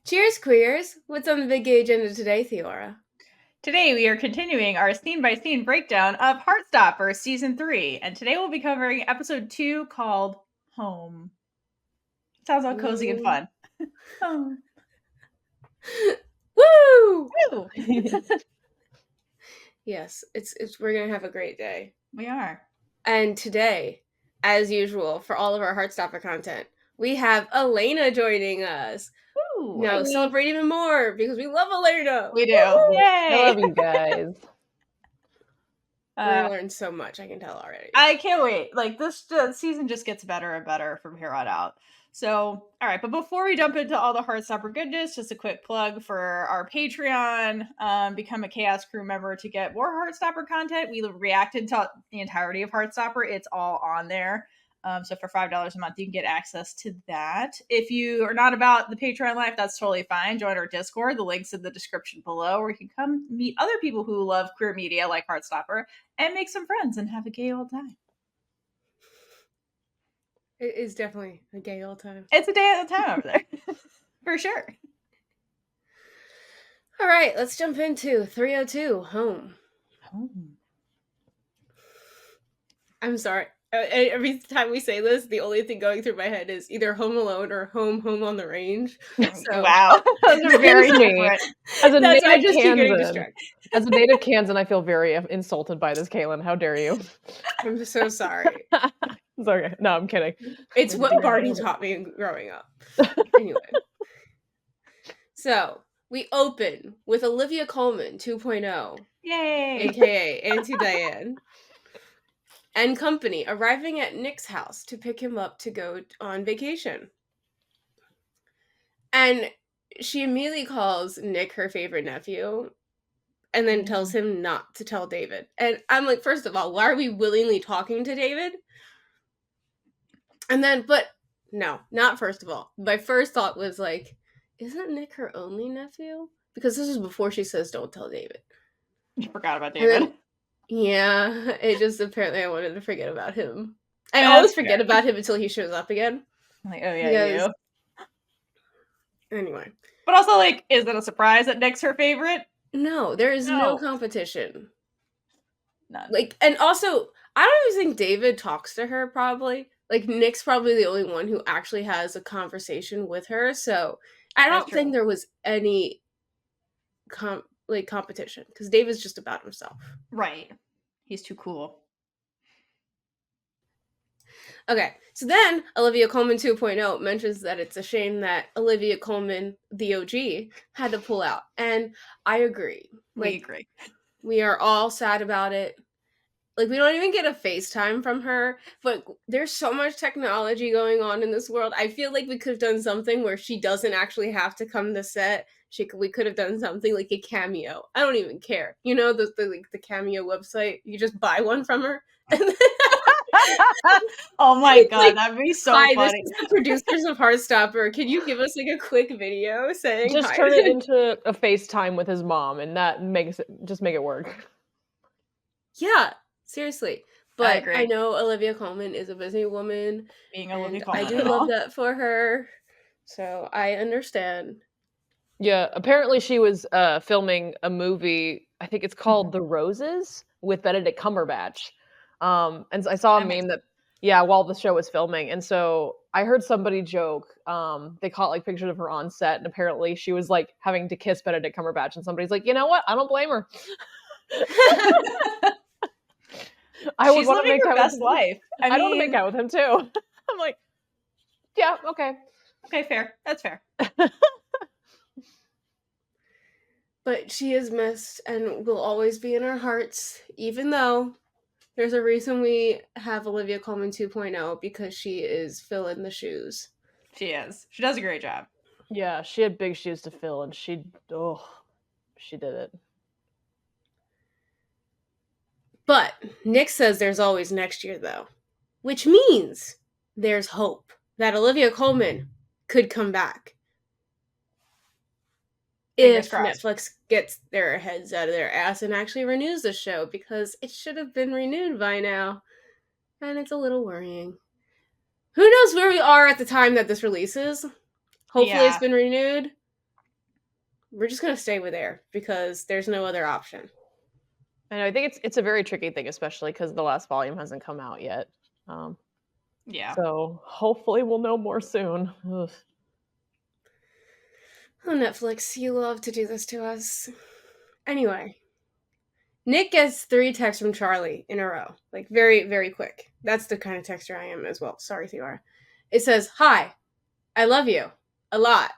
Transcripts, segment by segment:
Cheers, queers! What's on the big gay agenda today, Theora? Today we are continuing our scene-by-scene breakdown of Heartstopper Season 3, and today we'll be covering Episode 2 called Home. Sounds all cozy and fun. Home. Woo! Woo! Yes, we're gonna have a great day. We are. And today, as usual, for all of our Heartstopper content, we have Alayna joining us. Woo! No, celebrate even more because we love Alayna. We do. Woo-hoo! Yay! I love you guys. We're gonna learn so much, I can tell already. I can't wait. Like, this season just gets better and better from here on out. So, all right, but before we jump into all the Heartstopper goodness, just a quick plug for our Patreon. Become a Chaos Crew member to get more Heartstopper content. We reacted to the entirety of Heartstopper. It's all on there. So for $5 a month, you can get access to that. If you are not about the Patreon life, that's totally fine. Join our Discord. The link's in the description below, where you can come meet other people who love queer media like Heartstopper and make some friends and have a gay old time. It is definitely a gay old time. It's a day at a time over there. For sure. All right, let's jump into 302, Home. I'm sorry. Every time we say this, the only thing going through my head is either Home Alone or Home on the Range. So, wow. Those are very different. As a that's native why I just keep getting Kansan, distracted. as a native Kansan, I feel very insulted by this, Kaitlynn. How dare you? I'm so sorry. It's okay. No, I'm kidding. It's what Barney taught me growing up. Anyway. So, we open with Olivia Colman 2.0. Yay! AKA Auntie Diane. And company arriving at Nick's house to pick him up to go on vacation. And she immediately calls Nick her favorite nephew and then tells him not to tell David. And I'm like, first of all, why are we willingly talking to David? And then, but no, not first of all. My first thought was like, isn't Nick her only nephew? Because this is before she says don't tell David. You forgot about David. Then, yeah, it just apparently I wanted to forget about him. I always forget about him until he shows up again. I'm like, oh yeah, you. Anyway. But also, like, is it a surprise that Nick's her favorite? No, there is no competition. None. Like, and also, I don't even think David talks to her, probably. Like, Nick's probably the only one who actually has a conversation with her, so I don't think there was any competition, because David's just about himself. Right. He's too cool. Okay, so then Olivia Colman 2.0 mentions that it's a shame that Olivia Colman, the OG, had to pull out. And I agree. We agree. We are all sad about it. Like, we don't even get a FaceTime from her, but there's so much technology going on in this world. I feel like we could have done something where she doesn't actually have to come to set. We could have done something like a Cameo. I don't even care. You know, the Cameo website? You just buy one from her. Oh my god, that'd be so funny. This is the producers of Heartstopper. Can you give us like a quick video saying just turn it into a FaceTime with his mom, and that makes it make it work. Yeah, seriously. But I know Olivia Colman is a busy woman. Being Olivia Colman, I do love that for her. So I understand. Yeah, apparently she was filming a movie. I think it's called The Roses with Benedict Cumberbatch. And I saw a meme that, while the show was filming. And so I heard somebody joke, they caught like pictures of her on set, and apparently she was like having to kiss Benedict Cumberbatch, and somebody's like, you know what? I don't blame her. I would want to make her best life. I want to make out with him too. I'm like, yeah, okay. Okay, fair. That's fair. But she is missed and will always be in our hearts, even though there's a reason we have Olivia Colman 2.0, because she is filling the shoes. She is. She does a great job. Yeah, she had big shoes to fill, and she did it. But Nick says there's always next year, though, which means there's hope that Olivia Colman could come back. If Netflix gets their heads out of their ass and actually renews the show, because it should have been renewed by now. And it's a little worrying. Who knows where we are at the time that this releases? Hopefully it's been renewed. we're just gonna stay with air because there's no other option. And I think it's a very tricky thing, especially because the last volume hasn't come out yet. Um, Yeah. so hopefully we'll know more soon. Ugh. Oh, Netflix, you love to do this to us. Anyway, Nick gets 3 texts from Charlie in a row, like very, very quick. That's the kind of texter I am as well. Sorry, Theora. It says, "Hi, I love you a lot."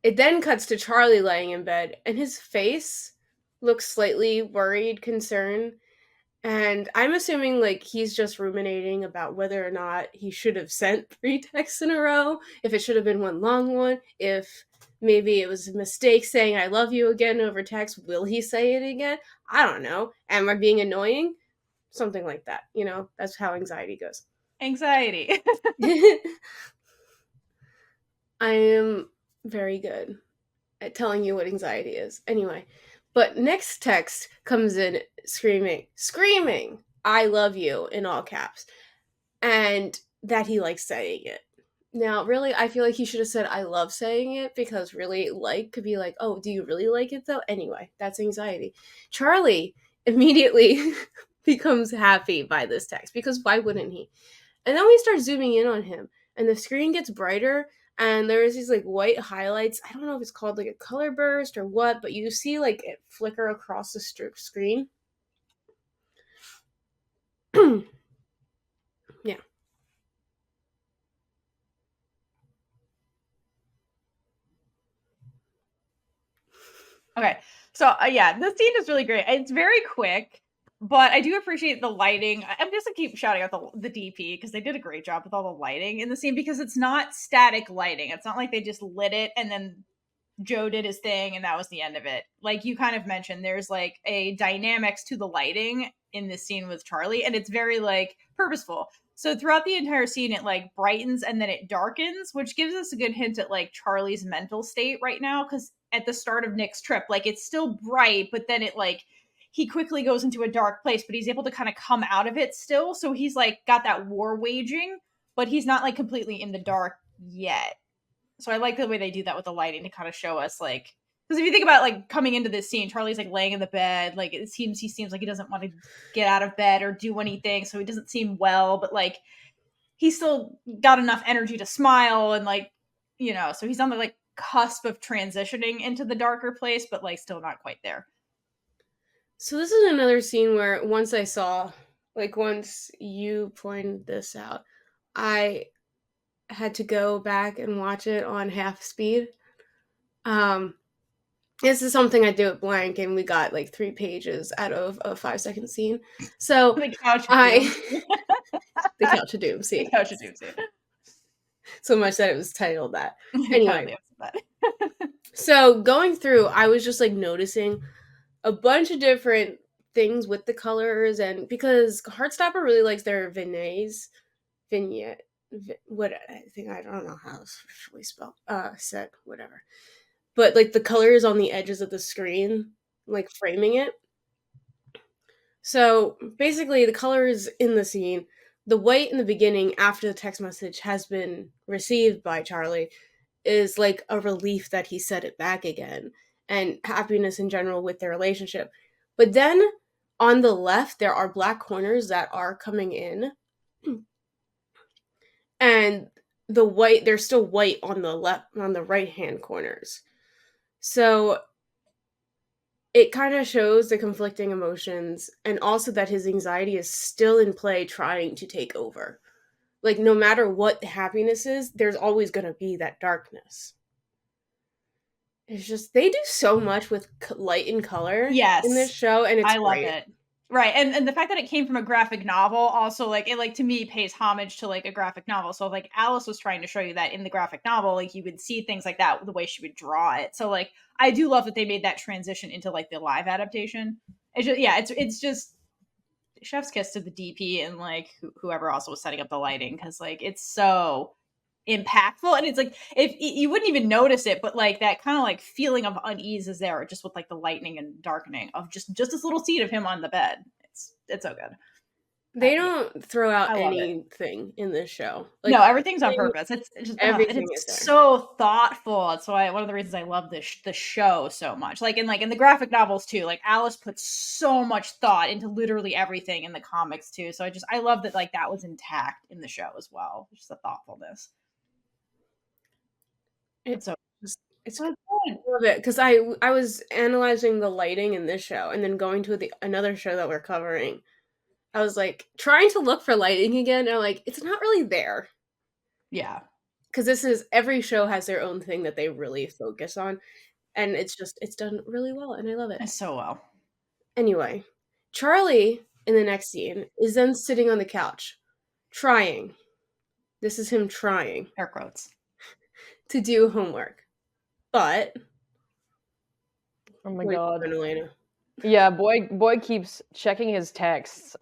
It then cuts to Charlie laying in bed, and his face looks slightly worried, concerned. And I'm assuming like he's just ruminating about whether or not he should have sent 3 texts in a row, if it should have been one long one, if maybe it was a mistake saying I love you again over text. Will he say it again? I don't know. Am I being annoying? Something like that. You know, that's how anxiety goes. Anxiety. I am very good at telling you what anxiety is. Anyway, but next text comes in screaming, "I love you" in all caps, and that he likes saying it. Now, really, I feel like he should have said "I love saying it" because really, like, could be like, "Oh, do you really like it though?" Anyway, that's anxiety. Charlie immediately becomes happy by this text because why wouldn't he? And then we start zooming in on him, and the screen gets brighter, and there's these like white highlights. I don't know if it's called like a color burst or what, but you see like it flicker across the screen. Yeah. Okay. So yeah, this scene is really great. It's very quick, but I do appreciate the lighting. I'm just gonna keep shouting out the DP because they did a great job with all the lighting in the scene because it's not static lighting. It's not like they just lit it and then Joe did his thing and that was the end of it. Like you kind of mentioned, there's like a dynamics to the lighting in this scene with Charlie, and it's very like purposeful. So throughout the entire scene, it like brightens and then it darkens, which gives us a good hint at like Charlie's mental state right now. Because at the start of Nick's trip, like it's still bright, but then it like he quickly goes into a dark place, but he's able to kind of come out of it still. So he's like got that war waging, but he's not like completely in the dark yet. So I like the way they do that with the lighting to kind of show us like, because if you think about like coming into this scene, Charlie's like laying in the bed, like he seems like he doesn't want to get out of bed or do anything, so he doesn't seem well, but like he's still got enough energy to smile and like, you know, so he's on the like cusp of transitioning into the darker place, but like still not quite there. So this is another scene where once you pointed this out, I had to go back and watch it on half speed. This is something I do at blank, and we got like 3 pages out of a 5-second scene. So The couch the Couch of Doom scene. The Couch of Doom scene. So much that it was titled that. Anyway, so going through, I was just like noticing a bunch of different things with the colors, and because Heartstopper really likes their vignette, what I think, I don't know how it's actually spelled, said, whatever. But like the colors on the edges of the screen, like framing it. So basically, the colors in the scene, the white in the beginning after the text message has been received by Charlie, is like a relief that he said it back again, and happiness in general with their relationship. But then on the left, there are black corners that are coming in, and the white, there's still white on the right hand corners. So it kind of shows the conflicting emotions, and also that his anxiety is still in play, trying to take over. Like, no matter what the happiness is, there's always going to be that darkness. It's just, they do so much with light and color in this show, and it's I love great. it. Right, and the fact that it came from a graphic novel also, like, it, like, to me, pays homage to, like, a graphic novel. So, like, Alice was trying to show you that in the graphic novel, like, you would see things like that, the way she would draw it. So, like, I do love that they made that transition into, like, the live adaptation. It's just, yeah, it's just chef's kiss to the DP and, like, whoever also was setting up the lighting, because, like, it's so impactful, and it's like if you wouldn't even notice it, but like that kind of like feeling of unease is there just with like the lightning and darkening of just this little seed of him on the bed. It's so good. They Yeah, don't throw out I love it. anything in this show. No, Like, everything's on everything purpose. It's just and everything is it's there. so thoughtful. That's why one of the reasons I love this the show so much. Like in the graphic novels too. Like Alice puts so much thought into literally everything in the comics too. So I love that like that was intact in the show as well. Just the thoughtfulness. It So just it's so I good. love it because I was analyzing the lighting in this show and then going to another show that we're covering. I was like trying to look for lighting again, and I'm like, it's not really there. Yeah. Because this is every show has their own thing that they really focus on, and it's done really well, and I love it. It's so well. Anyway, Charlie in the next scene is then sitting on the couch, trying. This is him trying Air quotes. to do homework, but Oh my what god. are you doing, Alayna? Yeah, boy keeps checking his texts.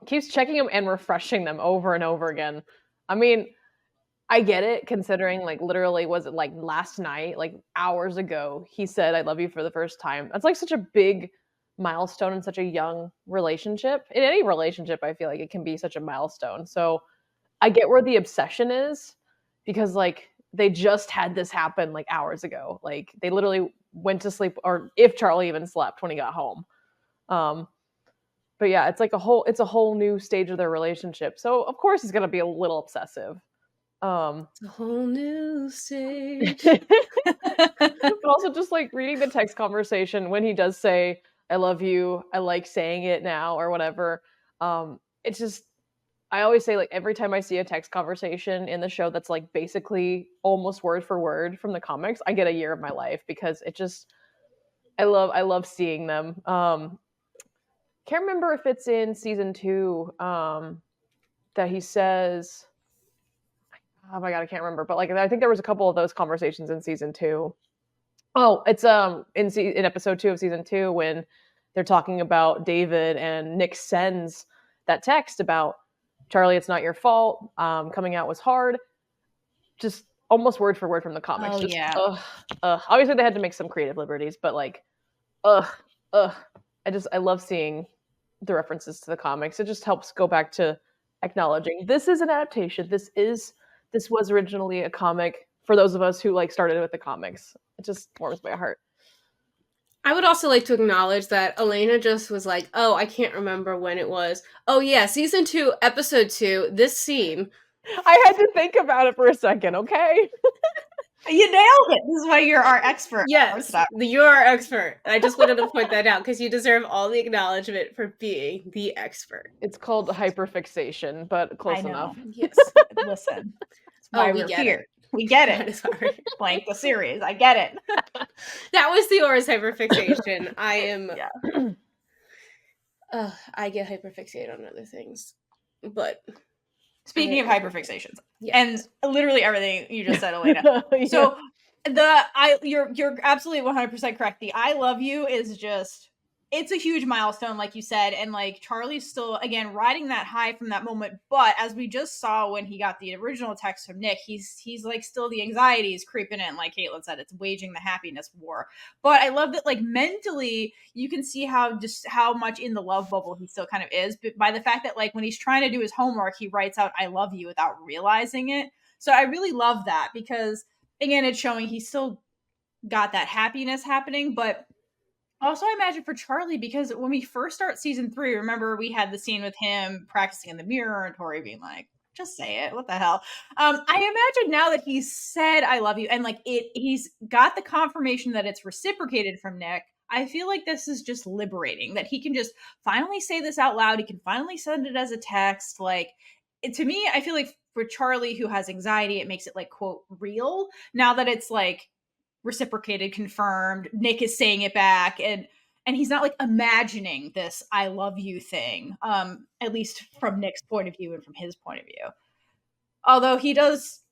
Keeps checking them and refreshing them over and over again. I mean, I get it considering like literally was it like last night, like hours ago, he said I love you for the first time. That's like such a big milestone in such a young relationship. In any relationship, I feel like it can be such a milestone. So I get where the obsession is because like they just had this happen like hours ago. Like they literally went to sleep, or if Charlie even slept when he got home. Um, but yeah, it's a whole new stage of their relationship. So of course he's gonna be a little obsessive. It's a whole new stage. But also just like reading the text conversation when he does say I love you, I like saying it now or whatever. It's just I always say like every time I see a text conversation in the show that's like basically almost word for word from the comics, I get a year of my life because it just I love seeing them. Can't remember if it's in season 2 that he says oh my god, I can't remember, but like I think there was a couple of those conversations in season 2. Oh, it's in episode 2 of season 2 when they're talking about David and Nick sends that text about Charlie, it's not your fault. Coming out was hard. Just almost word for word from the comics. Oh Just yeah. obviously they had to make some creative liberties, but like ugh, ugh. I love seeing the references to the comics. It just helps go back to acknowledging this is an adaptation. This was originally a comic for those of us who like started with the comics. It just warms my heart. I would also like to acknowledge that Alayna just was like, oh, I can't remember when it was. Oh yeah, season 2, episode 2, this scene. I had to think about it for a second, okay? You nailed it. This is why you're our expert. Yes, you're our expert. I just wanted to point that out because you deserve all the acknowledgement for being the expert. It's called hyperfixation, but close enough. Yes. Listen. That's why we we're get here. it. We get That it. is hard. Blank the series. I get it. That was Theora's hyperfixation. I am. Yeah. I get hyperfixated on other things, but speaking of hyperfixations, yes. and literally everything you just said, Alayna. Yeah. So you're absolutely 100% correct. The I love you is just it's a huge milestone, like you said, and like Charlie's still again riding that high from that moment. But as we just saw when he got the original text from Nick, he's like still the anxiety is creeping in, like Kaitlynn said, it's waging the happiness war. But I love that like mentally you can see how much in the love bubble he still kind of is, but by the fact that like when he's trying to do his homework, he writes out I love you without realizing it. So I really love that because again, it's showing he's still got that happiness happening, but also, I imagine for Charlie, because when we first start season 3, remember we had the scene with him practicing in the mirror and Tori being like, just say it. What the hell? I imagine now that he's said, I love you, and like he's got the confirmation that it's reciprocated from Nick. I feel like this is just liberating that he can just finally say this out loud. He can finally send it as a text. Like, to me, I feel like for Charlie who has anxiety, it makes it like, quote, real. Now that it's like, reciprocated, confirmed, Nick is saying it back, and he's not like imagining this I love you thing, at least from Nick's point of view and from his point of view. Although he does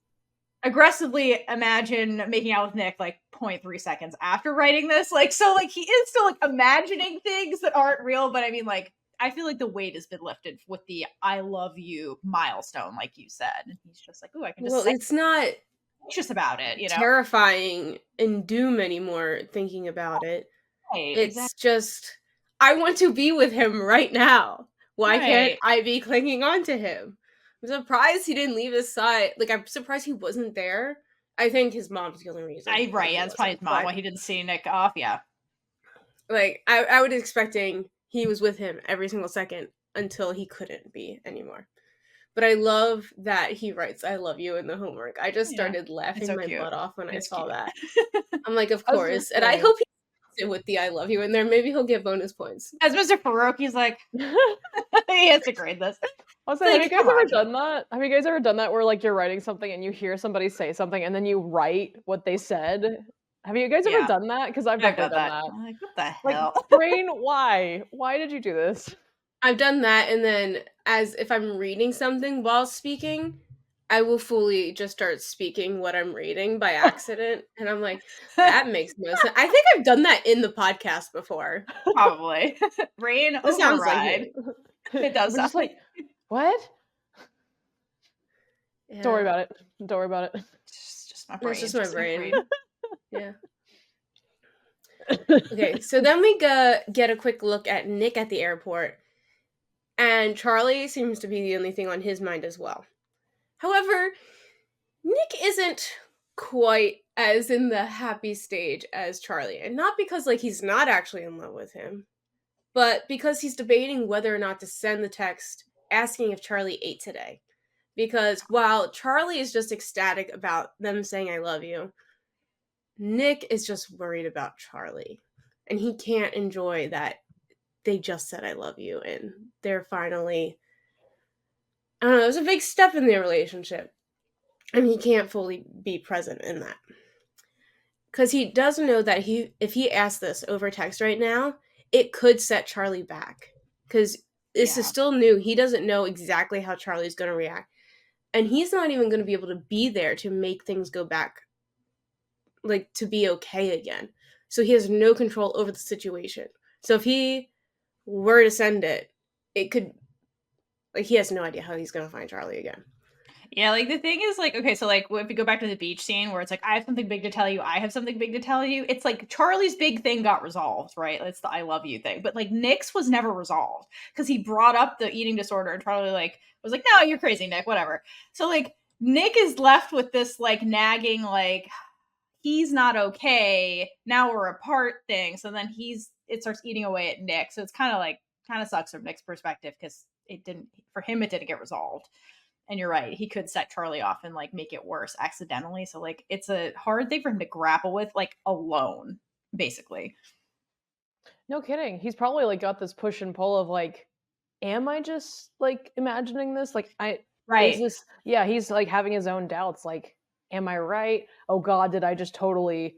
aggressively imagine making out with Nick like 0.3 seconds after writing this, like, so like he is still like imagining things that aren't real, but I mean like I feel like the weight has been lifted with the I love you milestone, like you said. And he's just like, oh, I can just it's not anxious about it, you know, terrifying and doom anymore thinking about it. right, It's exactly. just I want to be with him right now. Why can't Right. I be clinging on to him? I'm surprised he didn't leave his side. Like, I'm surprised he wasn't there. I think his mom's the only reason. Right, He yeah, it's probably wasn't. his mom. But Why he didn't see Nick off, yeah. like, I was expecting he was with him every single second until he couldn't be anymore. But I love that he writes "I love you" in the homework. I just Yeah. started It's laughing so my cute. butt off when I It's saw cute. that. I'm like, of I was gonna course. And I say. hope he it with the "I love you" in there. Maybe he'll get bonus points. As Mr. Farouk, like, he has to grade this. I was It's saying, have like, you guys come ever on, done that? Have you guys ever done that where like you're writing something and you hear somebody say something and then you write what they said? Have you guys ever Yeah. done that? Because I've I've definitely done done that. that. I'm like, what the Like, hell? brain, why? Why did you do this? I've done that, and then as if I'm reading something while speaking, I will fully just start speaking what I'm reading by accident, and I'm like, that makes no sense. I think I've done that in the podcast before. Probably. Rain This sounds like override. it. It does We're sound just like, what? Don't worry Yeah, about it. Don't worry about it. It's just my that's brain. just my Just brain. Yeah. Okay, so then we get a quick look at Nick at the airport, and Charlie seems to be the only thing on his mind as well. However, Nick isn't quite as in the happy stage as Charlie, and not because like he's not actually in love with him, but because he's debating whether or not to send the text asking if Charlie ate today. Because while Charlie is just ecstatic about them saying I love you, Nick is just worried about Charlie. And he can't enjoy that they just said I love you and they're finally, I don't know, it was a big step in their relationship. And he can't fully be present in that. Because he does know that if he asks this over text right now, it could set Charlie back. Because this is Yeah. still new. He doesn't know exactly how Charlie's going to react. And he's not even going to be able to be there to make things go back, like, to be okay again. So he has no control over the situation. So if he were to send it, it could, like, he has no idea how he's going to find Charlie again. Yeah, like the thing is, like, okay, so like if we go back to the beach scene where it's like, I have something big to tell you, I have something big to tell you, it's like Charlie's big thing got resolved, right? It's the I love you thing. But like Nick's was never resolved because he brought up the eating disorder and Charlie like was like, no, you're crazy, Nick, whatever. So like Nick is left with this like nagging, like, he's not okay, now we're apart thing. So then it starts eating away at Nick. So it's kind of sucks from Nick's perspective because it didn't get resolved. And you're right, he could set Charlie off and like make it worse accidentally. So like it's a hard thing for him to grapple with, like alone, basically. No kidding. He's probably like got this push and pull of like, am I just like imagining this? Like Right. is this, yeah, he's like having his own doubts. Like, am I right? Oh God, did I just totally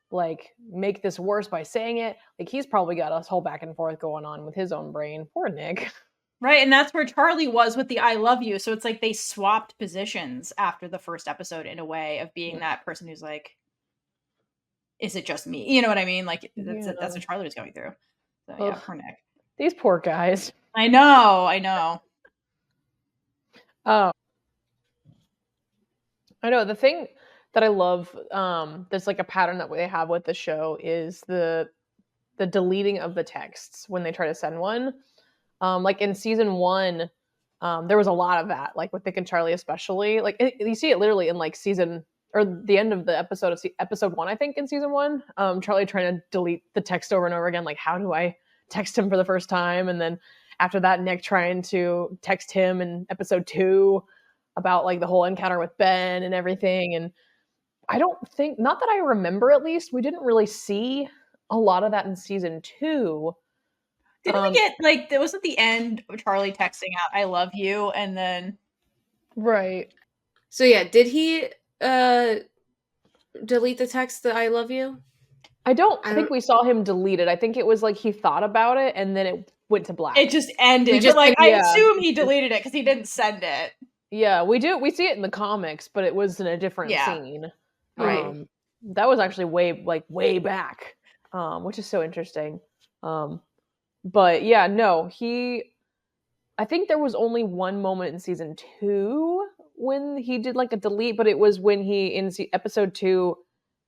like make this worse by saying it? Like he's probably got a whole back and forth going on with his own brain. Poor Nick. Right. And that's where Charlie was with the I love you. So it's like they swapped positions after the first episode in a way of being that person who's like, is it just me? You know what I mean? Like that's what Charlie was going through. So yeah, Ugh. poor Nick. These poor guys. I know. Oh. I know the thing that I love, there's like a pattern that they have with the show is the deleting of the texts when they try to send one. Like in season 1, there was a lot of that, like with Nick and Charlie especially. Like you see it literally in like season or the end of the episode of episode 1, I think, in season 1. Charlie trying to delete the text over and over again, like how do I text him for the first time? And then after that, Nick trying to text him in episode 2 about like the whole encounter with Ben and everything. And I don't think, not that I remember at least, we didn't really see a lot of that in season 2. Didn't we get like there was at the end of Charlie texting out I love you and then right. So yeah, did he delete the text that I love you? I don't think we saw him delete it. I think it was like he thought about it and then it went to black. it just ended. But like I assume he deleted it because he didn't send it. Yeah, we see it in the comics, but it was in a different scene. Right. That was actually way back, which is so interesting. But yeah, no, I think there was only one moment in season 2 when he did like a delete, but it was when he, in episode 2,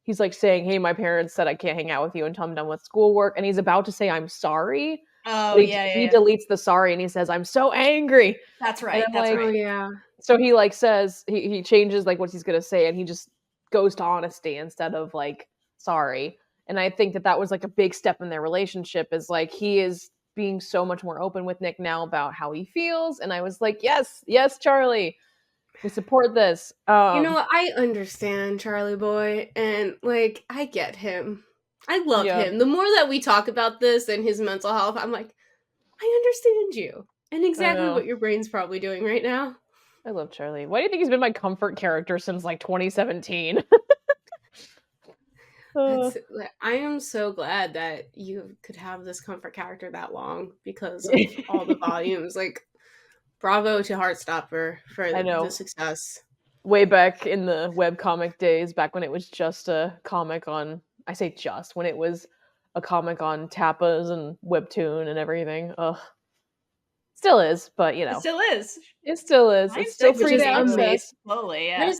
he's like saying, hey, my parents said I can't hang out with you until I'm done with schoolwork. And he's about to say, I'm sorry. Oh, But yeah, he yeah. deletes the sorry and he says, "I'm so angry." That's And right, I'm that's like, Oh, right. yeah. so he like says he changes like what he's gonna say and he just goes to honesty instead of like sorry. And I think that that was like a big step in their relationship is like he is being so much more open with Nick now about how he feels. And I was like, yes, yes, Charlie, we support this. You know what? I understand Charlie Boy, and like I get him. I love Yeah, him. The more that we talk about this and his mental health, I'm like, I understand you and I exactly know. what your brain's probably doing right now. I love Charlie. Why do you think he's been my comfort character since like 2017? Uh, That's I am so glad that you could have this comfort character that long because of all the volumes. Like, bravo to Heartstopper I for the know. success. Way back in the webcomic days, back when it was just a comic on, I say just, when it was a comic on Tappas and Webtoon and everything. Ugh. Still is, but you It know, still is. it still is. It's Mine's still Which free is to amazing. access. slowly, yeah.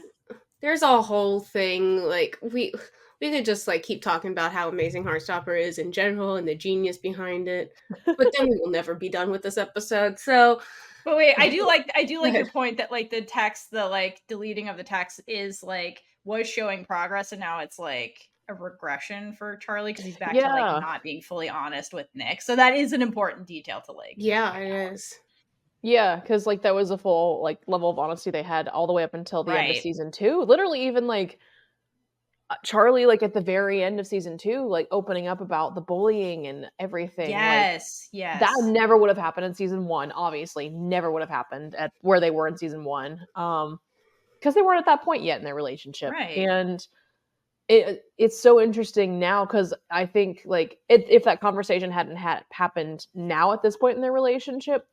There's a whole thing like we could just like keep talking about how amazing Heartstopper is in general and the genius behind it, but then we will never be done with this episode. So, But wait, I do go like your ahead. point that like the text, the like deleting of the text is like was showing progress and now it's like a regression for Charlie because he's back to like Yeah. not being fully honest with Nick. So that is an important detail to like Yeah, point it out. is. Yeah, because like that was a full like level of honesty they had all the way up until the end of Right. season two. Literally, even like Charlie, like at the very end of season two, like opening up about the bullying and everything. Like Yes. that Yes. never would have happened in season one, obviously. Never would have happened at where they were in season one. Because they weren't at that point yet in their relationship. Right. And it's so interesting now because I think like if that conversation hadn't happened now at this point in their relationship,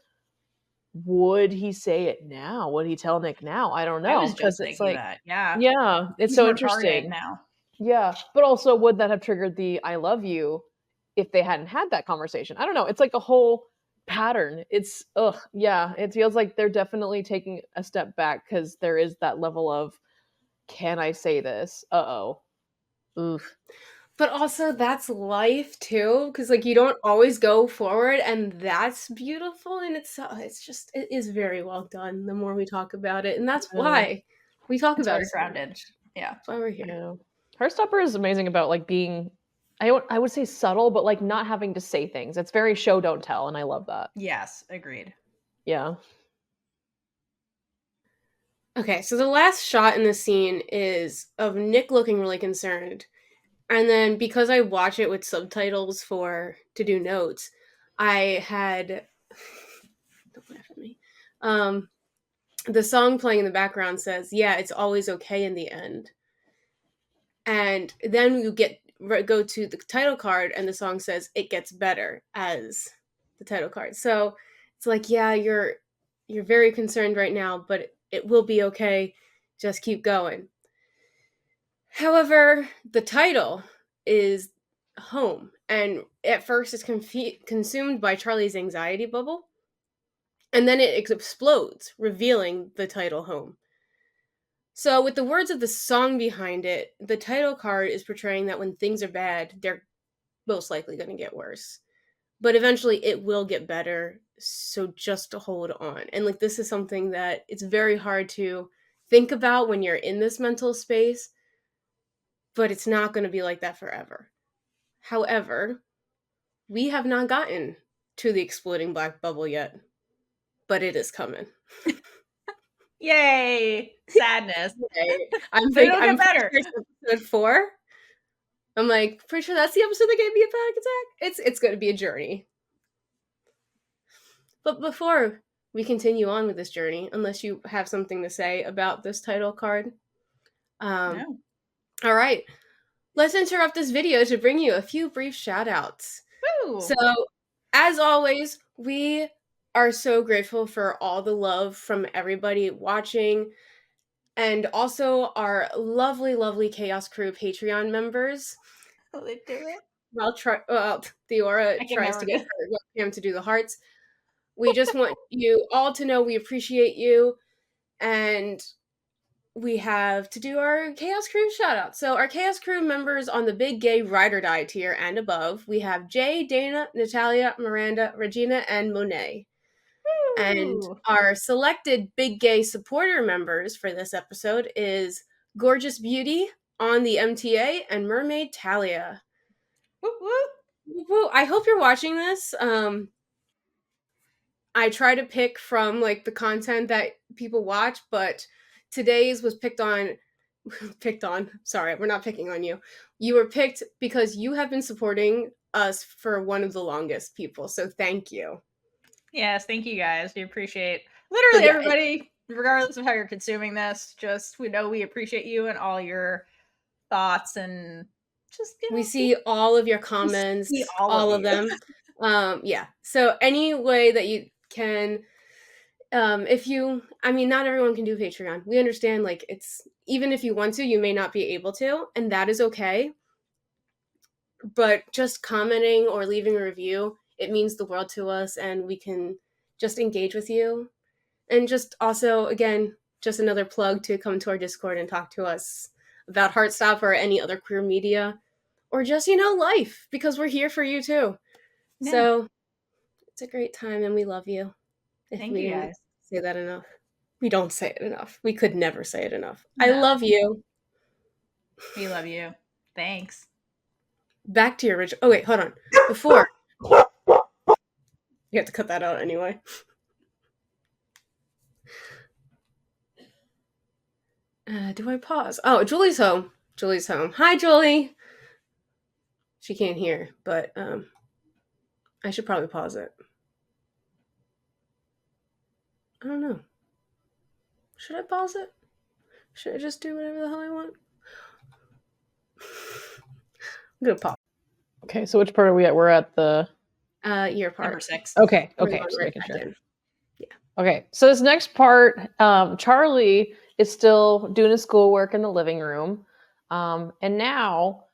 would he say it now? Would he tell Nick now? I don't I know was because just it's thinking like, that. Yeah. yeah, it's He's so more guarded interesting. now. Yeah, but also would that have triggered the "I love you" if they hadn't had that conversation? I don't know. It's like a whole pattern. It's ugh, yeah. It feels like they're definitely taking a step back because there is that level of, can I say this? Uh-oh. Oof. But also that's life too cuz like you don't always go forward and that's beautiful and it's just it is very well done the more we talk about it and that's Yeah, why we talk It's about very it so grounded. much. Yeah. That's why we're here. yeah. Heartstopper is amazing about like being, I would say subtle, but like not having to say things. It's very show don't tell, and I love that. Yes. Agreed. Yeah. Okay, so the last shot in the scene is of Nick looking really concerned. And then because I watch it with subtitles for to do notes, I had don't laugh at me. Um the song playing in the background says, "Yeah, it's always okay in the end." And then you go to the title card and the song says, "It gets better" as the title card. So it's like, yeah, you're very concerned right now, but it will be okay. Just keep going. However, the title is home, and at first it's consumed by Charlie's anxiety bubble, and then it explodes, revealing the title home. So, with the words of the song behind it, the title card is portraying that when things are bad, they're most likely going to get worse. But eventually it will get better. So, just to hold on. And like, this is something that it's very hard to think about when you're in this mental space, but it's not going to be like that forever. However, we have not gotten to the exploding black bubble yet, but it is coming. Yay. Sadness. Okay. But it'll I'm get pretty better. sure it's episode 4. I'm like pretty sure that's the episode that gave me a panic attack. It's going to be a journey. But before we continue on with this journey, unless you have something to say about this title card, No. all right, let's interrupt this video to bring you a few brief shout outs. Woo. So, as always, we are so grateful for all the love from everybody watching and also our lovely, lovely Chaos Crew Patreon members. Will they do it? Theora I can tries never to do get it. her webcam to do the hearts. We just want you all to know we appreciate you and we have to do our Chaos Crew shout out. So our Chaos Crew members on the Big Gay Ride or Die tier and above, we have Jay, Dana, Natalia, Miranda, Regina, and Monet. And Woo! our selected Big Gay supporter members for this episode is Gorgeous Beauty on the MTA and Mermaid Talia. Woo, woo. Woo, I hope you're watching this. I try to pick from like the content that people watch, but today's was picked on. Sorry, we're not picking on you. You were picked because you have been supporting us for one of the longest, people. So thank you. Yes, thank you guys. We appreciate literally yeah, everybody, regardless of how you're consuming this. Just we know we appreciate you and all your thoughts and just we see all of your comments, see all of you. them. Yeah. So any way that you can, if you, I mean, not everyone can do Patreon. We understand, like, it's, even if you want to, you may not be able to, and that is okay. But just commenting or leaving a review, it means the world to us, and we can just engage with you. And just also, again, just another plug to come to our Discord and talk to us about Heartstopper or any other queer media, or just, life, because we're here for you too. Yeah. So it's a great time, and we love you. If Thank we you didn't guys. say that enough. We don't say it enough. We could never say it enough. No. I love you. We love you. Thanks. Back to your original. Oh, wait, hold on. Before. You have to cut that out anyway. Do I pause? Oh, Julie's home. Julie's home. Hi, Julie. She can't hear, but I should probably pause it. I don't know. Should I pause it? Should I just do whatever the hell I want? I'm gonna pause. Okay, so which part are we at? We're at the year part. Number 6. Okay, We're okay, going just right making back sure. in. Yeah. Okay, so this next part, Charlie is still doing his schoolwork in the living room, and now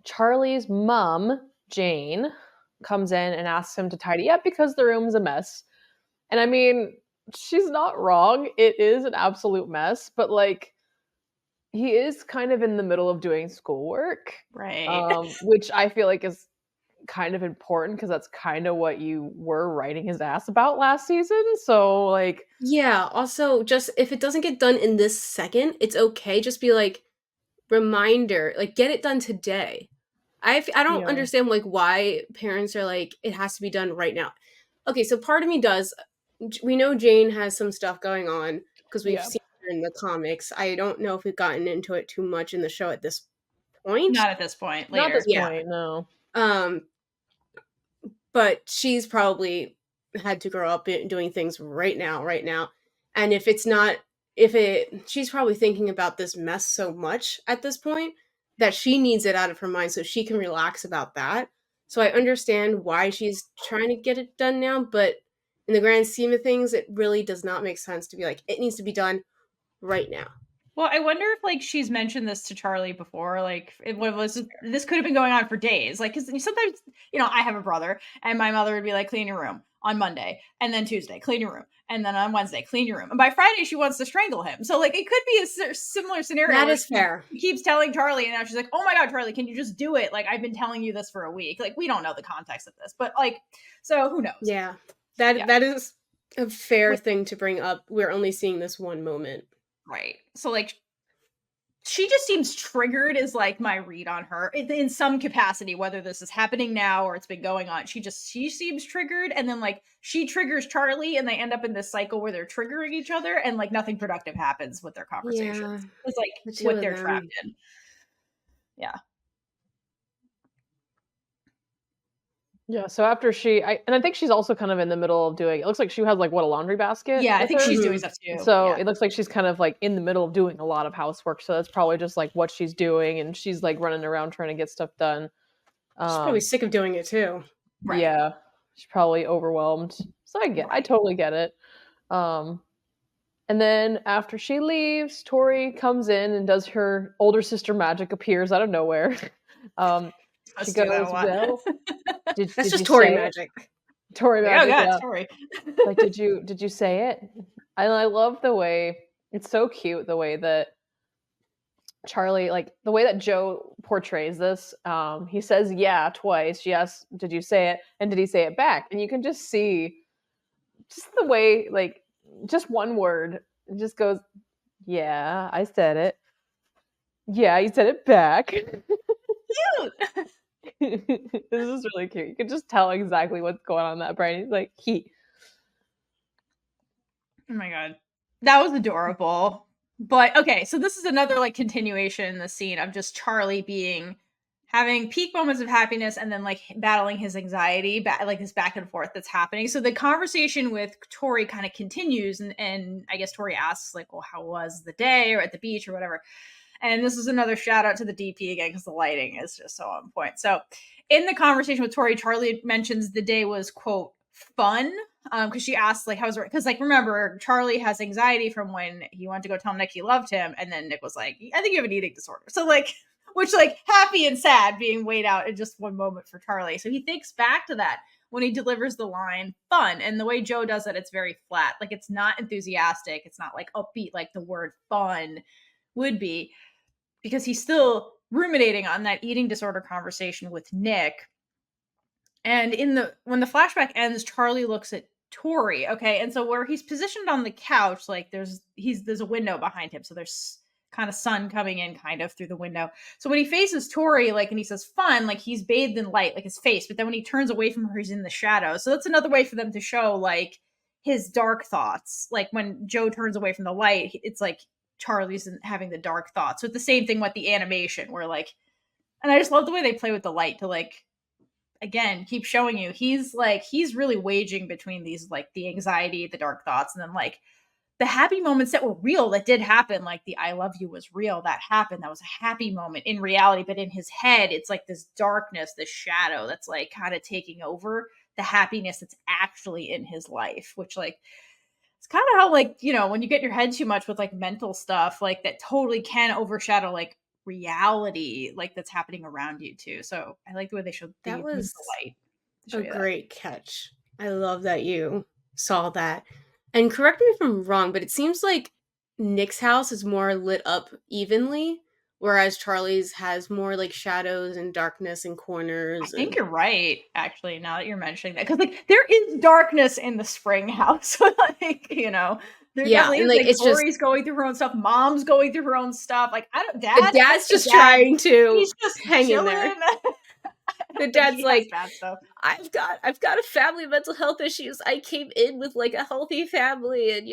Charlie's mom, Jane, comes in and asks him to tidy up because the room's a mess. And I mean, she's not wrong. It is an absolute mess, but like, he is kind of in the middle of doing schoolwork, Right. which I feel like is kind of important because that's kind of what you were writing his ass about last season. So like, Yeah, also just if it doesn't get done in this second, it's okay. Just be like, reminder, like get it done today. I don't yeah. understand like why parents are like, it has to be done right now. Okay, so part of me does. We know Jane has some stuff going on because we've Yeah. seen her in the comics. I don't know if we've gotten into it too much in the show at this point. Not at this point. Not Later. this point, no. But she's probably had to grow up doing things right now. And if it's not, she's probably thinking about this mess so much at this point that she needs it out of her mind so she can relax about that. So I understand why she's trying to get it done now, but in the grand scheme of things, it really does not make sense to be like, it needs to be done right now. Well, I wonder if like she's mentioned this to Charlie before. Like, this could have been going on for days. Like, because sometimes, I have a brother, and my mother would be like, "Clean your room on Monday, and then Tuesday, clean your room, and then on Wednesday, clean your room." And by Friday, she wants to strangle him. So, like, it could be a similar scenario. That is fair. She keeps telling Charlie, and now she's like, "Oh my God, Charlie, can you just do it? Like, I've been telling you this for a week." Like, we don't know the context of this, but like, so who knows? Yeah, that is a fair thing to bring up. We're only seeing this one moment. Right. So like she just seems triggered is like my read on her in some capacity, whether this is happening now or it's been going on. She seems triggered, and then like she triggers Charlie, and they end up in this cycle where they're triggering each other, and like nothing productive happens with their conversations. Yeah, it's like what they're trapped in. Yeah. Yeah, so after I think she's also kind of in the middle of doing, it looks like she has like what, a laundry basket? Yeah, I think her? she's doing stuff too. So yeah. It looks like she's kind of like in the middle of doing a lot of housework. So that's probably just like what she's doing, and she's like running around trying to get stuff done. She's probably sick of doing it too. Right. Yeah, she's probably overwhelmed. So I totally get it. And then after she leaves, Tori comes in and does her older sister magic, appears out of nowhere. She goes, "Well, that's just Tori magic." Tori magic. Oh God, Tori. Like, did you say it? And I love the way, it's so cute the way that Charlie, like the way that Joe portrays this, he says yeah twice. She asks, "Did you say it?" And did he say it back? And you can just see just the way, like, just one word, it just goes, "Yeah, I said it. Yeah, you said it back." Cute. This is really cute. You can just tell exactly what's going on in that brain. He's like, Oh my god. That was adorable. But okay, so this is another like continuation in the scene of just Charlie having peak moments of happiness and then like battling his anxiety, like this back and forth that's happening. So the conversation with Tori kind of continues, and I guess Tori asks like, "Well, how was the day or at the beach or whatever?" And this is another shout out to the DP again because the lighting is just so on point. So in the conversation with Tori, Charlie mentions the day was quote fun because she asked like how's it, because like remember Charlie has anxiety from when he wanted to go tell Nick he loved him, and then Nick was like, I think you have an eating disorder. So like, which like happy and sad being weighed out in just one moment for Charlie. So he thinks back to that when he delivers the line fun, and the way Joe does it, it's very flat, like it's not enthusiastic, it's not like upbeat like the word fun would be, because he's still ruminating on that eating disorder conversation with Nick. And when the flashback ends, Charlie looks at Tori. Okay, and so where he's positioned on the couch, like there's a window behind him, so there's kind of sun coming in kind of through the window. So when he faces Tori, like, and he says fun, like he's bathed in light, like his face, but then when he turns away from her, he's in the shadow. So that's another way for them to show like his dark thoughts. Like when Joe turns away from the light, it's like Charlie's having the dark thoughts. So it's the same thing with the animation where like, and I just love the way they play with the light to like, again, keep showing you he's really waging between these like the anxiety, the dark thoughts, and then like the happy moments that were real, that did happen. Like the I love you was real, that happened, that was a happy moment in reality, but in his head it's like this darkness, this shadow that's like kind of taking over the happiness that's actually in his life, which like it's kind of how like, you know, when you get your head too much with like mental stuff, like that totally can overshadow like reality, like that's happening around you too. So I like the way they That use was the light to show a you that. great catch. I love that you saw that. And correct me if I'm wrong, but it seems like Nick's house is more lit up evenly, whereas Charlie's has more like shadows and darkness and I corners. think And you're right, actually, now that you're mentioning that. Because like there is darkness in the spring house. Like, you know, there yeah, definitely and is like like it's just Tori's going through her own stuff, mom's going through her own stuff. Like the I dad's think just trying to he's just hang in chilling. there. I The don't think dad's he has like, bad stuff. I've got a family of mental health issues. I came in with like a healthy family, and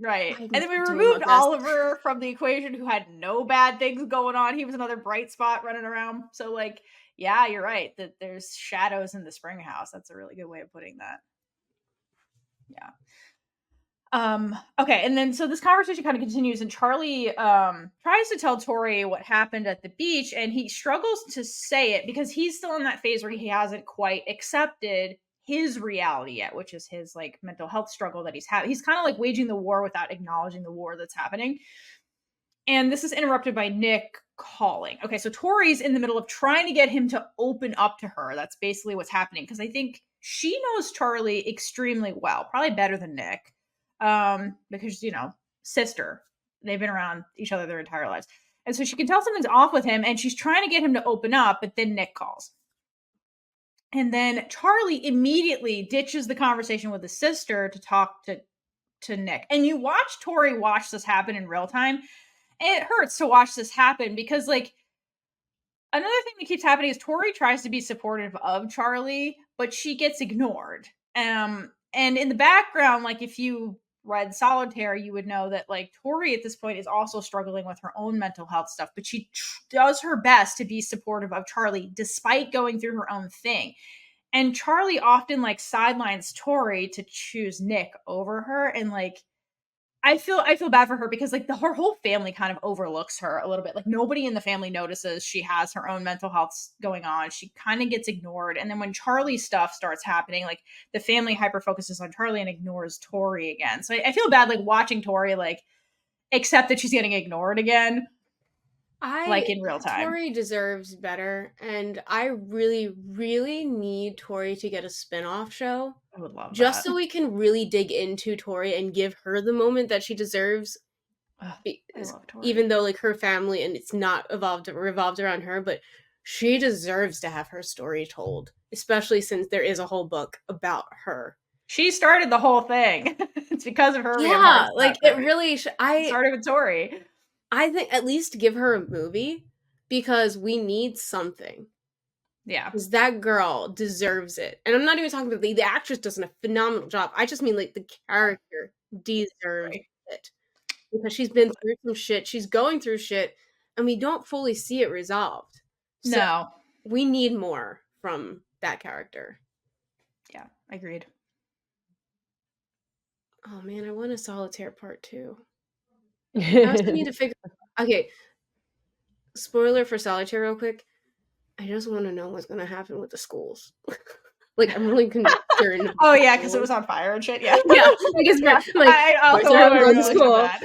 Right. I'm And then we doing my removed best. Oliver from the equation, who had no bad things going on. He was another bright spot running around. So like, yeah, you're right that there's shadows in the spring house. That's a really good way of putting that. Yeah. Okay, and then so this conversation kind of continues, and Charlie tries to tell Tori what happened at the beach, and he struggles to say it because he's still in that phase where he hasn't quite accepted his reality yet, which is his like mental health struggle that he's having. He's kind of like waging the war without acknowledging the war that's happening. And this is interrupted by Nick calling. Okay, so Tori's in the middle of trying to get him to open up to her. That's basically what's happening, because I think she knows Charlie extremely well, probably better than Nick. Because, you know, sister. They've been around each other their entire lives. And so she can tell something's off with him, and she's trying to get him to open up, but then Nick calls. And then Charlie immediately ditches the conversation with his sister to talk to Nick. And you watch Tori watch this happen in real time, and it hurts to watch this happen because, like, another thing that keeps happening is Tori tries to be supportive of Charlie, but she gets ignored. And in the background, like if you read Solitaire, you would know that like Tori at this point is also struggling with her own mental health stuff, but she does her best to be supportive of Charlie despite going through her own thing. And Charlie often like sidelines Tori to choose Nick over her, and like I feel bad for her because like her whole family kind of overlooks her a little bit. Like nobody in the family notices she has her own mental health going on. She kind of gets ignored. And then when Charlie stuff starts happening, like the family hyper focuses on Charlie and ignores Tori again. So I feel bad like watching Tori like accept that she's getting ignored again, like in real time. Tori deserves better, and I really, really need Tori to get a spin-off show. I would love Just that. so we can really dig into Tori and give her the moment that she deserves Ugh, I love Tori. Even though like her family and it's not revolved around her, but she deserves to have her story told, especially since there is a whole book about her. She started the whole thing. It's because of her. Yeah, like it really. Started with Tori. I think at least give her a movie because we need something. Yeah, because that girl deserves it, and I'm not even talking about the actress does a phenomenal job. I just mean like the character deserves it because she's been through some shit. She's going through shit, and we don't fully see it resolved. So no, we need more from that character. Yeah, agreed. Oh man, I want a Solitaire part 2. I also need to figure. Okay, spoiler for Solitaire, real quick. I just want to know what's going to happen with the schools. Like, I'm really concerned. Oh yeah, because it was on fire and shit. Yeah, yeah. Because yeah. like, I also going to really school. that.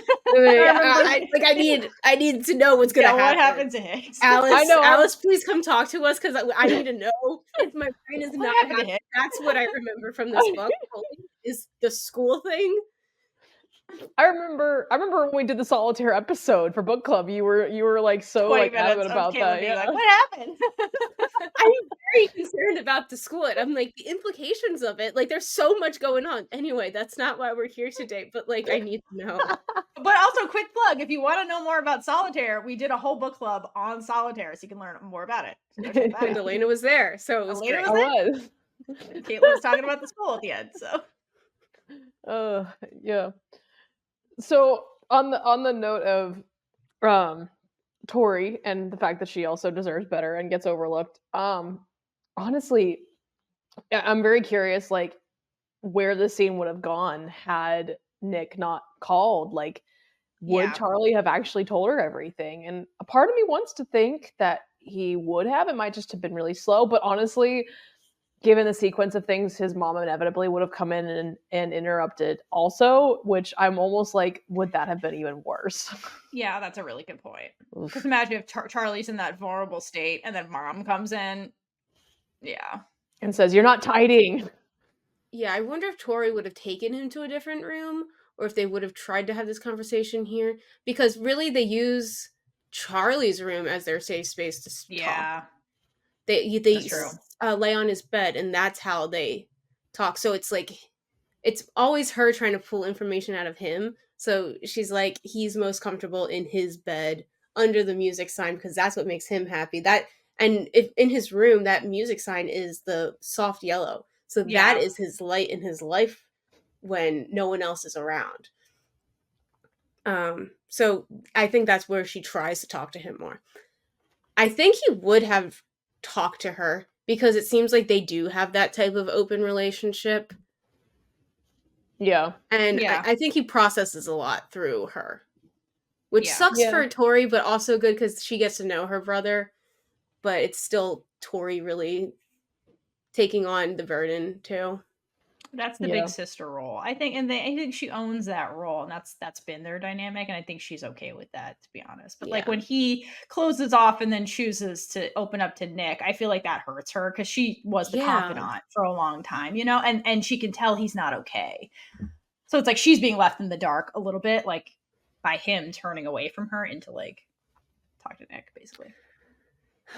I need to know what's going to happen. What happened to Hicks? Alice, please come talk to us because I need to know. If my brain is not happy. That's what I remember from this book. Is the school thing. I remember when we did the Solitaire episode for book club. You were like so like adamant about that. Yeah. Like, what happened? I'm very concerned about the school. And I'm like the implications of it. Like there's so much going on. Anyway, that's not why we're here today. But like I need to know. But also, quick plug: if you want to know more about Solitaire, we did a whole book club on Solitaire, so you can learn more about it. So and Alayna was there, so it was Alayna great. was Kaitlynn was talking about the school at the end. So. Yeah. So on the note of Tori and the fact that she also deserves better and gets overlooked, honestly, I'm very curious like where the scene would have gone had Nick not called. Like, would Charlie have actually told her everything? And a part of me wants to think that he would have. It might just have been really slow, but honestly, given the sequence of things, his mom inevitably would have come in and interrupted also, which I'm almost like, would that have been even worse? Yeah, that's a really good point. Because imagine if Charlie's in that vulnerable state and then mom comes in. Yeah. And says, you're not tidying. Yeah, I wonder if Tori would have taken him to a different room or if they would have tried to have this conversation here. Because really they use Charlie's room as their safe space to talk. Yeah. They That's true. Lay on his bed and that's how they talk. So it's like it's always her trying to pull information out of him. So she's like he's most comfortable in his bed under the music sign because that's what makes him happy. That and if in his room that music sign is the soft yellow. So that is his light in his life when no one else is around. So I think that's where she tries to talk to him more. I think he would have talked to her because it seems like they do have that type of open relationship. Yeah. And I think he processes a lot through her. Which sucks for Tori, but also good because she gets to know her brother. But it's still Tori really taking on the burden too. That's the big sister role, I think, and I think she owns that role, and that's been their dynamic, and I think she's okay with that, to be honest. But like when he closes off and then chooses to open up to Nick, I feel like that hurts her because she was the confidant for a long time, you know, and she can tell he's not okay. So it's like she's being left in the dark a little bit, like by him turning away from her into like talk to Nick, basically.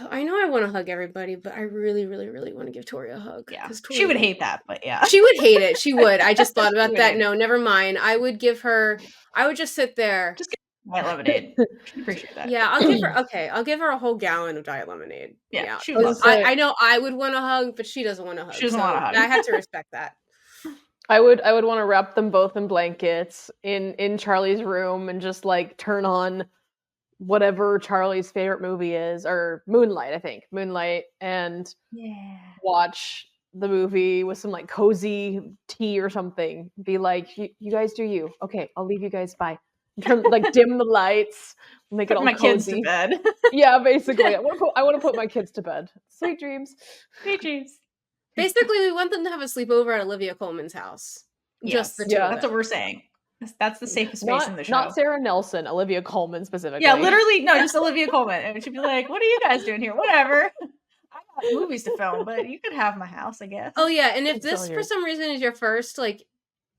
I know I want to hug everybody, but I really, really, really want to give Tori a hug. Yeah, she would hate that, but yeah. She would hate it. She would. I just thought about that. No, never mind. I would give her, I would just sit there. Just get Diet Lemonade. She'd appreciate that. Yeah, I'll give her a whole gallon of Diet Lemonade. Yeah. She would I know I would want to hug, but she doesn't want to hug. She doesn't want to hug. I have to respect that. I would want to wrap them both in blankets in Charlie's room and just like turn on whatever Charlie's favorite movie is, or Moonlight, I think. Moonlight, and watch the movie with some like cozy tea or something. Be like, you guys do you. Okay, I'll leave you guys. Bye. Turn like dim the lights, make it all my cozy. Kids to bed. Yeah, basically. I want to put my kids to bed. Sweet dreams. Sweet dreams. Basically, we want them to have a sleepover at Olivia Colman's house. Yes. Just the two. That's what we're saying. That's the safest space in the show. Not Sarah Nelson, Olivia Colman specifically. Yeah, literally, no, just Olivia Colman. And she'd be like, what are you guys doing here? Whatever. I got movies to film, but you could have my house, I guess. Oh, yeah, and if this, for some reason, is your first, like,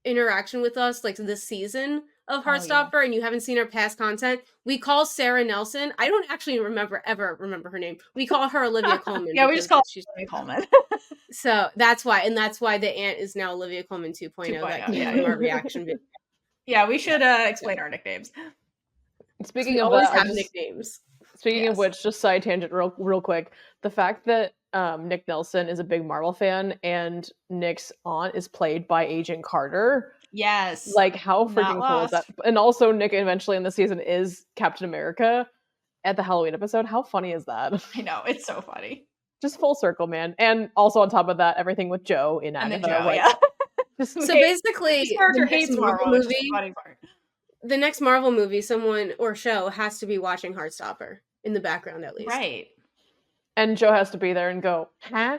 interaction with us, like, this season, of Oh, yeah. Heartstopper and you haven't seen her past content, we call Sarah Nelson. I don't actually ever remember her name. We call her Olivia Colman Yeah, we just because call she's it Olivia Colman. so that's why the aunt is now Olivia Colman 2.0. That 2.0, came yeah, from yeah. our reaction video. Yeah, we should explain our nicknames. We Speaking of always that, have nicknames. speaking of Yes. which, just side tangent real quick. The fact that Nick Nelson is a big Marvel fan and Nick's aunt is played by Agent Carter. Yes. Like, how Not freaking cool is that? lost. And also, Nick eventually in the season is Captain America at the Halloween episode. How funny is that? I know, it's so funny. Just full circle, man. And also on top of that, everything with Joe in And then Agatha. Joe, like, yeah. just So His basically, character hates Marvel, which is the funny part. the next Marvel movie, someone or show has to be watching Heartstopper in the background at least. Right. and Joe has to be there and go, huh?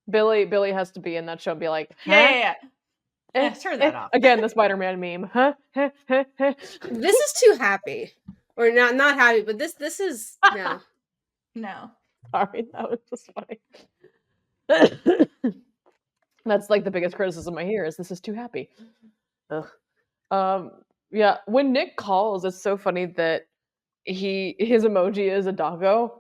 Billy has to be in that show and be like, huh? Yeah. Turn that off. Again, the Spider-Man meme. Huh? This is too happy. Or not happy, but this is no. No. Sorry, that was just funny. That's like the biggest criticism I hear is this is too happy. Ugh. Yeah, when Nick calls, it's so funny that his emoji is a doggo.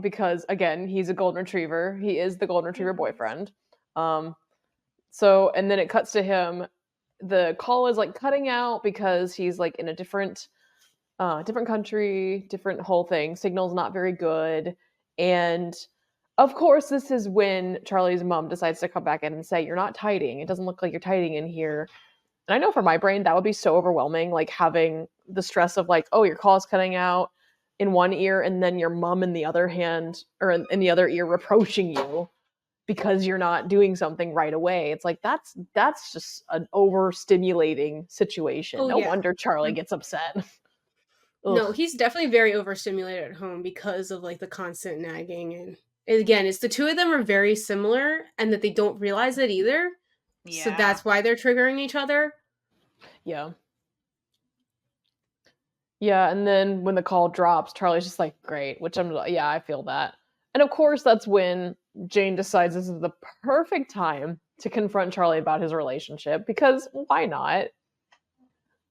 Because again, he's a golden retriever. He is the golden retriever boyfriend. So and then it cuts to him. The call is like cutting out because he's like in a different country, different whole thing. Signal's not very good. And of course, this is when Charlie's mom decides to come back in and say, "You're not tiding. It doesn't look like you're tiding in here." And I know for my brain, that would be so overwhelming, like having the stress of like, oh, your call is cutting out in one ear and then your mom in the other hand or in the other ear reproaching you because you're not doing something right away. It's like, that's just an overstimulating situation. Oh, No yeah. wonder Charlie gets upset. No, Ugh. he's definitely very overstimulated at home because of like the constant nagging and again, it's the two of them are very similar and that they don't realize it either. Yeah. So that's why they're triggering each other. Yeah. Yeah, and then when the call drops, Charlie's just like, great, which yeah, I feel that. And of course, that's when Jane decides this is the perfect time to confront Charlie about his relationship because why not?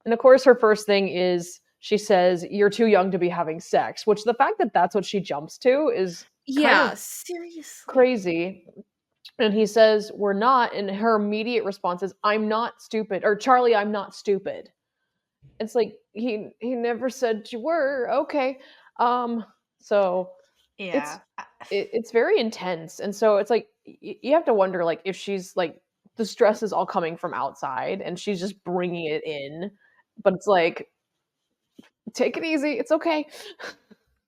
And of course, her first thing is she says, "You're too young to be having sex," which the fact that that's what she jumps to is kind of seriously. crazy. And he says, "We're not." And her immediate response is, "I'm not stupid." Or, "Charlie, I'm not stupid." It's like, he never said you were. Okay. So Yeah. it's very intense. And so it's like, you have to wonder, like, if she's like, the stress is all coming from outside and she's just bringing it in. But it's like, take it easy. It's okay.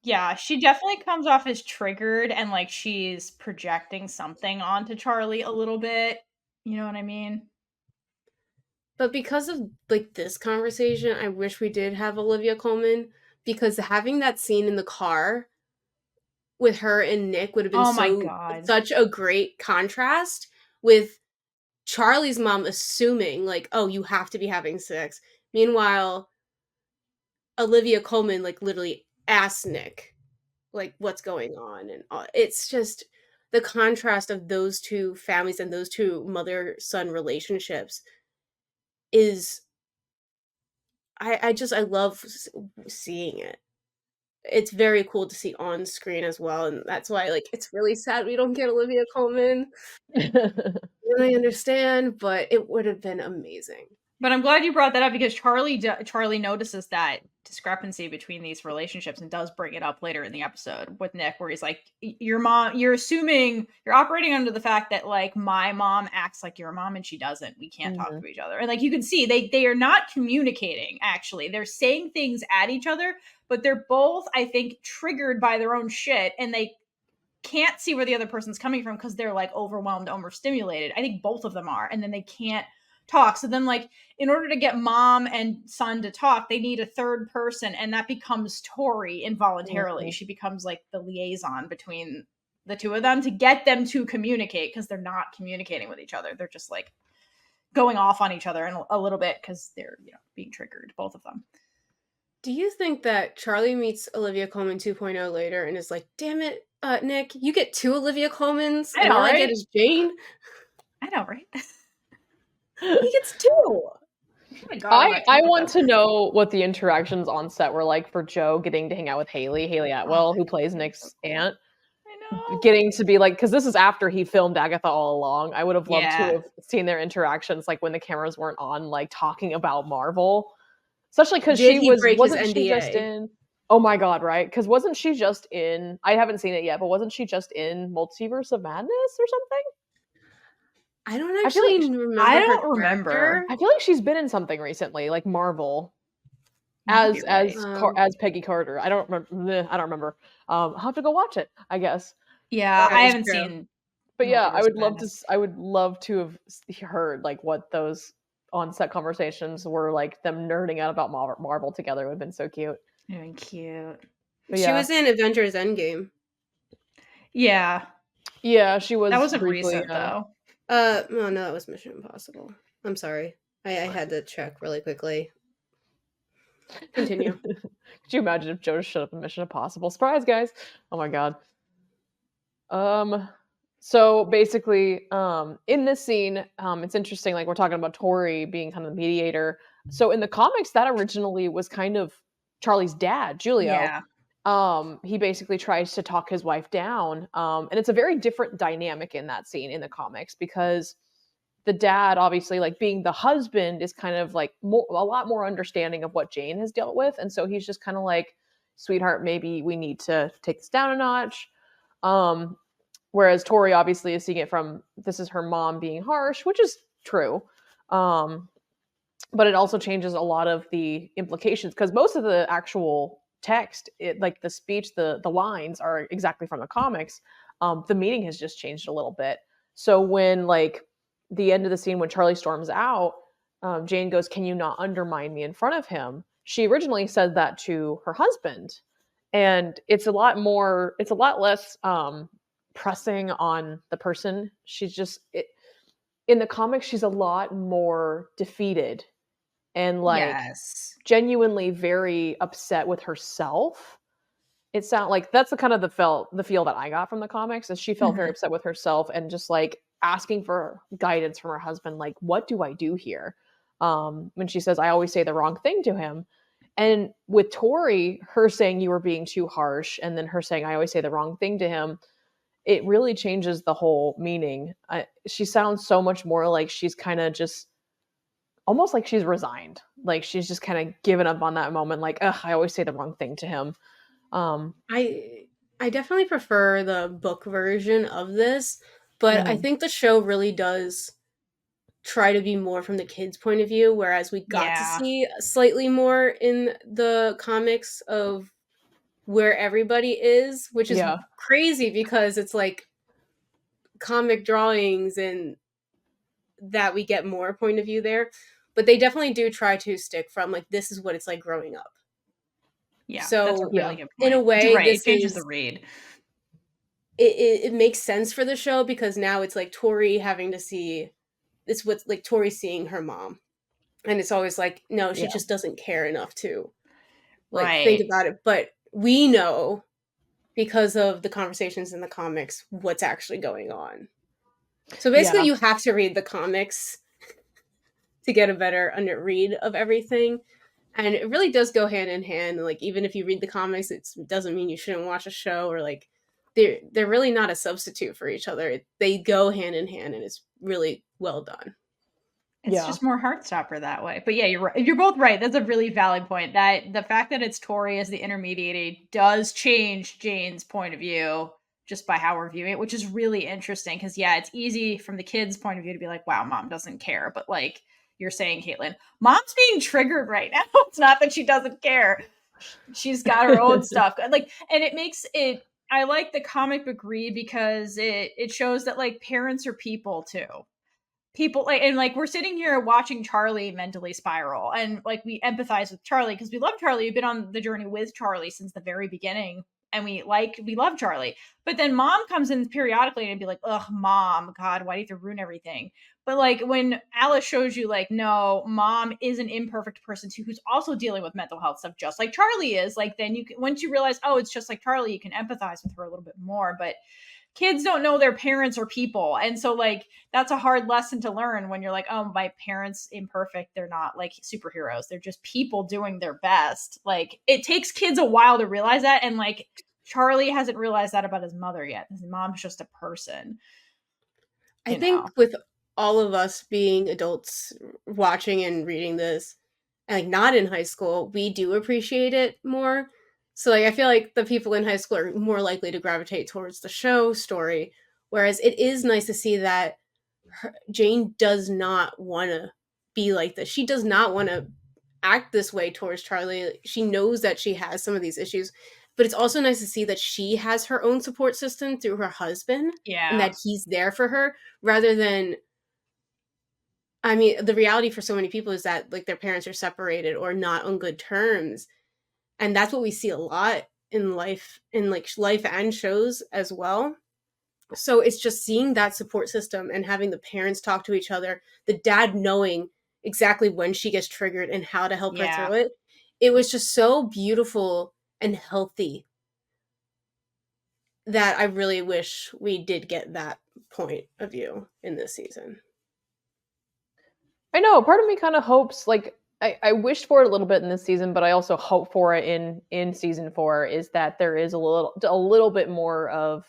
Yeah, she definitely comes off as triggered and like she's projecting something onto Charlie a little bit. You know what I mean? But because of like this conversation, I wish we did have Olivia Colman because having that scene in the car with her and Nick would have been Oh my God. such a great contrast with Charlie's mom assuming like, oh, you have to be having sex. Meanwhile, Olivia Colman like literally asked Nick like what's going on and it's just the contrast of those two families and those two mother-son relationships is I love seeing it. It's very cool to see on screen as well, and that's why like it's really sad we don't get Olivia Colman. Really understand, but it would have been amazing. But I'm glad you brought that up because Charlie notices that discrepancy between these relationships and does bring it up later in the episode with Nick, where he's like, "Your mom, you're assuming you're operating under the fact that like my mom acts like your mom and she doesn't. We can't talk to each other." And like you can see, they are not communicating. Actually, they're saying things at each other, but they're both, I think, triggered by their own shit, and they can't see where the other person's coming from because they're like overwhelmed, overstimulated. I think both of them are, and then they can't talk. So then like in order to get mom and son to talk, they need a third person, and that becomes Tori involuntarily. She becomes like the liaison between the two of them to get them to communicate because they're not communicating with each other. They're just like going off on each other in a little bit because they're, you know, being triggered, both of them. Do you think that Charlie meets Olivia Colman 2.0 later and is like, damn it, Nick, you get two Olivia Colmans and all I get is Jane? I know, right? He gets two. I want to know what the interactions on set were like for Joe getting to hang out with Haley Atwell, who plays Nick's aunt. I know. Getting to be like, because this is after he filmed Agatha all along. I would have loved to Yeah. have seen their interactions, like when the cameras weren't on, like talking about Marvel. Especially because Did he break his wasn't she just NDA? in? Oh my god, right? Because wasn't she just in? I haven't seen it yet, but wasn't she just in Multiverse of Madness or something? I don't I feel like actually remember. I her don't remember. character. I feel like she's been in something recently, like Marvel, Might be as right. as Peggy Carter. I don't remember. I don't remember. I'll have to go watch it, I guess. Yeah, That I is haven't true. seen. But yeah, I Multiverse would of love to. Madness. I would love to have heard like what those on-set conversations were like. Them nerding out about Marvel together would have been so cute. Doing cute. But She yeah, was in Avengers Endgame. Yeah, yeah, she was. that wasn't briefly, recent though. No, that was Mission Impossible. I'm sorry. I had to check really quickly. Continue. Could you imagine if Joe showed up in Mission Impossible? Surprise, guys! Oh my god. So basically, in this scene, it's interesting. Like we're talking about Tori being kind of the mediator. So in the comics, that originally was kind of Charlie's dad, Julio. Yeah. He basically tries to talk his wife down, and it's a very different dynamic in that scene in the comics because the dad, obviously, like being the husband, is kind of like a lot more understanding of what Jane has dealt with, and so he's just kind of like, "Sweetheart, maybe we need to take this down a notch." Whereas Tori obviously is seeing it from this is her mom being harsh, which is true. But it also changes a lot of the implications because most of the actual text, like the speech, the lines are exactly from the comics. The meaning has just changed a little bit. So when like the end of the scene when Charlie storms out, Jane goes, "Can you not undermine me in front of him?" She originally said that to her husband, and it's a lot less pressing on the person. She's just in the comics, she's a lot more defeated and like genuinely very upset with herself. It sounds like that's the kind of the feel that I got from the comics is she felt very upset with herself and just like asking for guidance from her husband, like, what do I do here? When she says, I always say the wrong thing to him. And with Tori, her saying you were being too harsh, and then her saying I always say the wrong thing to him, it really changes the whole meaning. She sounds so much more like she's kind of just almost like she's resigned. Like she's just kind of given up on that moment. Like, ugh, I always say the wrong thing to him. I definitely prefer the book version of this, but I think the show really does try to be more from the kids' point of view, whereas we got to see slightly more in the comics of where everybody is, which is crazy because it's like comic drawings and that we get more point of view there. But they definitely do try to stick from like this is what it's like growing up. Yeah, so that's a really good point. in a way, this changes the read. It makes sense for the show because now it's like Tori having to see it's what's like Tori seeing her mom, and it's always like no, she just doesn't care enough to like think about it. But we know because of the conversations in the comics what's actually going on. So basically, you have to read the comics to get a better read of everything. And it really does go hand in hand. Like, even if you read the comics, it doesn't mean you shouldn't watch a show or like they're really not a substitute for each other. They go hand in hand and it's really well done. It's just more Heartstopper that way. But yeah, you're right. You're both right. That's a really valid point. That the fact that it's Tori as the intermediary does change Jane's point of view just by how we're viewing it, which is really interesting. Because yeah, it's easy from the kids' point of view to be like, wow, mom doesn't care. But like you're saying, Kaitlynn, mom's being triggered right now. It's not that she doesn't care. She's got her own stuff. Like, and it makes it, I like the comic book read because it shows that like parents are people too. People like, and like we're sitting here watching Charlie mentally spiral, and like we empathize with Charlie because we love Charlie. We've been on the journey with Charlie since the very beginning, and we love Charlie. But then mom comes in periodically and be like, ugh, mom, God, why do you have to ruin everything? But like when Alice shows you like, no, mom is an imperfect person too, who's also dealing with mental health stuff, just like Charlie is. Like then you can, once you realize, oh, it's just like Charlie, you can empathize with her a little bit more. But kids don't know their parents are people. And so like that's a hard lesson to learn when you're like, oh, my parents imperfect. They're not like superheroes. They're just people doing their best. Like it takes kids a while to realize that. And like Charlie hasn't realized that about his mother yet. His mom's just a person. I think with all of us being adults watching and reading this, and like not in high school, we do appreciate it more. So like I feel like the people in high school are more likely to gravitate towards the show story, whereas it is nice to see that Jane does not want to be like this. She does not want to act this way towards Charlie. She knows that she has some of these issues, but it's also nice to see that she has her own support system through her husband, and that he's there for her rather than, I mean, the reality for so many people is that like their parents are separated or not on good terms. And that's what we see a lot in life and shows as well. So it's just seeing that support system and having the parents talk to each other, the dad knowing exactly when she gets triggered and how to help her through it. It was just so beautiful and healthy that I really wish we did get that point of view in this season. I know, part of me kind of hopes, like, I wished for it a little bit in this season, but I also hope for it in season 4, is that there is a little bit more of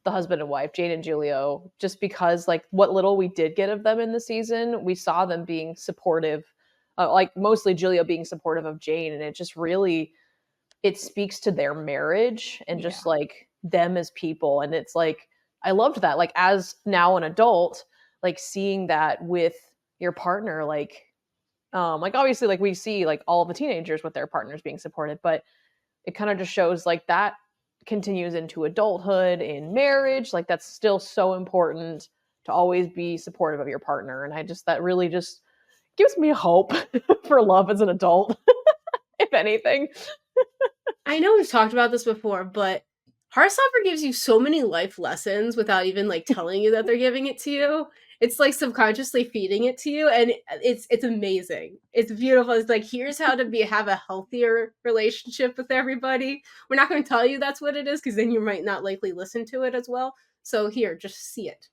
the husband and wife, Jane and Julio, just because like what little we did get of them in the season, we saw them being supportive, like mostly Julio being supportive of Jane, and it just really, it speaks to their marriage and just like them as people. And it's like, I loved that, like as now an adult, like seeing that with your partner, like obviously like we see like all of the teenagers with their partners being supported, but it kind of just shows like that continues into adulthood, in marriage, like that's still so important to always be supportive of your partner. And that really just gives me hope for love as an adult, if anything. I know we've talked about this before, but Heartstopper gives you so many life lessons without even like telling you that they're giving it to you. It's like subconsciously feeding it to you, and it's amazing. It's beautiful. It's like, here's how to have a healthier relationship with everybody. We're not going to tell you that's what it is, because then you might not likely listen to it as well. So here, just see it.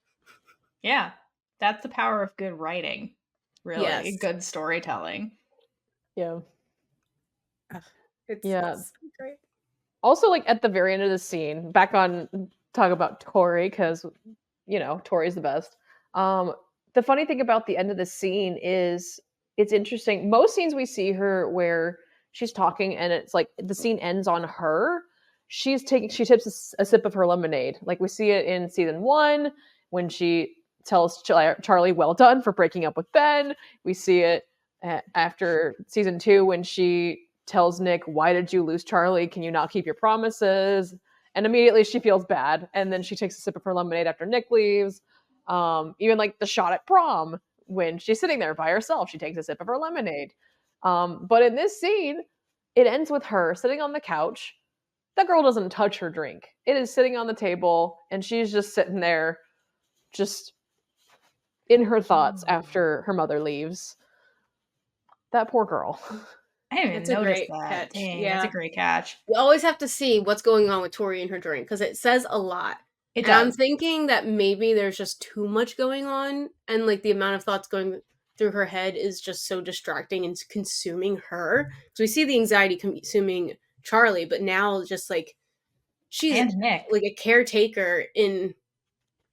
Yeah, that's the power of good writing. Really, good storytelling. Yeah. It's so great. Also, like at the very end of the scene, back on talk about Tori, because Tori's the best. The funny thing about the end of the scene is it's interesting. Most scenes we see her where she's talking and it's like the scene ends on her. She tips a sip of her lemonade. Like we see it in season 1 when she tells Charlie, well done for breaking up with Ben. We see it after season 2 when she tells Nick, why did you lose Charlie? Can you not keep your promises? And immediately she feels bad. And then she takes a sip of her lemonade after Nick leaves. Even like the shot at prom when she's sitting there by herself, she takes a sip of her lemonade. But in this scene, it ends with her sitting on the couch. That girl doesn't touch her drink. It is sitting on the table and she's just sitting there, just in her thoughts after her mother leaves. That poor girl. I didn't even notice that. Catch. Dang, that's a great catch. You always have to see what's going on with Tori and her drink, because it says a lot. It does. I'm thinking that maybe there's just too much going on, and like the amount of thoughts going through her head is just so distracting and consuming her. So we see the anxiety consuming Charlie, but now just like she's like a caretaker in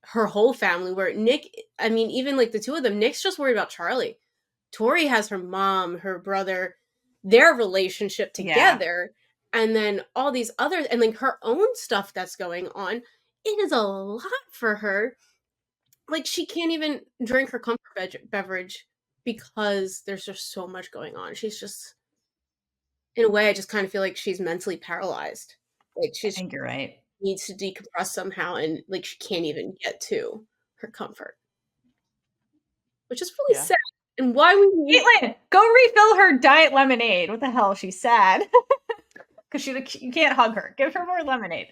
her whole family, where Nick, I mean, even like the two of them, Nick's just worried about Charlie. Tori has her mom, her brother, their relationship together, and then all these others, and like her own stuff that's going on. It is a lot for her. Like she can't even drink her comfort beverage because there's just so much going on. She's just, in a way, I just kind of feel like she's mentally paralyzed. Like I think you're right. Needs to decompress somehow, and like she can't even get to her comfort, which is really sad. And why would Kaitlynn go refill her diet lemonade? What the hell? She's sad because you can't hug her. Give her more lemonade.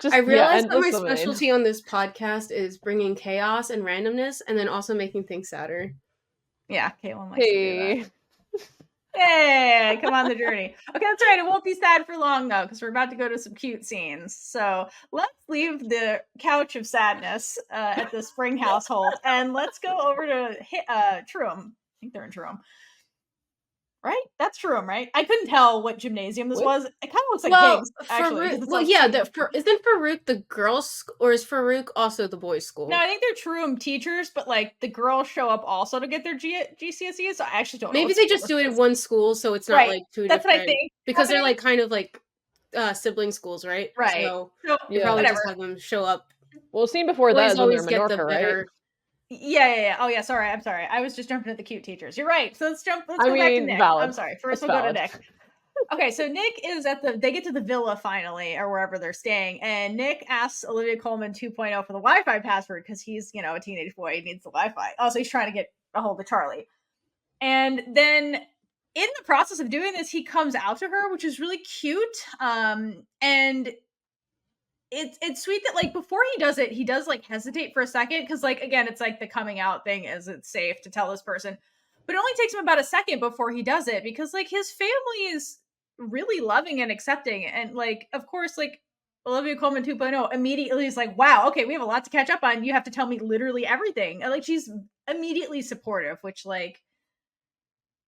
I realized that my specialty on this podcast is bringing chaos and randomness, and then also making things sadder. Yeah, Kaitlynn likes to do that. Yeah, come on the journey. Okay, that's right. It won't be sad for long though, because we're about to go to some cute scenes. So let's leave the couch of sadness at the Spring household, and let's go over to Troom. I think they're in Troom. Right? That's Troom, right? I couldn't tell what gymnasium this was. It kind of looks like Well, pigs, actually, because Farouk, it's well, all yeah, sheep. isn't Farouk the girls' or is Farouk also the boys' No, school? I think they're Troom teachers, but like the girls show up also to get their GCSEs. So I actually don't know Maybe what they school just this do it in is. one school, so it's not Right. like two That's what I different think because they're happening. like kind of like sibling schools, right? Right. So So they Yeah. probably whatever. just have them show up. Well, scene before that Boys is when they're always in get the Menorca, right? better. Yeah. Oh yeah, sorry. I'm sorry. I was just jumping at the cute teachers. You're right. So let's I go back to mean, Nick. I'm valid. sorry. First It's we'll go to valid. Nick. Okay, so Nick is they get to the villa finally, or wherever they're staying, and Nick asks Olivia Colman 2.0 for the Wi-Fi password because he's, a teenage boy, he needs the Wi-Fi. Also, he's trying to get a hold of Charlie. And then in the process of doing this, he comes out to her, which is really cute. And it's sweet that like before he does it, he does like hesitate for a second because like again, it's like the coming out thing is it's safe to tell this person, but it only takes him about a second before he does it because like his family is really loving and accepting, and like of course like Olivia Colman 2.0 immediately is like, wow, okay, we have a lot to catch up on. You have to tell me literally everything, and like she's immediately supportive, which like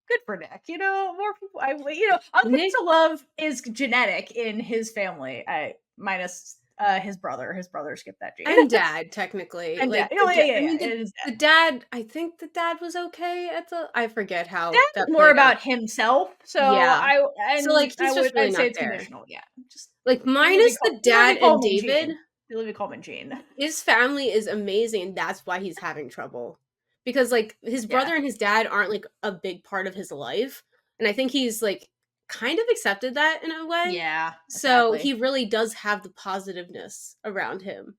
good for Nick. More people. Nick, Unconditional love is genetic in his family. I minus his brother. His brother skipped that gene. and dad technically, And like dad. Oh I yeah. mean It is the dad. dad. I think the dad was okay at the. I forget how Dad is that more played out. about himself. So Yeah, so like he's just really I'd say not it's there. conditional. Yeah, just Like minus the the dad Olivia and Colman David, gene. The Olivia Colman gene. his family is amazing, and that's why he's having trouble. Because like his Yeah. brother and his dad aren't like a big part of his life. And I think he's like kind of accepted that in a way. Yeah. So Sadly. he really does have the positiveness around him.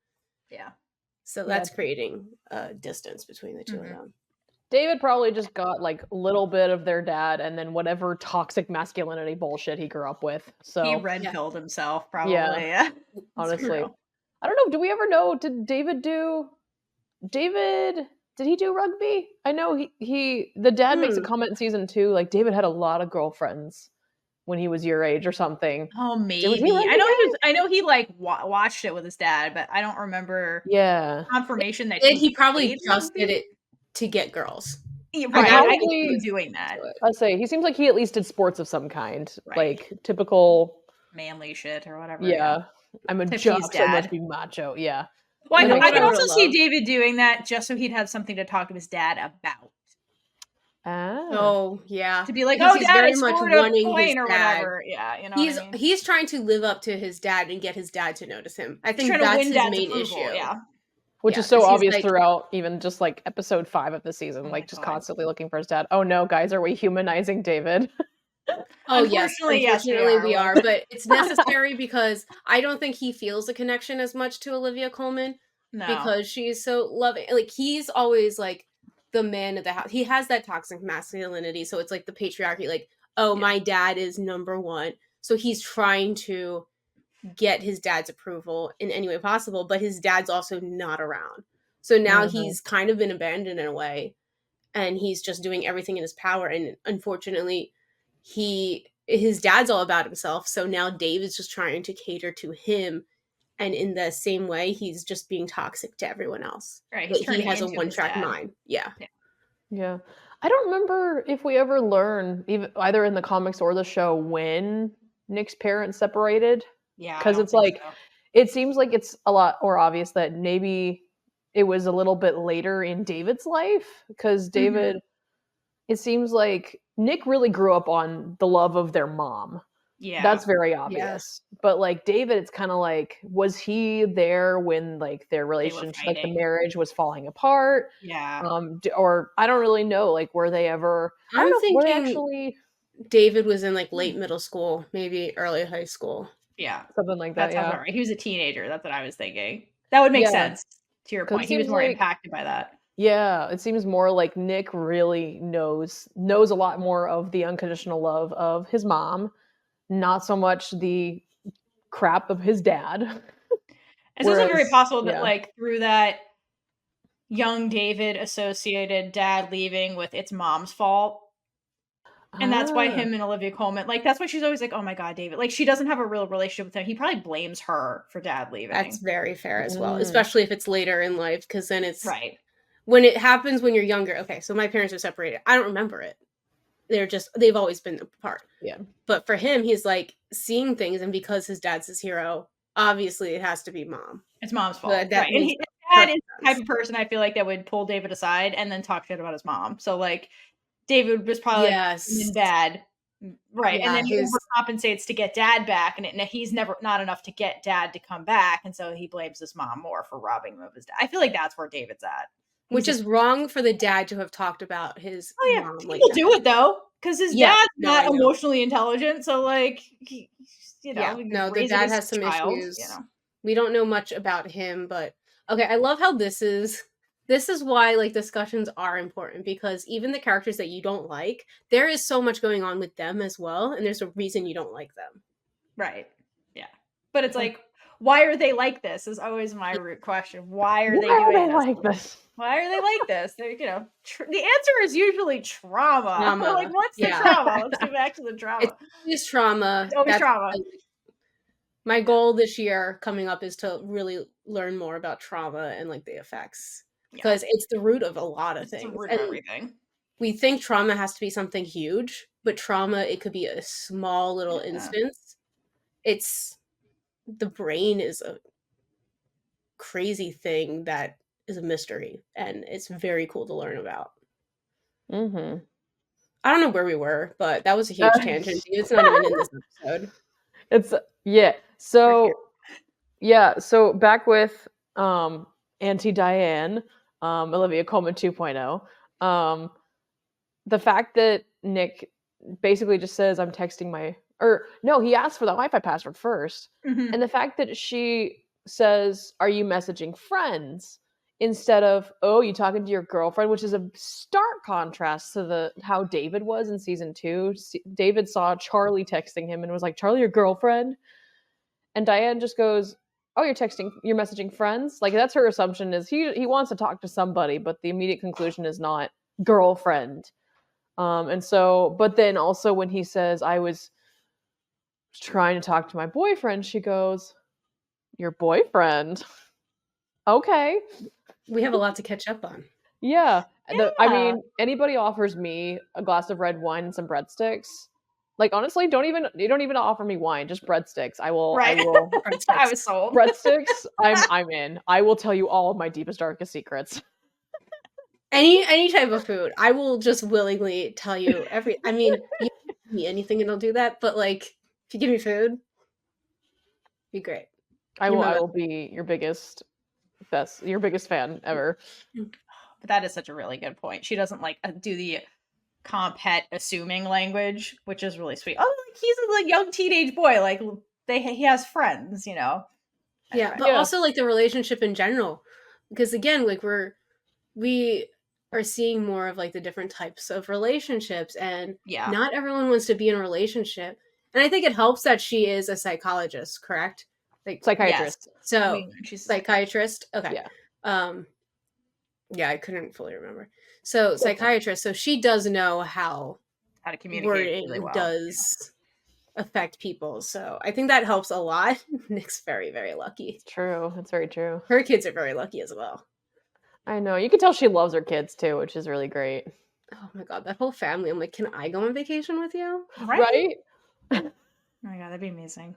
Yeah. So Yeah. that's creating a distance between the 2 of them. David probably just got like a little bit of their dad and then whatever toxic masculinity bullshit he grew up with. So he red pilled himself, probably. Yeah. Yeah. honestly, I don't know. Do we ever know? Did David did he do rugby? I know the dad makes a comment in season 2, like David had a lot of girlfriends when he was your age or something. Oh, Was he a maybe. rugby I know he like watched it with his dad, but I don't remember Yeah. confirmation that He probably played just did rugby. it to get girls. Yeah, I right. don't I think can he see him was doing that. into it. I'll say he seems like he at least did sports of some kind, Right. like typical. Manly shit or whatever. Yeah, I'm a Tiffany's jock, so I must dad. be macho. Yeah. Well, You know I what can I also would've see loved? David doing that just so he'd have something to talk to his dad about. Ah. Oh yeah, To be like, because oh, he's dad, I very much scored a wanting his point or dad. whatever. Yeah, you know what I mean? He's trying to live up to his dad and get his dad to notice him. I He's think trying to that's win his dad's main approval. issue. Yeah. Which Yeah, is so 'cause he's obvious like, throughout even just like episode 5 of the season, Oh my like just God. constantly looking for his dad. Oh no, guys, are we humanizing David? oh yes, Yes, unfortunately we like- are, but it's necessary because I don't think he feels a connection as much to Olivia Colman No. because she's so loving. Like he's always like the man of the house. He has that toxic masculinity, so it's like the patriarchy. Like, oh, Yeah. my dad is number one, so he's trying to get his dad's approval in any way possible, but his dad's also not around. So now he's kind of been abandoned in a way, and he's just doing everything in his power. And unfortunately, his dad's all about himself. So now David's just trying to cater to him, and in the same way, he's just being toxic to everyone else. Right. He's He turning has a into his one-track dad. mind. Yeah. Yeah. I don't remember if we ever learn, either in the comics or the show, when Nick's parents separated. Yeah. I Because don't it's think like, so. it seems like it's a lot more obvious that maybe it was a little bit later in David's life. Because David, it seems like Nick really grew up on the love of their mom. Yeah. That's very obvious. But like David, it's kind of like, was he there when like their relationship, like the fighting. marriage was falling apart? Yeah. Or I don't really know. Like, were they ever? I I'm don't know. Were they thinking actually David was in like late middle school, maybe early high school. Yeah. something like that? That sounds Yeah. about right. He was a teenager. That's what I was thinking. That would make Yeah. sense to your 'Cause it point. He was seems more like- impacted by that. Yeah, it seems more like Nick really knows a lot more of the unconditional love of his mom, not so much the crap of his dad. It's also very Whereas- possible that yeah. like through that young David associated dad leaving with its mom's fault. And that's why Ah. him and Olivia Colman, like, that's why she's always like, "Oh my god, David." Like, she doesn't have a real relationship with him. He probably blames her for dad That's leaving. very fair as well, Mm. especially if it's later in life, because then it's Right. when it happens when you're younger. Okay, so my parents are separated. I don't remember it. They've always been apart. Yeah. But for him, he's like seeing things, and because his dad's his hero, obviously it has to be mom. It's mom's So fault. that Right. And makes his dad is perfect the type sense. of person I feel like that would pull David aside and then talk shit about his mom. So, like, David was probably like Yes. in dad. Right. And Yeah, then he his overcompensates to get dad back, and he's never not enough to get dad to come back. And so he blames his mom more for robbing him of his dad. I feel like that's where David's at. He's which just, is wrong for the dad to have talked about his oh yeah, mom like people that. do it though, because his Yeah, dad's no, I not know. emotionally intelligent. So like, Yeah, he's no, the raising dad his has some child. issues. We don't know much about him, but okay, I love how this is why like discussions are important because even the characters that you don't like, there is so much going on with them as well, and there's a reason you don't like them. Right. Yeah. But it's like, why are they like this? Is always my root question. Why are they Why are doing they this? like this? Why are they like this? They're, the answer is usually trauma. We're like, Trauma. what's the Yeah. trauma? Let's get back to the It's trauma. always trauma. It's always That's trauma. my goal this year coming up is to really learn more about trauma and like the effects Yeah. because it's the root of a lot of It's the things. root And of everything. we think trauma has to be something huge, but trauma, it could be a small little Yeah. instance. It's the brain is a crazy thing that is a mystery, and it's very cool to learn about. Mm-hmm. I don't know where we were, but that was a huge tangent. It's not even in this episode. It's yeah. So yeah, so back with Auntie Diane, Olivia Colman 2.0. The fact that Nick basically just says I'm texting my or no, he asked for the Wi-Fi password first. Mhm. And the fact that she says, "Are you messaging friends?" instead of, "Oh, you talking to your girlfriend," which is a stark contrast to the how David was in season 2. David saw Charlie texting him and was like, "Charlie, your girlfriend?" And Diane just goes, "Oh, you're messaging friends?" Like that's her assumption is he wants to talk to somebody, but the immediate conclusion is not girlfriend. And so, but then also when he says, "I was trying to talk to my boyfriend," she goes, "Your boyfriend?" Okay. We have a lot to catch up on. Yeah. I Yeah. mean, anybody offers me a glass of red wine and some breadsticks. Like honestly, you don't even offer me wine, just breadsticks. I Right. will I was sold. breadsticks. I'm in. I will tell you all of my deepest darkest secrets. Any type of food, I will just willingly tell you I mean, you can give me anything and I'll do that, but like if you give me food, be great. I You're my will best. be your biggest fan ever. But that is such a really good point. She doesn't like do the compet assuming language, which is really sweet. Oh, like he's a like, young teenage boy. Like he has friends, Yeah, Anyway. but also like the relationship in general, because again, like we are seeing more of like the different types of relationships, and Yeah. not everyone wants to be in a relationship. And I think it helps that she is a psychologist, correct? Like Psychiatrist. Yes. so, She's psychiatrist. Okay. Yeah. Yeah, I couldn't fully remember. So psychiatrist. So she does know how how to communicate wording really well. does affect people. So I think that helps a lot. Nick's very, very lucky. It's true. It's very true. Her kids are very lucky as well. I know. You can tell she loves her kids too, which is really great. Oh my god, that whole family. I'm like, can I go on vacation with you? Right? Oh my god, that'd be amazing.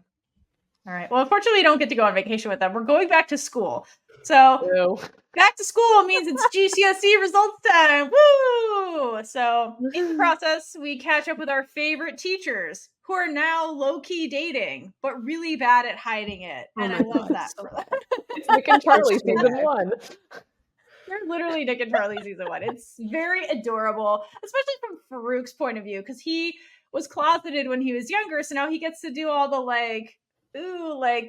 All right. Well, unfortunately, we don't get to go on vacation with them. We're going back to school. So Ew. back to school means it's GCSE results time. Woo! So in the process, we catch up with our favorite teachers who are now low-key dating, but really bad at hiding it. And I love that for them. It's Nick and Charlie It's so season bad. 1. They're literally Nick and Charlie season 1. It's very adorable, especially from Farouk's point of view, because he was closeted when he was younger, so now he gets to do all the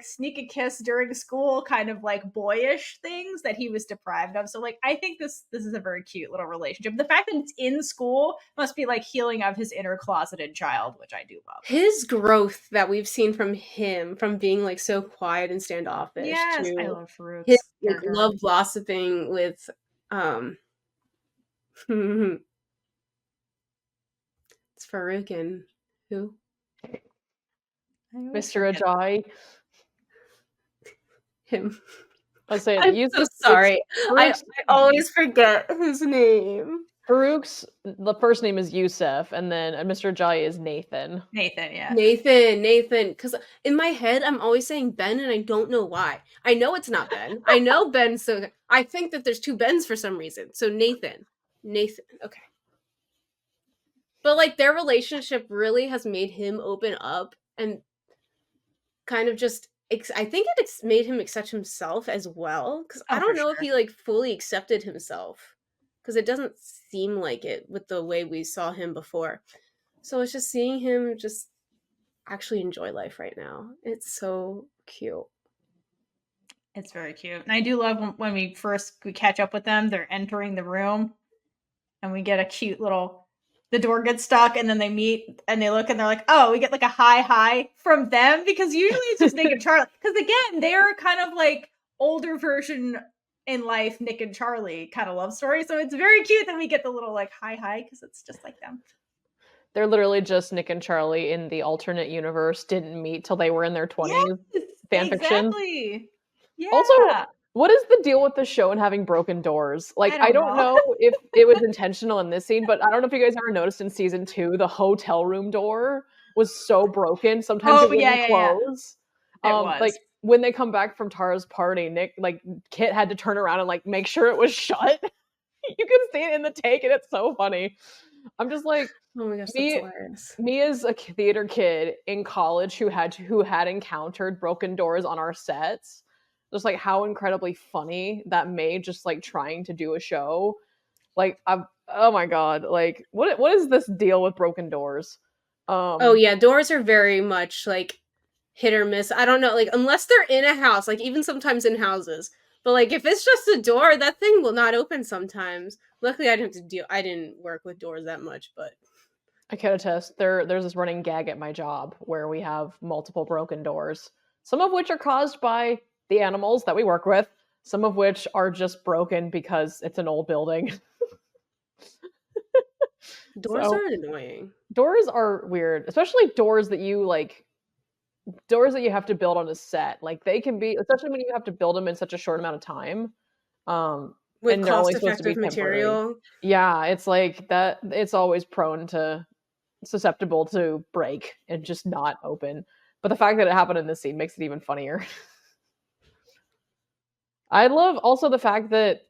sneak a kiss during school kind of like boyish things that he was deprived of. So like I think this is a very cute little relationship. The fact that it's in school must be like healing of his inner closeted child, which I do love. His growth that we've seen from him, from being like so quiet and standoffish, Yes, I to love Farouk's his like character. love blossoming with it's Farouk and who? Mr. Ajayi. Him. I'll say it. I'm so sorry. I always forget his name. Farouk's the first name is Yusuf, and then Mr. Ajayi is Nathan. Nathan, yeah. Nathan. Because in my head, I'm always saying Ben, and I don't know why. I know it's not Ben. I know Ben, so I think that there's two Bens for some reason. So Nathan. Okay. But like their relationship really has made him open up and kind of just I think it's made him accept himself as well, because I don't know if he like fully accepted himself, because it doesn't seem like it with the way we saw him before. So it's just seeing him just actually enjoy life right now. It's so cute. It's very cute. And I do love when we catch up with them, they're entering the room and we get a cute little, the door gets stuck and then they meet and they look and they're like, oh, we get like a hi from them, because usually it's just Nick and Charlie. Because again, they're kind of like older version in life, Nick and Charlie kind of love story. So it's very cute that we get the little like hi, because it's just like them. They're literally just Nick and Charlie in the alternate universe didn't meet till they were in their 20s. Yes, fanfiction. Exactly. Yeah. Also, what is the deal with the show and having broken doors? Like, I don't know if it was intentional in this scene, but I don't know if you guys ever noticed in season 2, the hotel room door was so broken. Sometimes it wouldn't close. Yeah. It was. Like, when they come back from Tara's party, Kit had to turn around and like make sure it was shut. You can see it in the take, and it's so funny. I'm just like, oh my gosh, that's hilarious. Me as a theater kid in college who had encountered broken doors on our sets, just like how incredibly funny that made, just like trying to do a show. Like, oh my god, like what is this deal with broken doors? Oh yeah, doors are very much like hit or miss. I don't know, like unless they're in a house, like even sometimes in houses. But like if it's just a door, that thing will not open sometimes. Luckily I didn't work with doors that much, but I can attest. There's this running gag at my job where we have multiple broken doors, some of which are caused by the animals that we work with, some of which are just broken because it's an old building. Doors are annoying. Doors are weird, especially doors that you have to build on a set. Like they can be, especially when you have to build them in such a short amount of time. With cost-effective material. Yeah, it's like that. It's always susceptible to break and just not open. But the fact that it happened in this scene makes it even funnier. I love also the fact that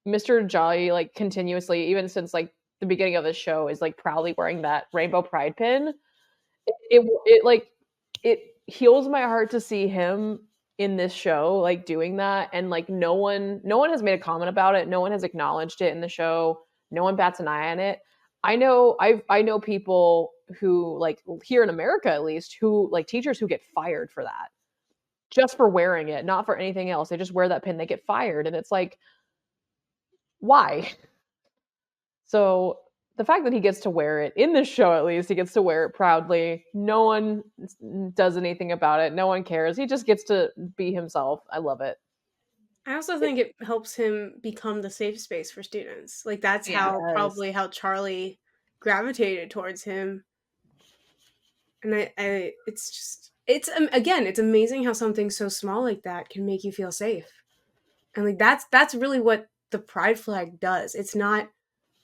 Mr. Jolly, like continuously, even since like the beginning of the show, is like proudly wearing that rainbow pride pin. It heals my heart to see him in this show, like doing that, and like no one has made a comment about it. No one has acknowledged it in the show. No one bats an eye on it. I know people who, like here in America at least, who like teachers who get fired for that, just for wearing it, not for anything else. They just wear that pin, they get fired, and it's like, why? So the fact that he gets to wear it in this show, at least he gets to wear it proudly. No one does anything about it. No one cares. He just gets to be himself. I love it. I also think it helps him become the safe space for students. Like that's probably how Charlie gravitated towards him. And it's amazing how something so small like that can make you feel safe. And like that's really what the pride flag does. It's not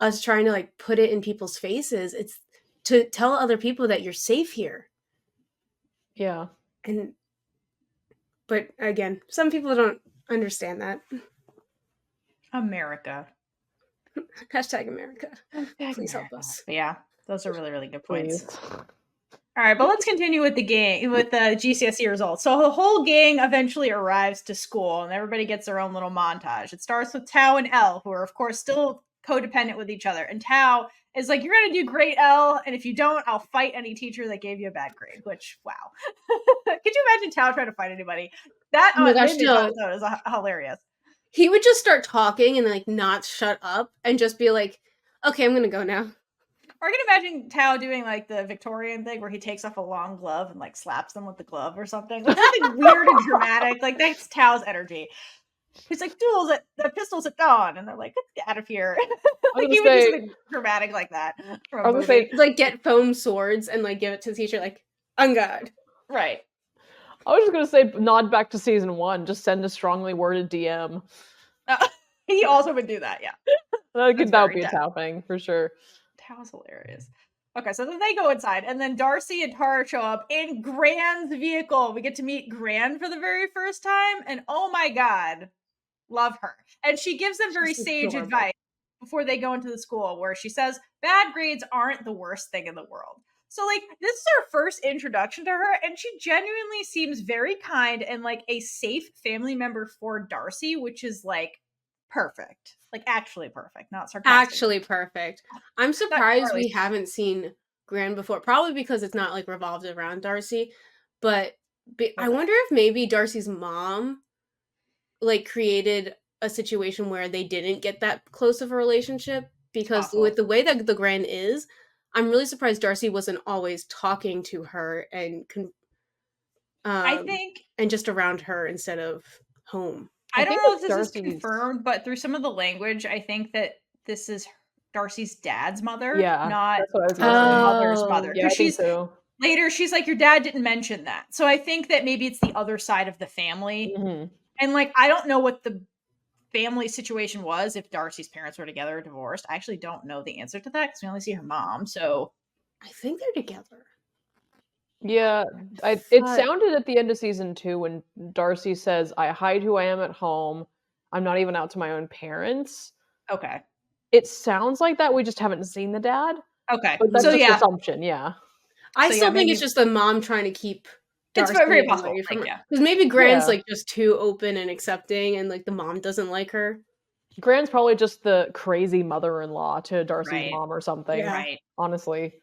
us trying to like put it in people's faces. It's to tell other people that you're safe here. Yeah. But again, some people don't understand that. America. Hashtag America. Please help us. But yeah, those are really, really good points. Please. All right, but let's continue with the GCSE results. So the whole gang eventually arrives to school, and everybody gets their own little montage. It starts with Tao and Elle, who are, of course, still codependent with each other. And Tao is like, you're going to do great, Elle, and if you don't, I'll fight any teacher that gave you a bad grade, which, wow. Could you imagine Tao trying to fight anybody? That is hilarious. He would just start talking and like not shut up and just be like, okay, I'm going to go now. Or I can imagine Tao doing like the Victorian thing where he takes off a long glove and like slaps them with the glove or something. Like something weird and dramatic. Like that's Tao's energy. He's like, duels at the pistols at dawn, and they're like, get out of here. Like gonna he would do say- something dramatic like that from I a was gonna movie. say, Like get foam swords and like give it to the teacher, like, on God. Right. I was just gonna say, nod back to season 1. Just send a strongly worded DM. He also would do that, yeah. That would very be a dead. Tao thing for sure. That was hilarious. Okay, so then they go inside, and then Darcy and Tara show up in Gran's vehicle. We get to meet Gran for the very first time, and oh my god, love her. And she gives them very She's sage adorable. advice before they go into the school, where she says bad grades aren't the worst thing in the world. So like this is our first introduction to her, and she genuinely seems very kind and like a safe family member for Darcy, which is like perfect. Like actually perfect, not sarcastic. Actually perfect. I'm surprised Charlie. we haven't seen Gran before, probably because it's not like revolved around Darcy. But I wonder if maybe Darcy's mom like created a situation where they didn't get that close of a relationship, because Possible. with the way that the Gran is, I'm really surprised Darcy wasn't always talking to her and I think and just around her instead of home. I don't think know if it's this is Darcy's- confirmed, but through some of the language, I think that this is Darcy's dad's mother, Yeah, not that's what I was Darcy's gonna say. mother's Oh. mother. Yeah, I Because think she's so. later, she's like, your dad didn't mention that. So I think that maybe it's the other side of the family. Mhm. And like, I don't know what the family situation was if Darcy's parents were together or divorced. I actually don't know the answer to that because we only see her mom. So I think they're together. Yeah, it thought- sounded at the end of season 2 when Darcy says, "I hide who I am at home. I'm not even out to my own parents." okay. It sounds like that. We just haven't seen the dad. Okay. But that's So just yeah, assumption. Yeah. I So, still yeah, think maybe- it's just the mom trying to keep it's Darcy very possible. away from Like, her. yeah. Because maybe Gran's Yeah. like just too open and accepting, and like the mom doesn't like her. Gran's probably just the crazy mother-in-law to Darcy's Right. mom or something. Yeah. Right. Honestly.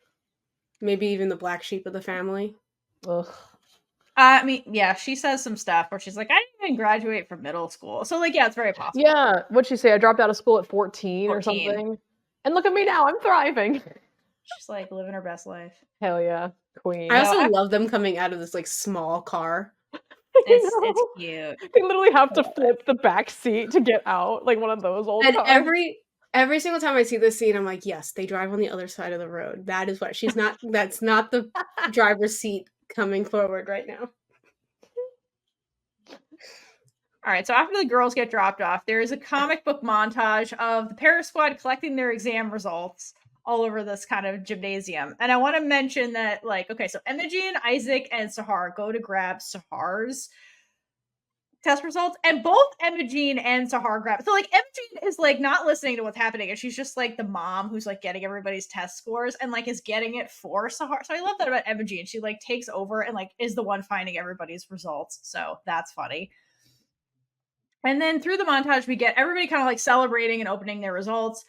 Maybe even the black sheep of the family. Ugh. I mean, yeah, she says some stuff where she's like, I didn't even graduate from middle school. So, like, yeah, it's very possible. Yeah. What'd she say? I dropped out of school at 14 or 14. something. And look at me now. I'm thriving. She's like living her best life. Hell yeah. Queen. I also I- love them coming out of this like small car. It's know. cute. They literally have to flip the back seat to get out, like one of those old And cars. every single time I see this scene, I'm like, yes, they drive on the other side of the road. That is what she's not. That's not the driver's seat coming forward right now. All right, so after the girls get dropped off, there is a comic book montage of the Paris squad collecting their exam results all over this kind of gymnasium. And I want to mention that, like, okay, so Imogen, Isaac, and Sahar go to grab Sahar's test results, and both Imogen and Sahar grab. So, like, Imogen is like not listening to what's happening, and she's just like the mom who's like getting everybody's test scores and like is getting it for Sahar. So I love that about Imogen. She like takes over and like is the one finding everybody's results. So that's funny. And then through the montage, we get everybody kind of like celebrating and opening their results,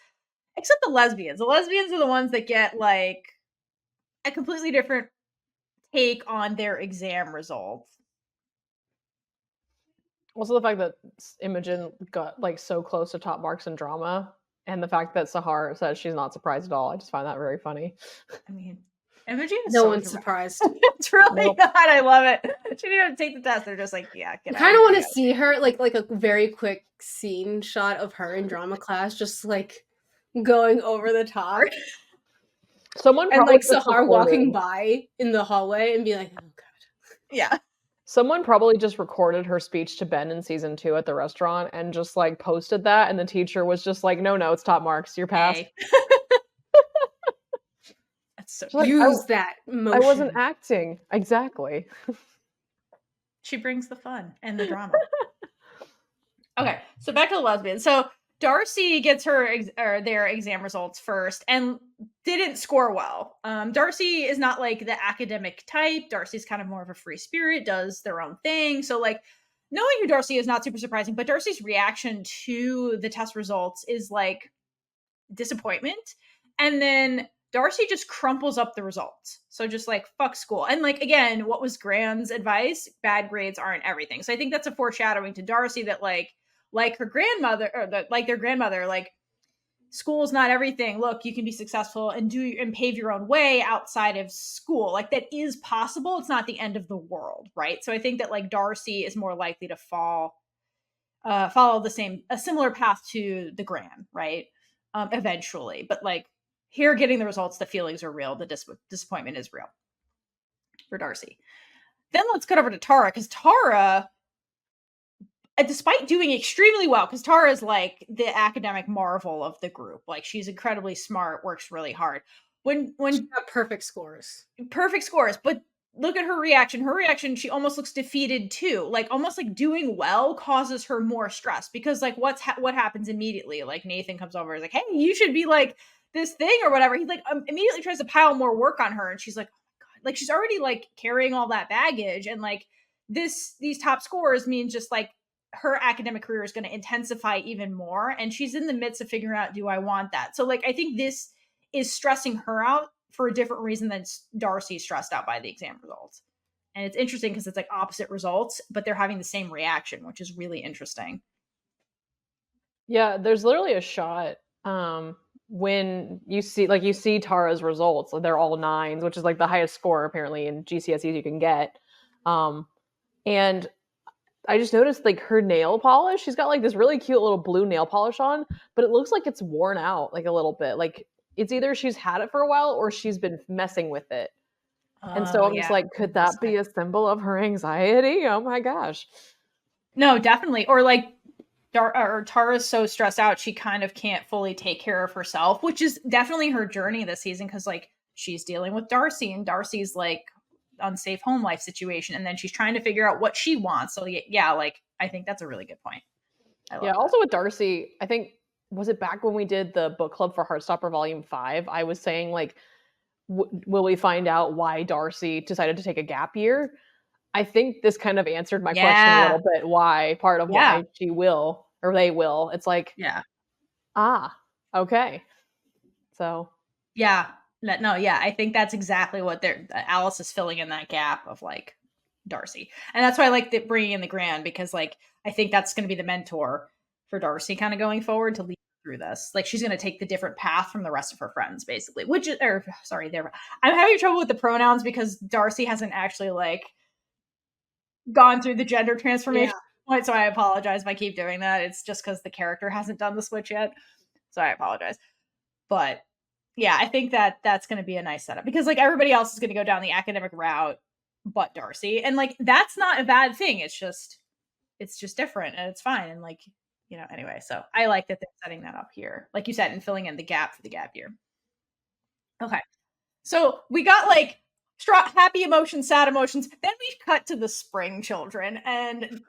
except the lesbians. The lesbians are the ones that get like a completely different take on their exam results. Also, the fact that Imogen got like so close to top marks in drama, and the fact that Sahar says she's not surprised at all. I just find that very funny. I mean, Imogen is No so one's dramatic. surprised. It's really Nope. not. I love it. She didn't even take the test. They're just like, yeah, I get kind of want to see her like a very quick scene shot of her in drama class, just like going over the top, Someone and probably like just Sahar walking recorded- by in the hallway and be like, "Oh god." Yeah. Someone probably just recorded her speech to Ben in season 2 at the restaurant and just like posted that, and the teacher was just like, "No, it's top marks. You're passed." Hey. That's so Like, Use that I motion. wasn't acting. Exactly. She brings the fun and the drama. Okay, so back to the lesbians. So Darcy gets their exam results first and didn't score well. Darcy is not like the academic type. Darcy's kind of more of a free spirit, does their own thing. So like knowing who Darcy is not super surprising, but Darcy's reaction to the test results is like disappointment. And then Darcy just crumples up the results. So just like fuck school. And like again, what was Gran's advice? Bad grades aren't everything. So I think that's a foreshadowing to Darcy that like her grandmother or like their grandmother, like school's not everything. Look, you can be successful and pave your own way outside of school. Like that is possible. It's not the end of the world, right? So I think that like Darcy is more likely to fall follow a similar path to the Gran, right? Eventually, but like here, getting the results, the feelings are real, the disappointment is real for Darcy. Then let's cut over to Tara, because Tara, despite doing extremely well, because Tara is like the academic marvel of the group, like she's incredibly smart, works really hard. When she got perfect scores, but look at her reaction. Her reaction, she almost looks defeated too. Like almost like doing well causes her more stress, because like what happens immediately? Like Nathan comes over, is like, hey, you should be like this thing or whatever. He like immediately tries to pile more work on her, and she's like, oh my god, like she's already like carrying all that baggage, and like these top scores mean just like her academic career is going to intensify even more, and she's in the midst of figuring out, do I want that? So like I think this is stressing her out for a different reason than Darcy stressed out by the exam results. And it's interesting because it's like opposite results, but they're having the same reaction, which is really interesting. Yeah, there's literally a shot when you see Tara's results, they're all 9s, which is like the highest score apparently in GCSEs you can get. And I just noticed like her nail polish, she's got like this really cute little blue nail polish on, but it looks like it's worn out like a little bit. Like it's either she's had it for a while or she's been messing with it. And so I'm just like, could that be a symbol of her anxiety? Oh my gosh. No, definitely. Or like Tara's so stressed out, she kind of can't fully take care of herself, which is definitely her journey this season, because like she's dealing with Darcy, and Darcy's like unsafe home life situation, and then she's trying to figure out what she wants. So yeah, like I think that's a really good point. Also with Darcy, I think, was it back when we did the book club for Heartstopper Volume 5, I was saying like, will we find out why Darcy decided to take a gap year? I think this kind of answered my question a little bit, why she will, or they will. It's like, okay. So I think that's exactly what Alice is filling in, that gap of like Darcy. And that's why I like bringing in the Gran, because like I think that's going to be the mentor for Darcy kind of going forward to lead through this. Like she's going to take the different path from the rest of her friends, basically. I'm having trouble with the pronouns because Darcy hasn't actually like gone through the gender transformation point, so I apologize if I keep doing that. It's just because the character hasn't done the switch yet, so I apologize. But yeah, I think that's going to be a nice setup, because like everybody else is going to go down the academic route but Darcy, and like that's not a bad thing. It's just different, and it's fine. And like, you know, anyway, so I like that they're setting that up here, like you said, and filling in the gap for the gap year. Okay, so we got like happy emotions, sad emotions. Then we cut to the spring children, and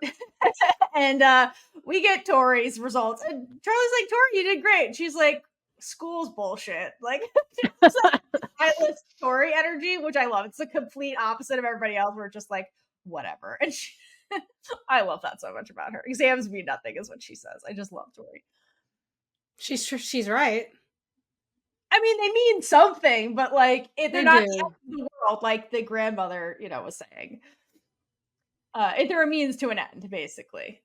we get Tori's results, and Charlie's like, Tori, you did great. She's like, school's bullshit. Like, it's like mindless Tori energy, which I love. It's the complete opposite of everybody else. We're just like, whatever. And I love that so much about her. Exams mean nothing, is what she says. I just love Tori. She's right. I mean, they mean something, but like they're not the end of the world, like the grandmother, you know, was saying. They're a means to an end, basically.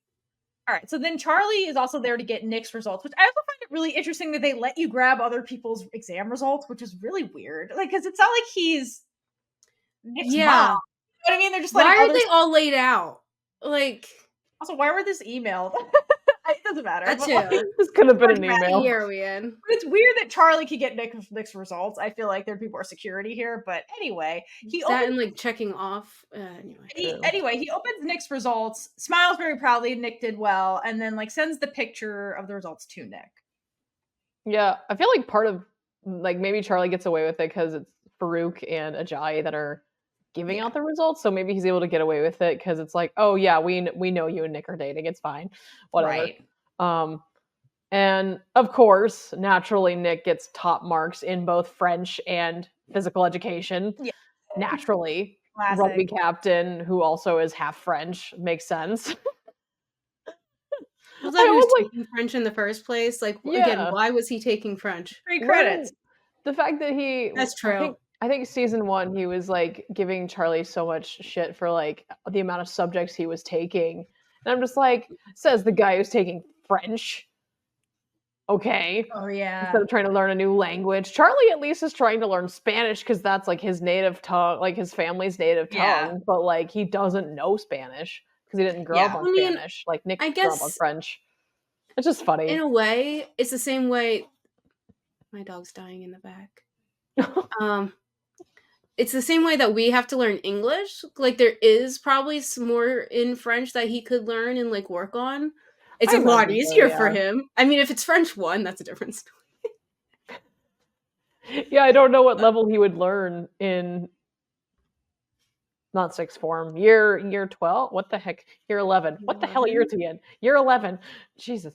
All right, so then Charlie is also there to get Nick's results, which I also find it really interesting that they let you grab other people's exam results, which is really weird. Like, because it's not like he's Nick's mom. You know what I mean? They're just like, why are they all laid out? Like, also, why were this emailed? It doesn't matter. That too. This could have been an email. Year are we in? But it's weird that Charlie could get Nick's results. I feel like there'd be more security here. But anyway, and like checking off. Anyway, he opens Nick's results, smiles very proudly. Nick did well, and then like sends the picture of the results to Nick. Yeah, I feel like part of like maybe Charlie gets away with it because it's Farouk and Ajayi that are giving out the results, so maybe he's able to get away with it because it's like, oh yeah, we know you and Nick are dating, it's fine, whatever. Right. And of course, naturally, Nick gets top marks in both French and physical education. Yeah. Naturally, classic. Rugby captain who also is half French makes sense. Was that who's taking French in the first place? Like, again, why was he taking French? Free credits. The fact that that's true. I think season 1, he was like giving Charlie so much shit for like the amount of subjects he was taking. And I'm just like, says the guy who's taking French. Okay. Oh, yeah. Instead of trying to learn a new language. Charlie at least is trying to learn Spanish because that's like his native tongue, like his family's native tongue. But like he doesn't know Spanish. because he didn't grow up Yeah. on I mean, Spanish. Like Nick I grew up on guess French. It's just in funny. a way, it's the same way. My dog's dying in the back. Um, it's the same way that we have to learn English. Like there is probably some more in French that he could learn and like work on. It's I a lot imagine so, easier for yeah. him. I mean, if it's French 1, that's a different story. Yeah, I don't know what level he would learn in not sixth form. Year 12? What the heck? Year 11. What the hell year 11? is he in? Year 11. Jesus.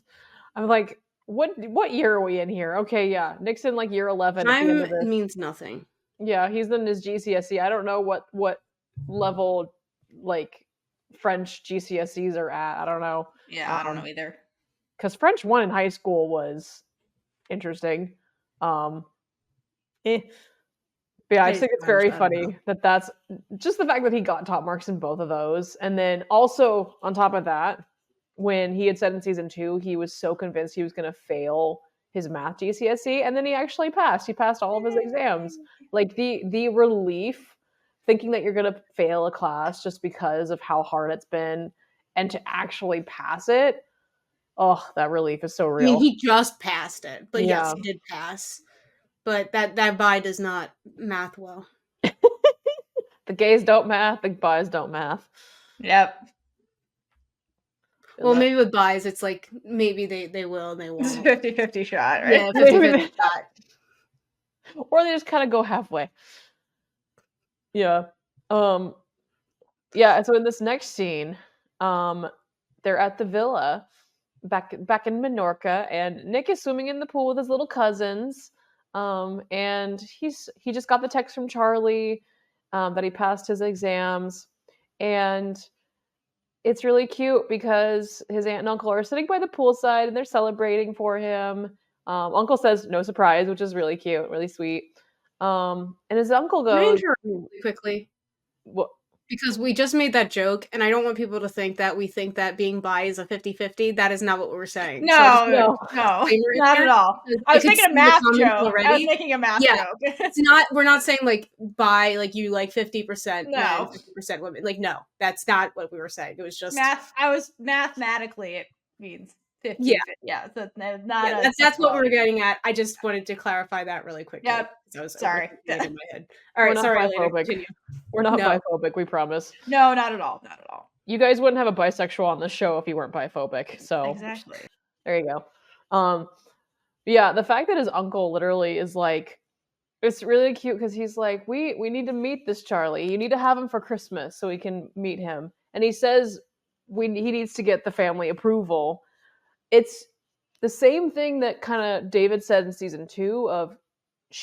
I'm like, what year are we in here? Okay, yeah. Nick's in like year 11 at the end Time of this. means nothing. Yeah, he's in his GCSE. I don't know what level like French GCSEs are at. I don't know. Yeah, I don't know either. Because French 1 in high school was interesting. Eh. But yeah, I just think it's very funny that that's just the fact that he got top marks in both of those. And then also on top of that, when he had said in season 2, he was so convinced he was going to fail his math GCSE, and then he actually passed. He passed all of his exams. Like the relief thinking that you're going to fail a class just because of how hard it's been and to actually pass it. Oh, that relief is so I mean, real. he just passed it, but yes, Yeah. he did pass. But that bi does not math well. The gays don't math, the boys don't math. Yep. Well, maybe with bis, it's like maybe they will and they It's a won't. 50-50 shot, right? Yeah, 50-50 shot. Or they just kind of go halfway. Yeah. Yeah, so in this next scene, they're at the villa back in Menorca, and Nick is swimming in the pool with his little cousins. And he just got the text from Charlie that he passed his exams, and it's really cute because his aunt and uncle are sitting by the poolside and they're celebrating for him. Uncle says no surprise, which is really cute, really sweet. And his uncle Can I goes, interrupt really quickly? "What? Because we just made that joke, and I don't want people to think that we think that being bi is a 50-50. That is not what we're saying. So I just No, not at all. I was making a math joke. I was making a math Yeah, joke. it's not. We're not saying like bi, like you like 50% men, No. 50% women. Like no, that's not what we were saying. It was just Math. I was mathematically it means 50. Yeah. Yeah. So not yeah, that's what we were getting at. I just wanted to clarify that really quickly. Yep. So I was Sorry. in my head. All right, We're not sorry, Alayna, biphobic. continue. We're not No. biphobic, we promise. No, not at all. Not at all. You guys wouldn't have a bisexual on the show if you weren't biphobic. So Exactly. there you go. Yeah, the fact that his uncle literally is like, it's really cute because he's like, we need to meet this Charlie. You need to have him for Christmas so we can meet him. And he says he needs to get the family approval. It's the same thing that kind of David said in season 2 of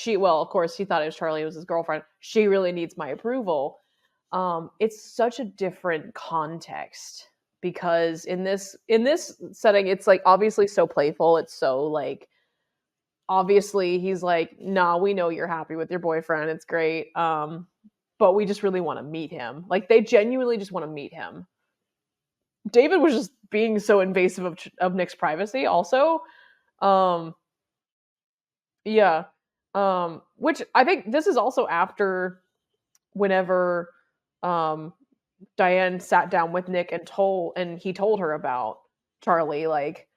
of course he thought it was Charlie, it was his girlfriend. She really needs my approval. It's such a different context because in this setting, it's like obviously so playful. It's so like obviously he's like, nah, we know you're happy with your boyfriend. It's great. But we just really want to meet him. Like they genuinely just want to meet him. David was just being so invasive of Nick's privacy also. Yeah. Which I think this is also after whenever Diane sat down with Nick and he told her about Charlie, like,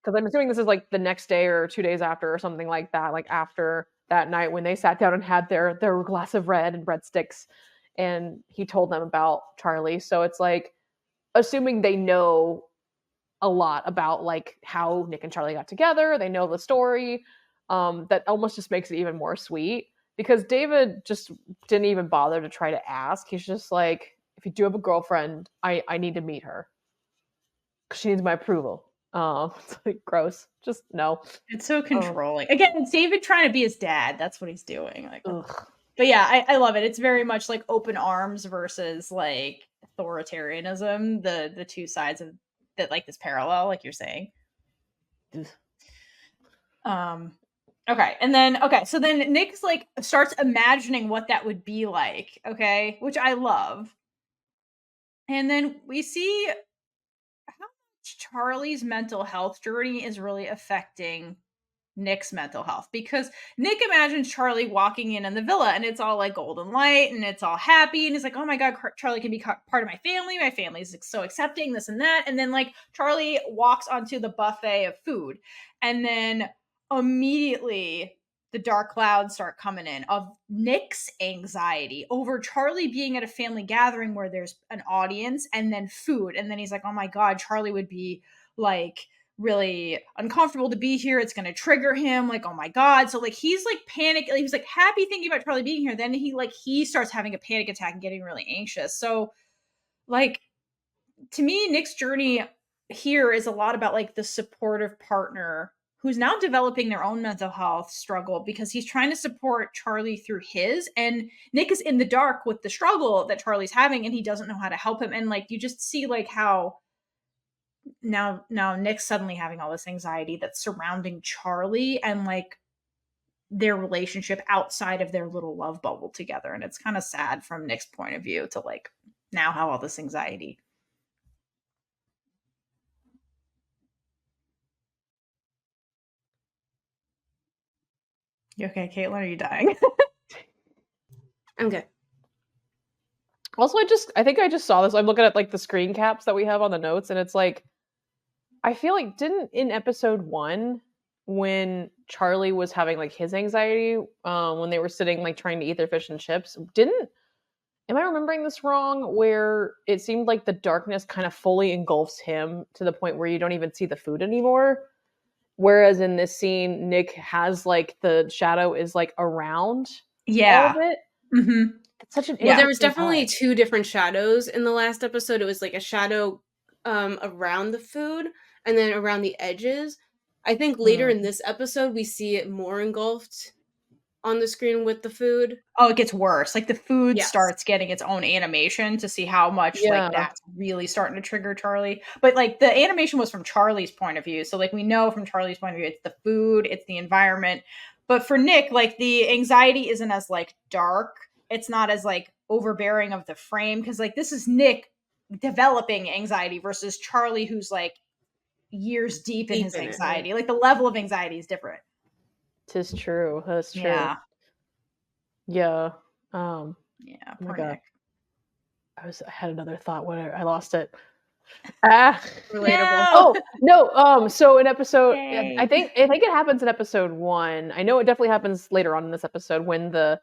because I'm assuming this is like the next day or 2 days after or something like that, like after that night when they sat down and had their glass of red and breadsticks, and he told them about Charlie. So it's like, assuming they know a lot about like how Nick and Charlie got together, they know the story. That almost just makes it even more sweet because David just didn't even bother to try to ask. He's just like, if you do have a girlfriend, I need to meet her because she needs my approval. It's like gross. Just no. It's so controlling. Again, it's David trying to be his dad. That's what he's doing. Like, Ugh. but yeah, I love it. It's very much like open arms versus like authoritarianism. The two sides of that, like this parallel, like you're saying. Okay, and then so then Nick's like starts imagining what that would be like. Okay, which I love. And then we see how much Charlie's mental health journey is really affecting Nick's mental health, because Nick imagines Charlie walking in the villa and it's all like golden light and it's all happy and he's like, oh my god, Charlie can be part of my family's so accepting, this and that. And then like Charlie walks onto the buffet of food and then immediately the dark clouds start coming in of Nick's anxiety over Charlie being at a family gathering where there's an audience and then food. And then he's like, oh my god, Charlie would be like really uncomfortable to be here. It's going to trigger him. Like, oh my god. So like he's like panic. He was like happy thinking about Charlie being here. Then he starts having a panic attack and getting really anxious. So like to me, Nick's journey here is a lot about like the supportive partner who's now developing their own mental health struggle because he's trying to support Charlie through his, and Nick is in the dark with the struggle that Charlie's having and he doesn't know how to help him. And like you just see like how now Nick's suddenly having all this anxiety that's surrounding Charlie and like their relationship outside of their little love bubble together. And it's kind of sad from Nick's point of view to like now have all this anxiety. You okay, Kaitlynn? Are you dying? I'm good. Also, I think I just saw this. I'm looking at like the screen caps that we have on the notes, and it's like, I feel like didn't in episode 1 when Charlie was having like his anxiety, when they were sitting like trying to eat their fish and chips, am I remembering this wrong? Where it seemed like the darkness kind of fully engulfs him to the point where you don't even see the food anymore. Whereas in this scene, Nick has like the shadow is like around all of it. Mm-hmm. It's such an Well, there was definitely 2 different shadows in the last episode. It was like a shadow around the food and then around the edges. I think later in this episode, we see it more engulfed on the screen with the food. Oh, it gets worse. Like the food starts getting its own animation to see how much like that's really starting to trigger Charlie. But like the animation was from Charlie's point of view. So like we know from Charlie's point of view, it's the food, it's the environment. But for Nick, like the anxiety isn't as like dark. It's not as like overbearing of the frame. Cause like this is Nick developing anxiety versus Charlie, who's like years deep in his anxiety. Like the level of anxiety is different. Tis true. That's true. Yeah. Yeah. Yeah. Poor Nick. I had another thought. Whatever. I lost it. Relatable. Oh no. So in episode, I think it happens in episode 1. I know it definitely happens later on in this episode when the,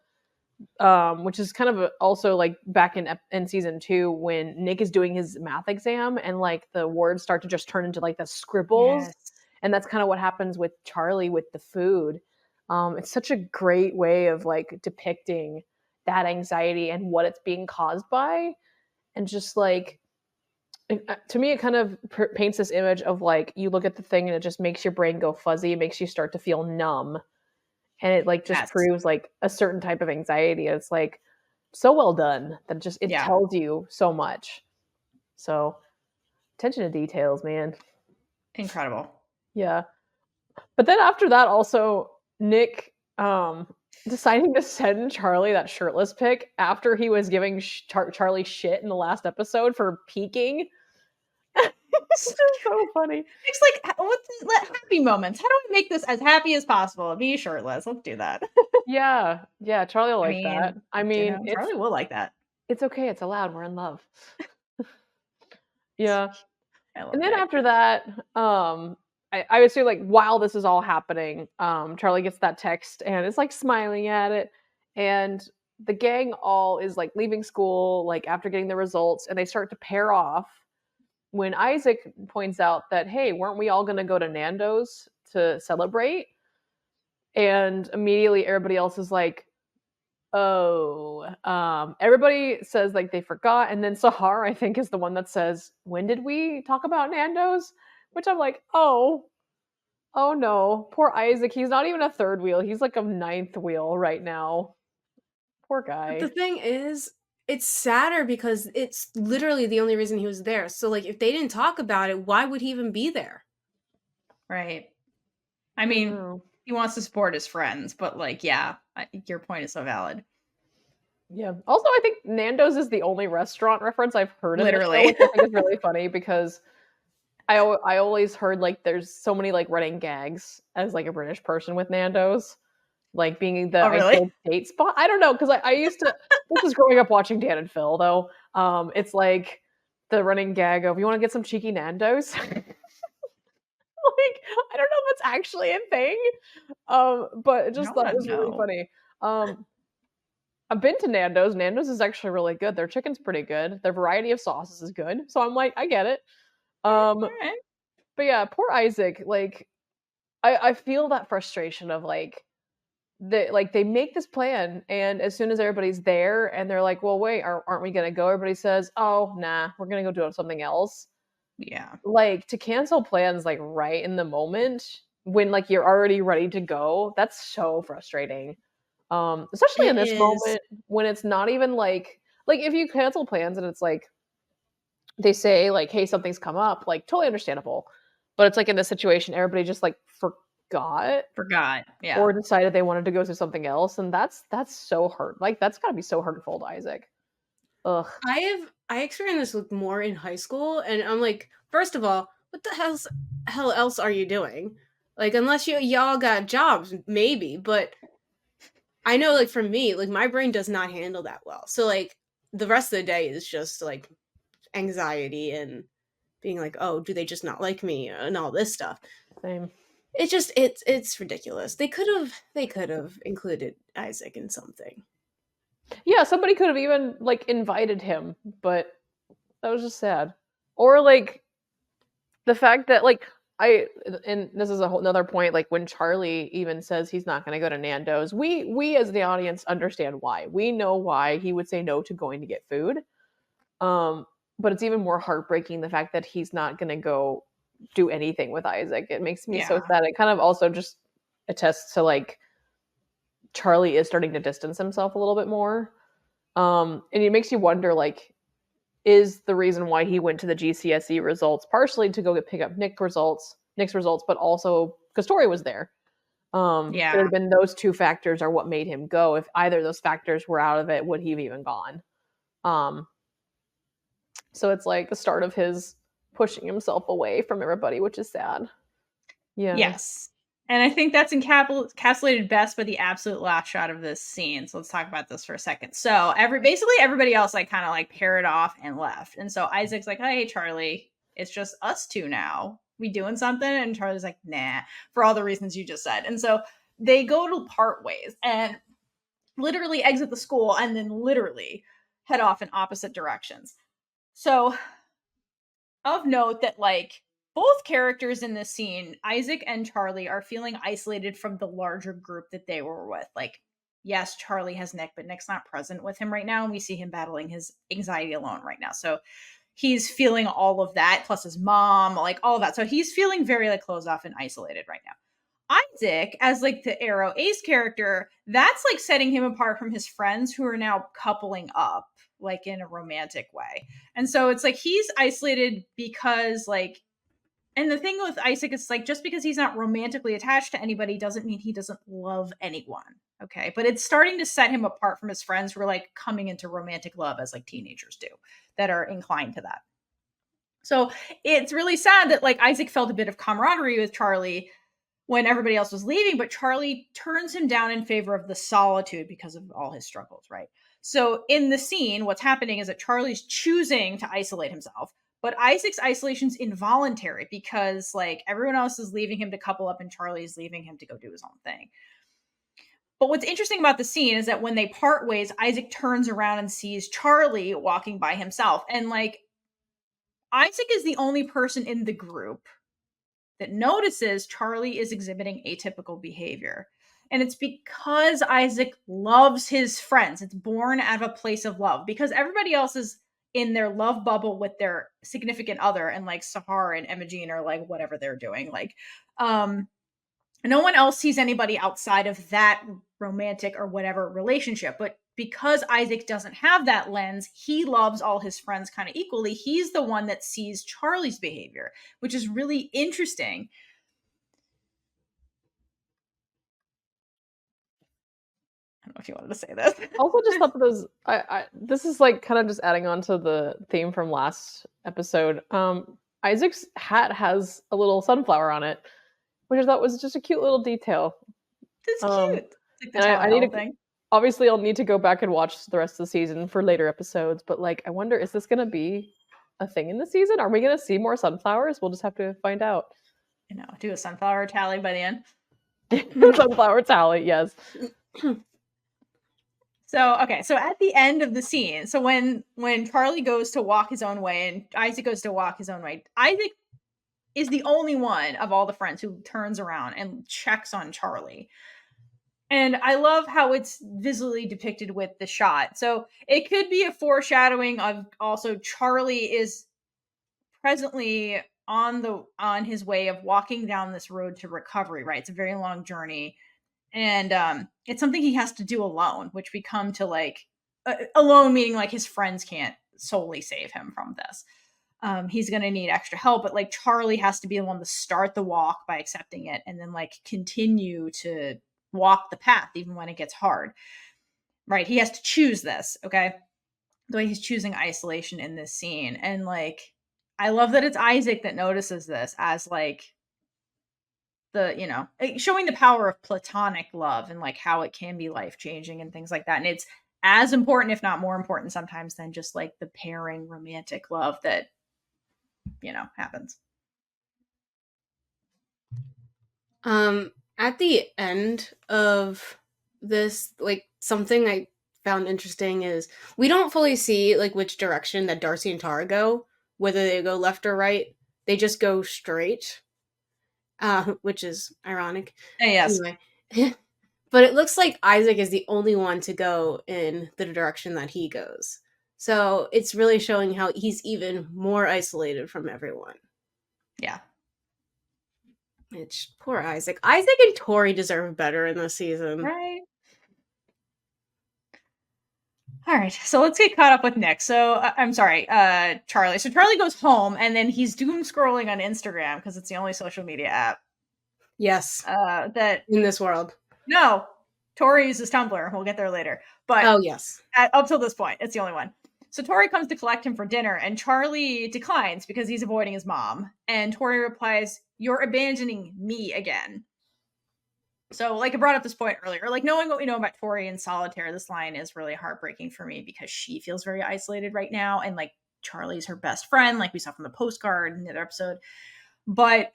which is kind of also like back in season 2 when Nick is doing his math exam and like the words start to just turn into like the scribbles, and that's kind of what happens with Charlie with the food. It's such a great way of like depicting that anxiety and what it's being caused by, and just like to me it kind of paints this image of like you look at the thing and it just makes your brain go fuzzy, it makes you start to feel numb, and it like just proves like a certain type of anxiety. It's like so well done that it tells you so much. So attention to details, man, incredible. Yeah. But then after that also Nick deciding to send Charlie that shirtless pic after he was giving Charlie shit in the last episode for peeking. It's just so funny. It's like, what's happy moments? How do I make this as happy as possible? Be shirtless. Let's do that. Yeah. Charlie will like that. I mean, Charlie will like that. It's okay. It's allowed. We're in love. Yeah. And then after that, I assume like while this is all happening, Charlie gets that text and is like smiling at it, and the gang all is like leaving school like after getting the results, and they start to pair off when Isaac points out that, hey, weren't we all going to go to Nando's to celebrate? And immediately everybody else is like, oh, everybody says like they forgot, and then Sahar I think is the one that says, when did we talk about Nando's? Which I'm like, oh no, poor Isaac. He's not even a third wheel. He's like a 9th wheel right now. Poor guy. But the thing is, it's sadder because it's literally the only reason he was there. So like if they didn't talk about it, why would he even be there? Right. I mean, he wants to support his friends, but like, yeah, your point is so valid. Yeah. Also, I think Nando's is the only restaurant reference I've heard in literally. This show, which I think is really funny because I always heard like there's so many like running gags as like a British person with Nando's, like being the Oh, really? ideal date spot. I don't know because I used to. This is growing up watching Dan and Phil though. It's like the running gag of you want to get some cheeky Nando's. Like I don't know if it's actually a thing. But I I just don't thought want it to was really know. funny. I've been to Nando's. Nando's is actually really good. Their chicken's pretty good. Their variety of sauces is good. So I'm like, I get it. All Um, right. but yeah, poor Isaac. Like, I feel that frustration of they make this plan, and as soon as everybody's there, and they're like, well, wait, aren't we gonna go? Everybody says, oh, nah, we're gonna go do something else. Yeah. Like to cancel plans like right in the moment when like you're already ready to go. That's so frustrating. Especially in It this is. moment when it's not even like if you cancel plans and it's like they say like, "Hey, something's come up," like totally understandable. But it's like in this situation, everybody just like forgot Forgot. Yeah. or decided they wanted to go do something else, and that's so hurt. Like that's gotta be so hurtful to Isaac. Ugh. I experienced this with more in high school, and I'm like, first of all, what the hell else are you doing? Like, unless y'all got jobs, maybe, but I know, like, for me, like, my brain does not handle that well. So, like, the rest of the day is just like anxiety and being like, oh, do they just not like me and all this stuff. Same. It's ridiculous. They could have included Isaac in something. Yeah, somebody could have even like invited him, but that was just sad. Or like the fact that like I and this is a whole another point like when Charlie even says he's not going to go to Nando's, we as the audience understand why. We know why he would say no to going to get food. Um but it's even more heartbreaking the fact that he's not going to go do anything with Isaac. It makes me so Yeah. sad. It kind of also just attests to like Charlie is starting to distance himself a little bit more. And it makes you wonder like is the reason why he went to the GCSE results, partially to go pick up Nick's results, but also because Tori was there. Could Yeah. have been those two factors are what made him go. If either of those factors were out of it, would he have even gone? Um, so it's like the start of his pushing himself away from everybody, which is sad. Yeah. Yes. And I think that's encapsulated best by the absolute last shot of this scene. So let's talk about this for a second. So basically everybody else like kind of like paired off and left. And so Isaac's like, hey Charlie, it's just us two now. We doing something? And Charlie's like, nah, for all the reasons you just said. And so they go to part ways and literally exit the school and then literally head off in opposite directions. So of note that like both characters in this scene, Isaac and Charlie, are feeling isolated from the larger group that they were with. Like, yes, Charlie has Nick, but Nick's not present with him right now, and we see him battling his anxiety alone right now. So he's feeling all of that, plus his mom, like all of that. So he's feeling very like closed off and isolated right now. Isaac, as like the Arrow Ace character, that's like setting him apart from his friends who are now coupling up like in a romantic way. And so it's like he's isolated because like and the thing with Isaac is like just because he's not romantically attached to anybody doesn't mean he doesn't love anyone. Okay. But it's starting to set him apart from his friends who are like coming into romantic love as like teenagers do that are inclined to that. So it's really sad that like Isaac felt a bit of camaraderie with Charlie when everybody else was leaving, but Charlie turns him down in favor of the solitude because of all his struggles, right? So in the scene, what's happening is that Charlie's choosing to isolate himself, but Isaac's isolation's involuntary because like everyone else is leaving him to couple up and Charlie's leaving him to go do his own thing. But what's interesting about the scene is that when they part ways, Isaac turns around and sees Charlie walking by himself. And like Isaac is the only person in the group that notices Charlie is exhibiting atypical behavior. And it's because Isaac loves his friends. It's born out of a place of love because everybody else is in their love bubble with their significant other and like Sahar and Imogene are like whatever they're doing. Like, no one else sees anybody outside of that romantic or whatever relationship. But because Isaac doesn't have that lens, he loves all his friends kind of equally. He's the one that sees Charlie's behavior, which is really interesting. I don't know if you wanted to say this. Also, just thought that this is like kind of just adding on to the theme from last episode. Isaac's hat has a little sunflower on it, which I thought was just a cute little detail. That's Um, cute. It's like the and town I need hall to thing. obviously I'll need to go back and watch the rest of the season for later episodes. But like, I wonder, is this gonna be a thing in the season? Are we gonna see more sunflowers? We'll just have to find out. Do a sunflower tally by the end. Sunflower tally, yes. So okay, so at the end of the scene, so when Charlie goes to walk his own way and Isaac goes to walk his own way, Isaac is the only one of all the friends who turns around and checks on Charlie. And I love how it's visually depicted with the shot. So it could be a foreshadowing of also Charlie is presently on his way of walking down this road to recovery, right? It's a very long journey. And it's something he has to do alone, which we come to like alone meaning like his friends can't solely save him from this. He's going to need extra help, but like Charlie has to be the one to start the walk by accepting it and then like continue to walk the path even when it gets hard, right? He has to choose this. Okay, the way he's choosing isolation in this scene. And like I love that it's Isaac that notices this as like the showing the power of platonic love and like how it can be life changing and things like that. And it's as important, if not more important sometimes, than just like the pairing romantic love that happens. At the end of this, like, something I found interesting is we don't fully see like which direction that Darcy and Tara go, whether they go left or right. They just go straight, which is ironic. Yes. Anyway, but it looks like Isaac is the only one to go in the direction that he goes. So it's really showing how he's even more isolated from everyone. Yeah. Which, poor Isaac. Isaac and Tori deserve better in this season. Right. All right, so let's get caught up with Nick. So I'm sorry, Charlie. So Charlie goes home and then he's doom scrolling on Instagram because it's the only social media app. Yes. That in this world. No, Tori uses Tumblr. We'll get there later. But oh yes, up till this point, it's the only one. So Tori comes to collect him for dinner, and Charlie declines because he's avoiding his mom. And Tori replies, "You're abandoning me again." So, like I brought up this point earlier, like knowing what we know about Tori in Solitaire, this line is really heartbreaking for me because she feels very isolated right now. And like Charlie's her best friend, like we saw from the postcard in the other episode. But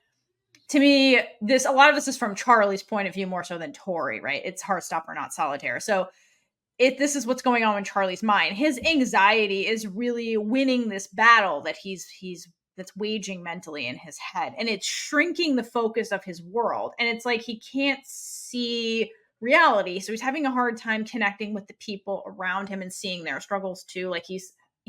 to me, a lot of this is from Charlie's point of view more so than Tori, right? It's Heartstopper, not Solitaire. So this is what's going on in Charlie's mind. His anxiety is really winning this battle that that's waging mentally in his head, and it's shrinking the focus of his world. And it's like he can't see reality, so he's having a hard time connecting with the people around him and seeing their struggles too. Like he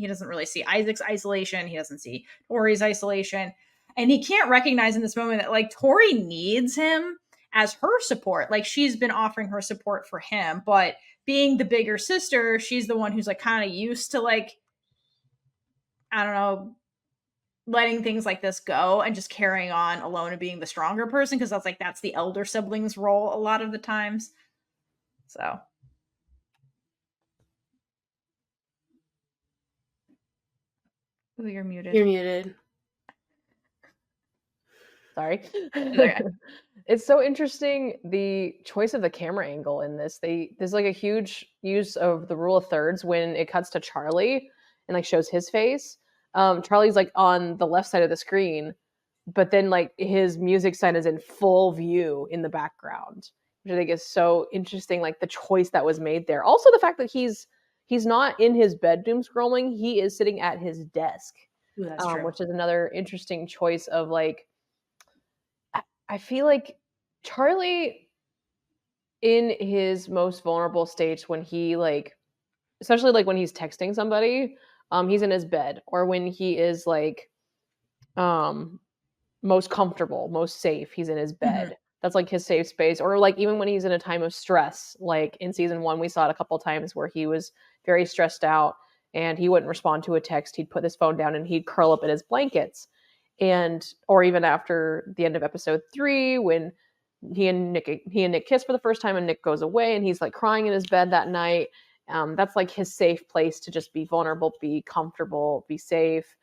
doesn't really see Isaac's isolation, he doesn't see Tori's isolation, and he can't recognize in this moment that like Tori needs him as her support. Like she's been offering her support for him, but being the bigger sister, she's the one who's like kind of used to like, I don't know, letting things like this go and just carrying on alone and being the stronger person, because that's the elder sibling's role a lot of the times. So you're muted. You're muted. Sorry. It's so interesting, the choice of the camera angle in this. There's like a huge use of the rule of thirds when it cuts to Charlie and like shows his face. Charlie's like on the left side of the screen, but then like his music sign is in full view in the background, which I think is so interesting. Like the choice that was made there. Also the fact that he's not in his bed doom scrolling, he is sitting at his desk. Ooh, that's true. Which is another interesting choice of like, I feel like Charlie in his most vulnerable states when he like, especially like when he's texting somebody, he's in his bed, or when he is like most comfortable, most safe, he's in his bed. Mm-hmm. That's like his safe space. Or like even when he's in a time of stress, like in season 1 we saw it a couple times where he was very stressed out and he wouldn't respond to a text. He'd put his phone down and he'd curl up in his blankets. Or even after the end of episode 3 when he and Nick kiss for the first time and Nick goes away and he's like crying in his bed that night. That's like his safe place to just be vulnerable, be comfortable, be safe.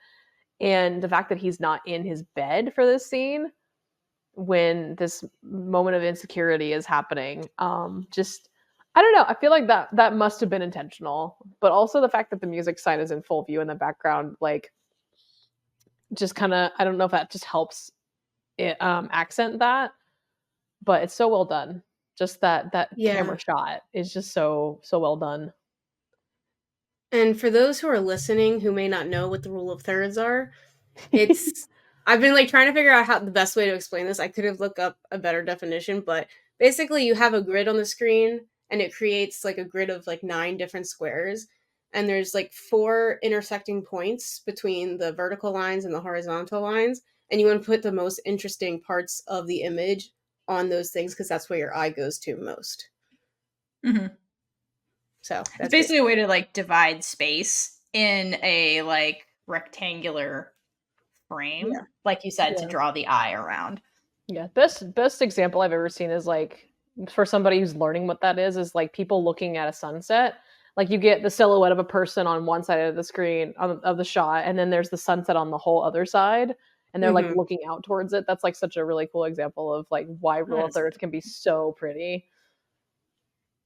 And the fact that he's not in his bed for this scene when this moment of insecurity is happening, just I don't know. I feel like that must have been intentional, but also the fact that the music side is in full view in the background, like, just kind of, I don't know if that just helps it accent that, but it's so well done. Just that Yeah. camera shot is just so well done. And for those who are listening who may not know what the rule of thirds are, it's I've been like trying to figure out how the best way to explain this. I could have looked up a better definition, but basically you have a grid on the screen and it creates like a grid of like 9 different squares, and there's like 4 intersecting points between the vertical lines and the horizontal lines, and you want to put the most interesting parts of the image on those things because that's where your eye goes to most. Mm-hmm. So it's basically a way to like divide space in a like rectangular frame, like you said, to draw the eye around. Yeah, best example I've ever seen is like, for somebody who's learning what that is like people looking at a sunset. Like you get the silhouette of a person on one side of the screen of the shot, and then there's the sunset on the whole other side, and they're like looking out towards it. That's like such a really cool example of like why rule of thirds can be so pretty.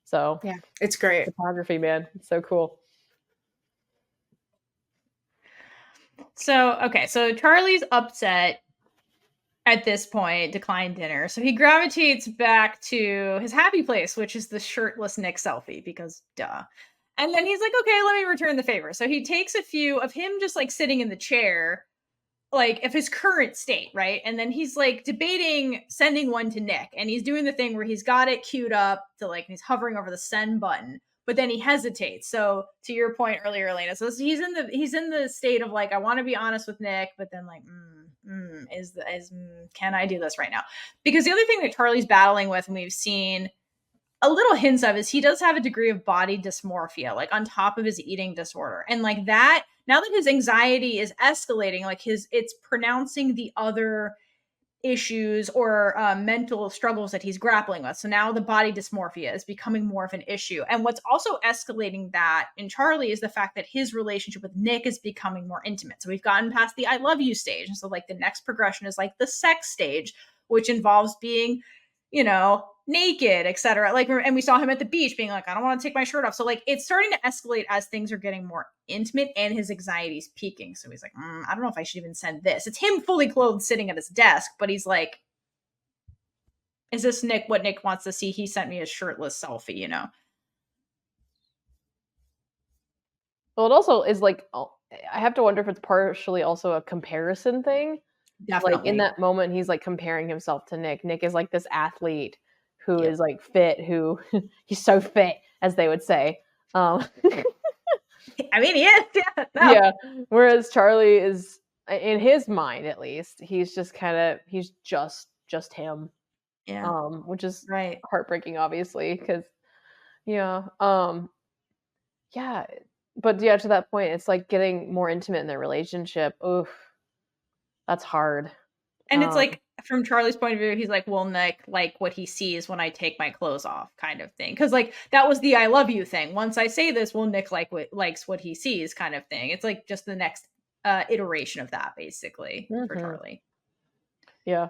So yeah, it's great. Photography, man, it's so cool. So okay, so Charlie's upset at this point, declined dinner. So he gravitates back to his happy place, which is the shirtless Nick selfie, because duh. And then he's like, okay, let me return the favor. So he takes a few of him just like sitting in the chair, like of his current state, right? And then he's like debating sending one to Nick. And he's doing the thing where he's got it queued up to like, he's hovering over the send button, but then he hesitates. So to your point earlier, Alayna, so he's in the state of like, I want to be honest with Nick, but then like, can I do this right now? Because the other thing that Charlie's battling with, and we've seen a little hints of, is he does have a degree of body dysmorphia, like on top of his eating disorder. And like that, now that his anxiety is escalating, like it's pronouncing the other issues or mental struggles that he's grappling with. So now the body dysmorphia is becoming more of an issue. And what's also escalating that in Charlie is the fact that his relationship with Nick is becoming more intimate. So we've gotten past the I love you stage. And so like the next progression is like the sex stage, which involves being, naked, etc. Like, and we saw him at the beach being like, I don't want to take my shirt off. So like it's starting to escalate as things are getting more intimate and his anxiety's peaking. So he's like, I don't know if I should even send this. It's him fully clothed sitting at his desk, but he's like, is this Nick what Nick wants to see? He sent me a shirtless selfie, Well, it also is like, I have to wonder if it's partially also a comparison thing. Definitely. Like in that moment, he's like comparing himself to Nick. Nick is like this athlete who is like fit, who he's so fit, as they would say. I mean, he is, yeah. No. Yeah. Whereas Charlie is, in his mind at least, he's just he's just him. Yeah. Which is right. heartbreaking, obviously, because yeah. But yeah, to that point, it's like getting more intimate in their relationship. Oof. That's hard. And it's like, from Charlie's point of view, he's like, well, Nick, like what he sees when I take my clothes off, kind of thing. Because like that was the I love you thing. Once I say this, well, Nick likes what he sees, kind of thing. It's like just the next iteration of that, basically, for Charlie. Yeah.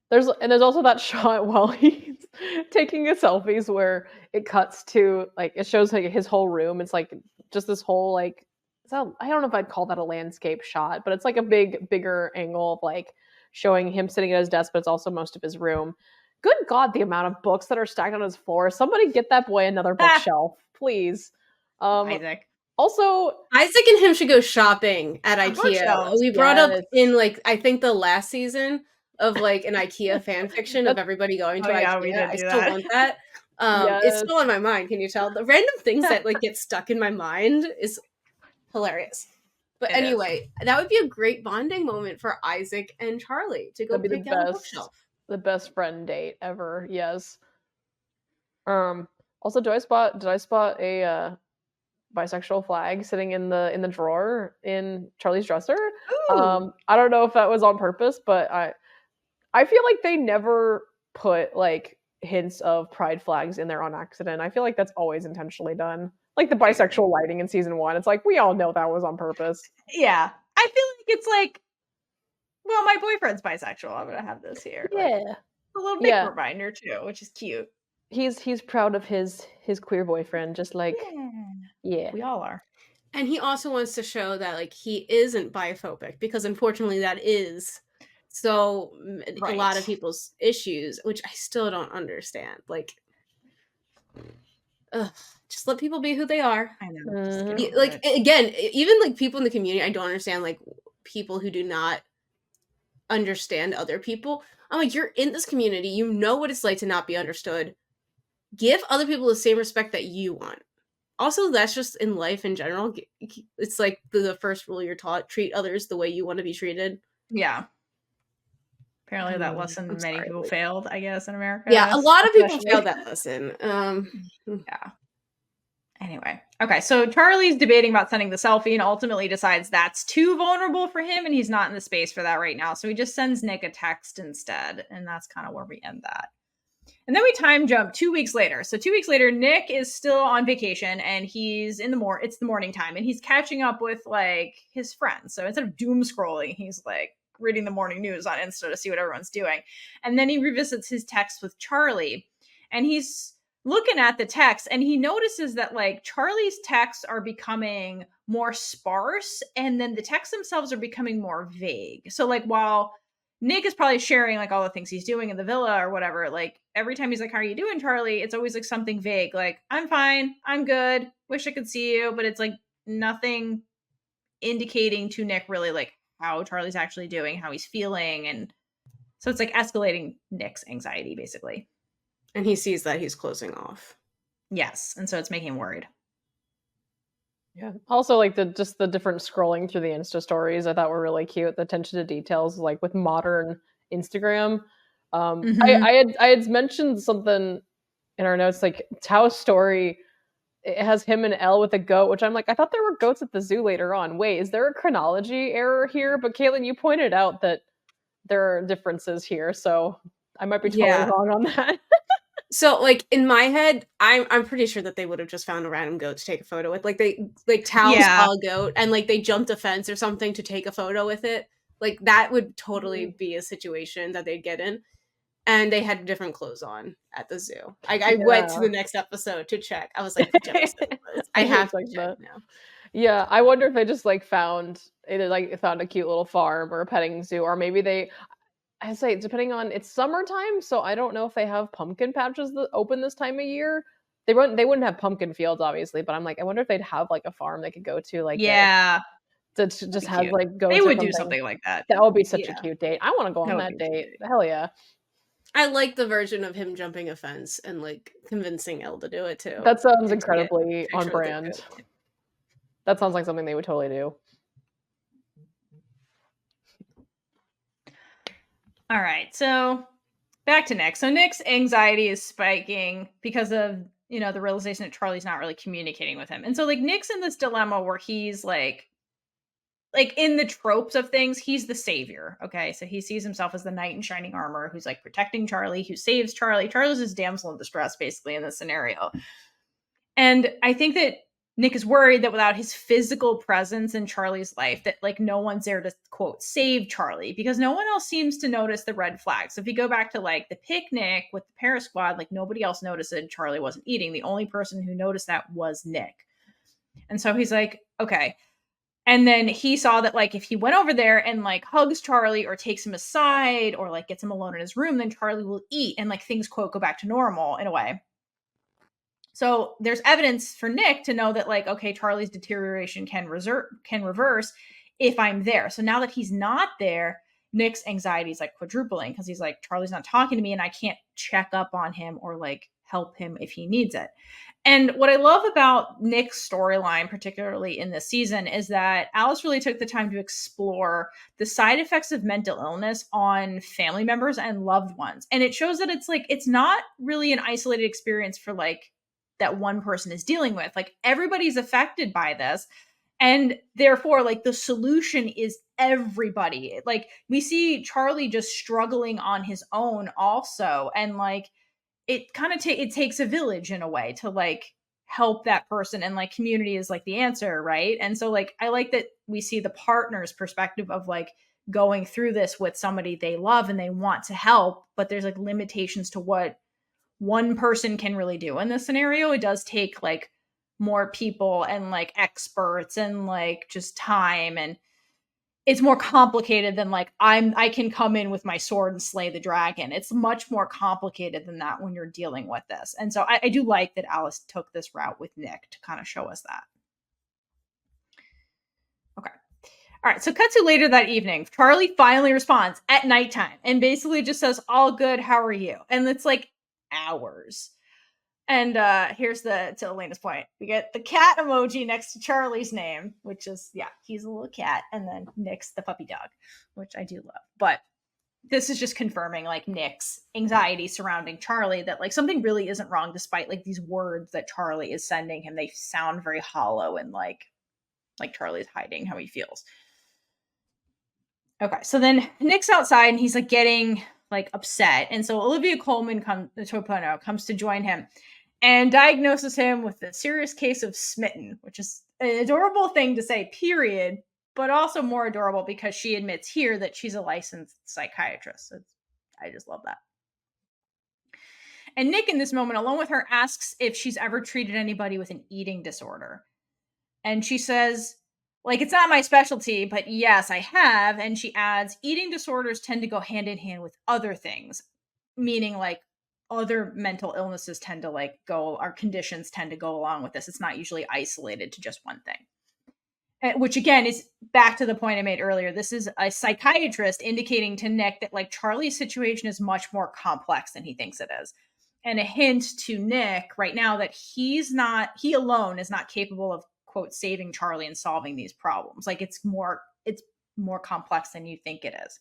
There's also that shot while he's taking his selfies where it cuts to like, it shows like his whole room. It's like just this whole like, I don't know if I'd call that a landscape shot, but it's like a bigger angle of like showing him sitting at his desk, but it's also most of his room. Good God, the amount of books that are stacked on his floor. Somebody get that boy another bookshelf, please. Isaac. Also, Isaac and him should go shopping at IKEA. We brought up in like, I think the last season of like an IKEA fan fiction of everybody going to IKEA. I still want that. It's still on my mind. Can you tell? The random things that like get stuck in my mind is hilarious. But anyway, that would be a great bonding moment for Isaac and Charlie to go pick out a bookshelf. The best friend date ever. Yes. Also, did I spot a bisexual flag sitting in the drawer in Charlie's dresser? I don't know if that was on purpose, but I feel like they never put like hints of pride flags in there on accident. I feel like that's always intentionally done. Like the bisexual lighting in season 1. It's like, we all know that was on purpose. Yeah. I feel like it's like, well, my boyfriend's bisexual. I'm gonna have this here. Like Yeah. a little Nick Yeah. reminder too, which is cute. He's proud of his queer boyfriend, just like yeah. We all are. And he also wants to show that like he isn't biphobic, because unfortunately that is so a lot of Right. people's issues, which I still don't understand. Like, ugh, just let people be who they are. I know. Just get Mhm. over Like, it. again, even like people in the community, I don't understand like people who do not understand other people. I'm like, you're in this community, you know what it's like to not be understood. Give other people the same respect that you want. Also, that's just in life in general. It's like the first rule you're taught: treat others the way you want to be treated. Yeah. Apparently that I'm lesson many sorry. people failed, I guess, in America. Yeah, a lot of people Especially. failed that lesson. Yeah. Anyway, okay, so Charlie's debating about sending the selfie and ultimately decides that's too vulnerable for him and he's not in the space for that right now. So he just sends Nick a text instead, and that's kind of where we end that. And then we time jump 2 weeks later. So 2 weeks later, Nick is still on vacation and he's in it's the morning time and he's catching up with like his friends. So instead of doom scrolling, he's like reading the morning news on Insta to see what everyone's doing. And then he revisits his text with Charlie and he's looking at the text and he notices that like Charlie's texts are becoming more sparse and then the texts themselves are becoming more vague. So like while Nick is probably sharing like all the things he's doing in the villa or whatever, like every time he's like, how are you doing, Charlie? It's always like something vague, like I'm fine, I'm good, wish I could see you, but it's like nothing indicating to Nick really like how Charlie's actually doing, how he's feeling. And so it's like escalating Nick's anxiety basically. And he sees that he's closing off. Yes. And so it's making him worried. Yeah. Also, like the different scrolling through the Insta stories, I thought were really cute. The attention to details, like with modern Instagram. I had mentioned something in our notes, like Tao's story. It has him and Elle with a goat, which I'm like, I thought there were goats at the zoo later on. Wait, is there a chronology error here? But Kaitlynn, you pointed out that there are differences here, so I might be totally wrong on that. So, like in my head, I'm pretty sure that they would have just found a random goat to take a photo with. Like Tao saw a goat and like they jumped a fence or something to take a photo with it. Like that would totally be a situation that they'd get in. And they had different clothes on at the zoo. I went to the next episode to check. I was like, which episode was? I have to check now. Yeah, I wonder if they just like found a cute little farm or a petting zoo, or maybe I say depending on, it's summertime, so I don't know if they have pumpkin patches that open this time of year. They wouldn't have pumpkin fields, obviously, but I'm like, I wonder if they'd have like a farm they could go to, like to just have cute. like goats. They would or do something like that. That would be such a cute date. I want to go on that date. Hell yeah. I like the version of him jumping a fence and like convincing Elle to do it too. That sounds incredibly on brand. That sounds like something they would totally do. All right, so back to Nick. So Nick's anxiety is spiking because of, the realization that Charlie's not really communicating with him. And so like Nick's in this dilemma where he's like in the tropes of things, he's the savior. Okay. So he sees himself as the knight in shining armor who's like protecting Charlie, who saves Charlie. Charlie's his damsel in distress, basically, in this scenario. And I think that Nick is worried that without his physical presence in Charlie's life, that like no one's there to quote save Charlie, because no one else seems to notice the red flags. So if you go back to like the picnic with the Paris squad, like nobody else noticed that Charlie wasn't eating. The only person who noticed that was Nick. And so he's like, okay. And then he saw that like if he went over there and like hugs Charlie or takes him aside or like gets him alone in his room, then Charlie will eat and like things quote go back to normal in a way. So there's evidence for Nick to know that like, okay, Charlie's deterioration can reverse if I'm there. So now that he's not there, Nick's anxiety is like quadrupling because he's like, Charlie's not talking to me and I can't check up on him or like help him if he needs it. And what I love about Nick's storyline, particularly in this season, is that Alice really took the time to explore the side effects of mental illness on family members and loved ones. And it shows that it's like, it's not really an isolated experience for like that one person is dealing with. Like everybody's affected by this. And therefore, like the solution is everybody. Like we see Charlie just struggling on his own also. And like, it kind of it takes a village in a way to like help that person, and like community is like the answer, right? And so like I like that we see the partner's perspective of like going through this with somebody they love and they want to help, but there's like limitations to what one person can really do in this scenario. It does take like more people and like experts and like just time, and it's more complicated than like I can come in with my sword and slay the dragon. It's much more complicated than that when you're dealing with this. And so I do like that Alice took this route with Nick to kind of show us that. Okay. All right, so cut to later that evening. Charlie finally responds at nighttime and basically just says, "All good, how are you?" And it's like hours. And here's to Alayna's point. We get the cat emoji next to Charlie's name, which is, yeah, he's a little cat. And then Nick's the puppy dog, which I do love. But this is just confirming like Nick's anxiety surrounding Charlie, that like something really isn't wrong despite like these words that Charlie is sending him. They sound very hollow and like Charlie's hiding how he feels. Okay, so then Nick's outside and he's like getting like upset. And so Olivia Colman comes to join him and diagnoses him with a serious case of smitten, which is an adorable thing to say, period, but also more adorable because she admits here that she's a licensed psychiatrist. I just love that. And Nick, in this moment, alone with her, asks if she's ever treated anybody with an eating disorder. And she says, like, it's not my specialty, but yes, I have. And she adds, eating disorders tend to go hand in hand with other things, meaning like other mental illnesses tend to like go, our conditions tend to go along with this. It's not usually isolated to just one thing. Which again is back to the point I made earlier. This is a psychiatrist indicating to Nick that like Charlie's situation is much more complex than he thinks it is. And a hint to Nick right now that he alone is not capable of, quote, saving Charlie and solving these problems. Like it's more complex than you think it is.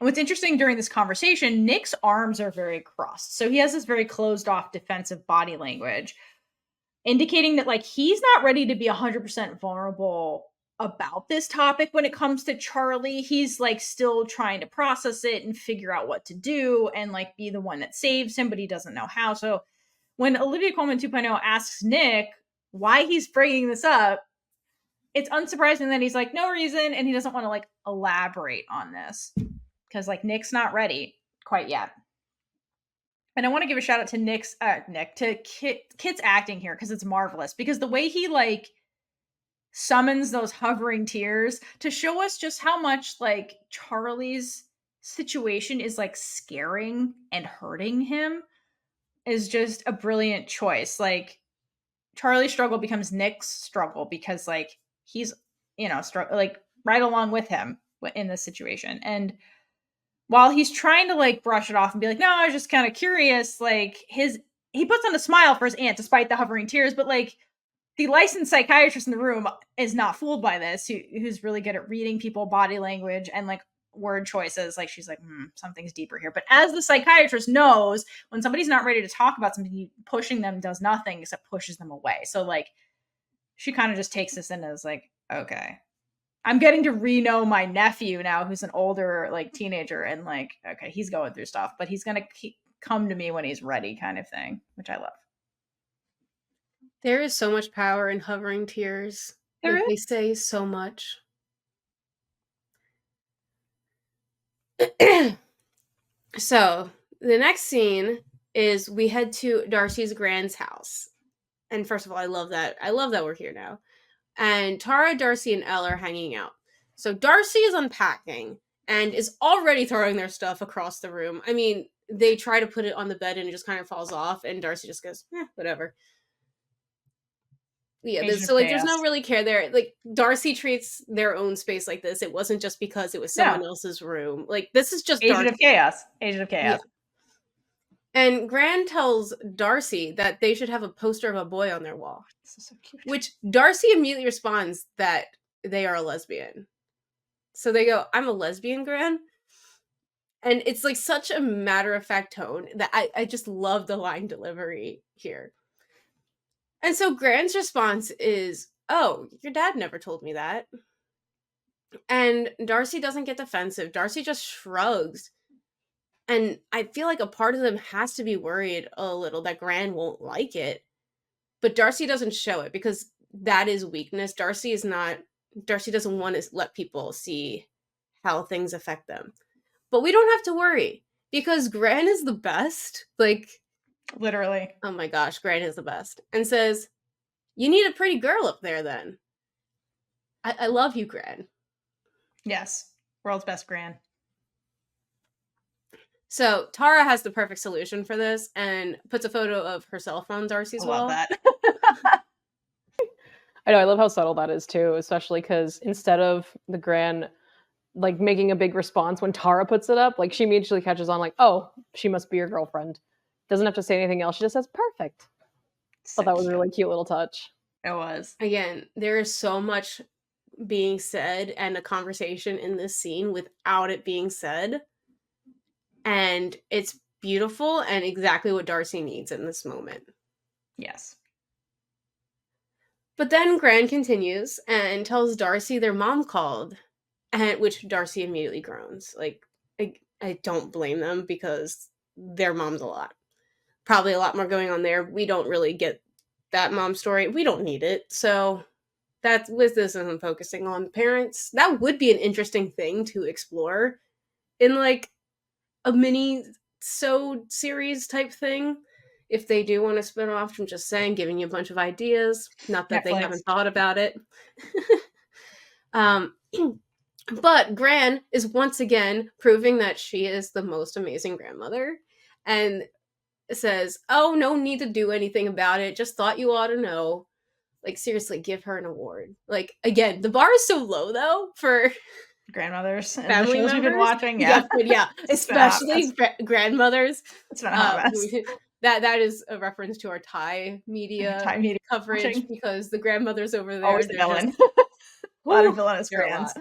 And what's interesting during this conversation, Nick's arms are very crossed. So he has this very closed off defensive body language, indicating that like he's not ready to be 100% vulnerable about this topic when it comes to Charlie. He's like still trying to process it and figure out what to do and like be the one that saves him, but he doesn't know how. So when Olivia Colman 2.0 asks Nick why he's bringing this up, it's unsurprising that he's like, no reason, and he doesn't want to like elaborate on this because like Nick's not ready quite yet. And I want to give a shout out to Kit's acting here because it's marvelous, because the way he like summons those hovering tears to show us just how much like Charlie's situation is like scaring and hurting him is just a brilliant choice. Like Charlie's struggle becomes Nick's struggle because like he's, like right along with him in this situation. And while he's trying to like brush it off and be like, no, I was just kind of curious, like he puts on a smile for his aunt despite the hovering tears, but like the licensed psychiatrist in the room is not fooled by this, who's really good at reading people body language and like word choices. Like she's like, something's deeper here. But as the psychiatrist knows, when somebody's not ready to talk about something, pushing them does nothing except pushes them away. So like she kind of just takes this in as like, okay, I'm getting to re-know my nephew now, who's an older like teenager, and like, okay, he's going through stuff, but he's gonna come to me when he's ready, kind of thing, which I love. There is so much power in hovering tears. They say so much. So the next scene is we head to Darcy's Grand's house. And first of all, I love that we're here now. And Tara, Darcy, and Elle are hanging out. So Darcy is unpacking and is already throwing their stuff across the room. I mean, they try to put it on the bed and it just kind of falls off, and Darcy just goes, whatever. Yeah, so like there's no really care there. Like Darcy treats their own space like this. It wasn't just because it was someone else's room. Like this is just Agent of Chaos. Yeah. And Gran tells Darcy that they should have a poster of a boy on their wall. This is so cute. Which Darcy immediately responds that they are a lesbian. So they go, I'm a lesbian, Gran? And it's like such a matter-of-fact tone that I just love the line delivery here. And so Gran's response is, oh, your dad never told me that. And Darcy doesn't get defensive. Darcy just shrugs. And I feel like a part of them has to be worried a little that Gran won't like it. But Darcy doesn't show it because that is weakness. Darcy is not Darcy doesn't want to let people see how things affect them. But we don't have to worry because Gran is the best. Like, literally. oh my gosh, Gran is the best. And says, you need a pretty girl up there then. I love you, Gran. Yes. World's best Gran. So Tara has the perfect solution for this and puts a photo of herself on Darcy's I wall. love that. I know, I love how subtle that is too, especially because instead of the Gran like making a big response when Tara puts it up, like she immediately catches on like, oh, she must be your girlfriend. Doesn't have to say anything else. She just says perfect. Thought that was a really cute little touch. It was. Again, there is so much being said and a conversation in this scene without it being said. And it's beautiful and exactly what Darcy needs in this moment. Yes. But then Gran continues and tells Darcy their mom called, and which Darcy immediately groans. Like, I don't blame them because their mom's a lot. Probably a lot more going on there. We don't really get that mom story. We don't need it. So that's with this isn't focusing on parents. That would be an interesting thing to explore in like a mini series type thing. If they do want to spin off, I'm just saying, giving you a bunch of ideas. Not that they haven't thought about it. But Gran is once again proving that she is the most amazing grandmother and says, oh, no need to do anything about it. Just thought you ought to know. Like, seriously, give her an award. Like, again, the bar is so low, though, for grandmothers and family the shows members. we've been watching. Yeah. Yeah. Especially grandmothers. It's been a hot mess. That is a reference to our Thai media coverage watching. Because the grandmothers over there, always the villain. A lot of villainous grands.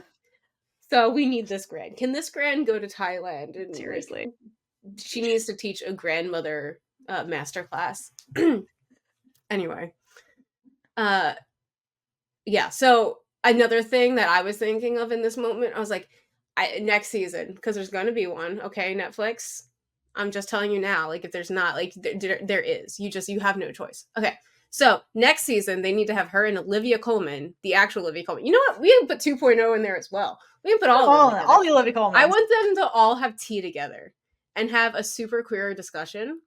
So we need this grand. Can this grand go to Thailand? And, seriously. Like, she needs to teach a grandmother masterclass. Anyway. Yeah, so another thing that I was thinking of in this moment, I was like, next season, because there's going to be one, okay, Netflix? I'm just telling you now, like, if there's not, like, there is. You have no choice. Okay, so next season, they need to have her and Olivia Colman, the actual Olivia Colman. You know what? We can put 2.0 in there as well. We can put all the Olivia Colman. I want them to all have tea together and have a super queer discussion,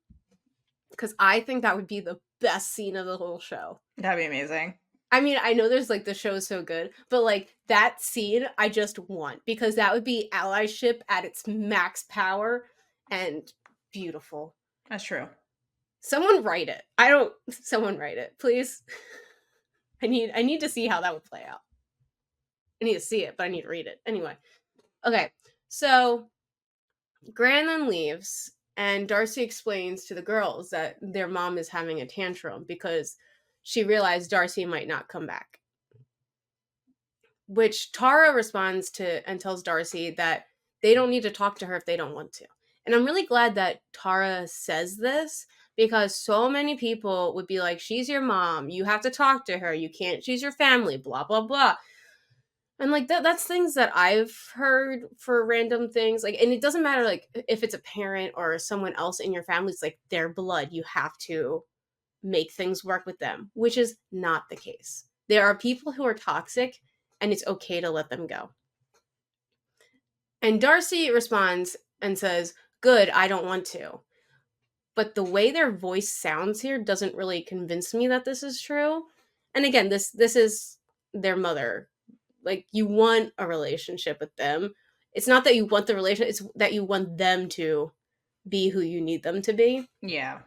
because I think that would be the best scene of the whole show. That'd be amazing. I mean, I know there's like the show's so good, but like that scene I just want, because that would be allyship at its max power and beautiful. That's true. Someone write it. Someone write it, please. I need to see how that would play out. I need to see it, but I need to read it. Anyway. Okay. So Gran then leaves and Darcy explains to the girls that their mom is having a tantrum because she realized Darcy might not come back. Which Tara responds to and tells Darcy that they don't need to talk to her if they don't want to. And I'm really glad that Tara says this, because so many people would be like, she's your mom, you have to talk to her, you can't, she's your family, blah, blah, blah. And like that's things that I've heard for random things. Like, and it doesn't matter like if it's a parent or someone else in your family, it's like their blood. You have to make things work with them, which is not the case. There are people who are toxic and it's okay to let them go. And Darcy responds and says, good, I don't want to. But the way their voice sounds here doesn't really convince me that this is true. And again, this is their mother. Like, you want a relationship with them. It's not that you want the relationship, it's that you want them to be who you need them to be. Yeah.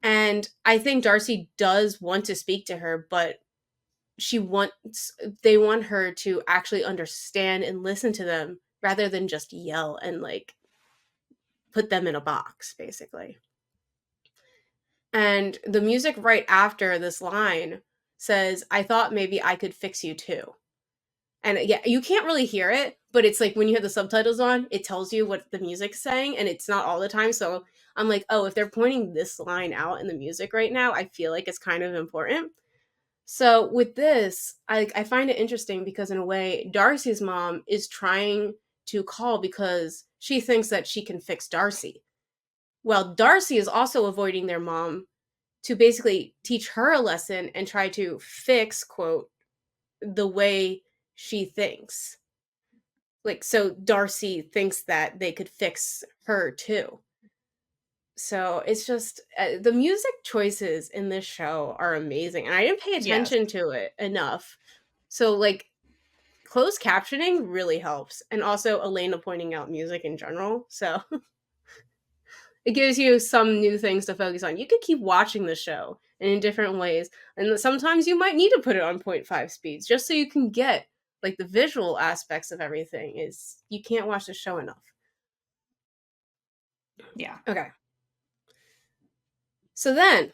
And I think Darcy does want to speak to her, but they want her to actually understand and listen to them rather than just yell and like put them in a box, basically. And the music right after this line says, I thought maybe I could fix you too. And yeah, you can't really hear it, but it's like when you have the subtitles on, it tells you what the music's saying, and it's not all the time. So I'm like, oh, if they're pointing this line out in the music right now, I feel like it's kind of important. So with this, I find it interesting because in a way, Darcy's mom is trying to call because she thinks that she can fix Darcy. Well, Darcy is also avoiding their mom to basically teach her a lesson and try to fix, quote, the way she thinks. Like, so Darcy thinks that they could fix her too. So it's just the music choices in this show are amazing, and I didn't pay attention to it enough. So like closed captioning really helps, and also Alayna pointing out music in general. So it gives you some new things to focus on. You could keep watching the show in different ways, and sometimes you might need to put it on 0.5 speeds just so you can get like the visual aspects of everything. Is you can't watch the show enough. Yeah. Okay. So then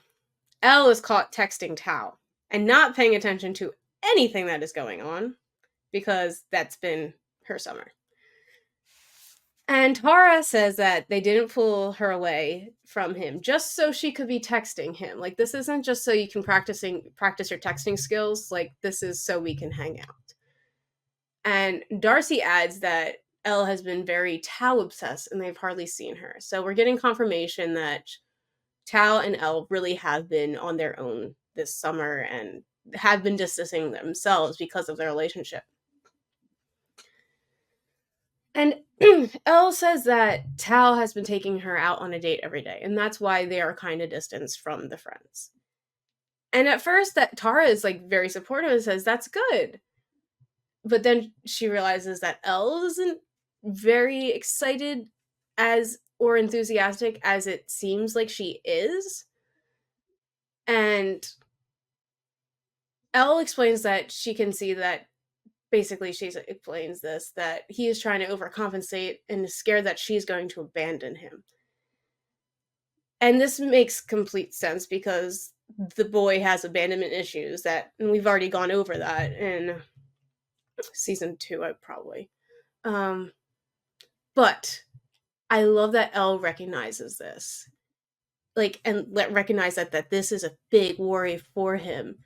Elle is caught texting Tao and not paying attention to anything that is going on because that's been her summer. And Tara says that they didn't pull her away from him just so she could be texting him. Like, this isn't just so you can practice your texting skills. Like, this is so we can hang out. And Darcy adds that Elle has been very Tao obsessed and they've hardly seen her. So we're getting confirmation that Tao and Elle really have been on their own this summer and have been distancing themselves because of their relationship. And Elle says that Tao has been taking her out on a date every day, and that's why they are kind of distanced from the friends. And at first, that Tara is like very supportive and says that's good, but then she realizes that Elle isn't very excited as or enthusiastic as it seems like she is. And Elle explains that she can see that basically she explains this, that he is trying to overcompensate and is scared that she's going to abandon him. And this makes complete sense because the boy has abandonment issues that, and we've already gone over that in season 2, probably. But I love that Elle recognizes this. Like, and recognize that this is a big worry for him.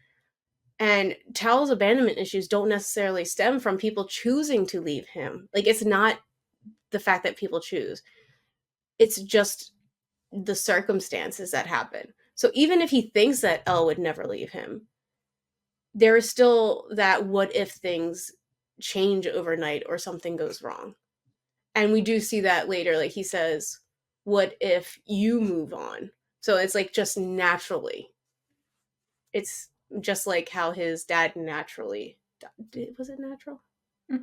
And Tao's abandonment issues don't necessarily stem from people choosing to leave him. Like, it's not the fact that people choose. It's just the circumstances that happen. So even if he thinks that Elle would never leave him, there is still that what if things change overnight or something goes wrong. And we do see that later. Like, he says, what if you move on? So it's like just naturally. It's just like how his dad naturally died. Was it natural? We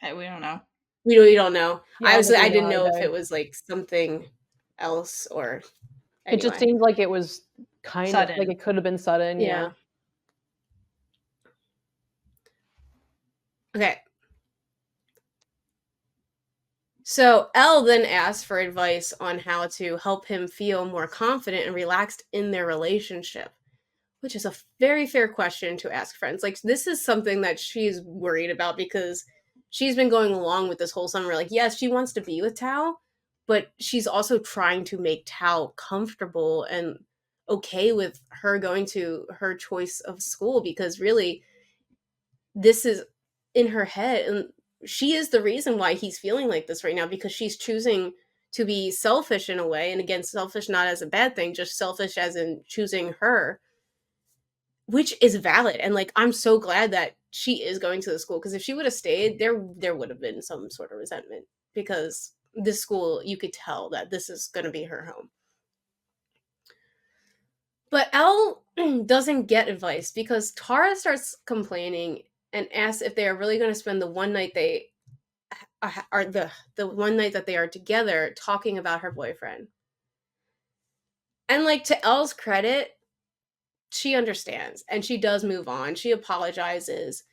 don't know. We don't know. Yeah, I didn't know if it was like something else or anyway. It just seemed like it was kind Sudden. of like it could have been sudden. Yeah. Okay. So Elle then asks for advice on how to help him feel more confident and relaxed in their relationship, which is a very fair question to ask friends. Like, this is something that she's worried about because she's been going along with this whole summer. Like, yes, she wants to be with Tao, but she's also trying to make Tao comfortable and okay with her going to her choice of school, because really this is in her head, and she is the reason why he's feeling like this right now, because she's choosing to be selfish in a way. And again, selfish not as a bad thing, just selfish as in choosing her, which is valid. And like, I'm so glad that she is going to the school, because if she would have stayed, there would have been some sort of resentment, because this school, you could tell that this is going to be her home. But Elle doesn't get advice because Tara starts complaining and asks if they are really going to spend the one night they are the one night that they are together talking about her boyfriend. And like, to Elle's credit, she understands and she does move on. She apologizes.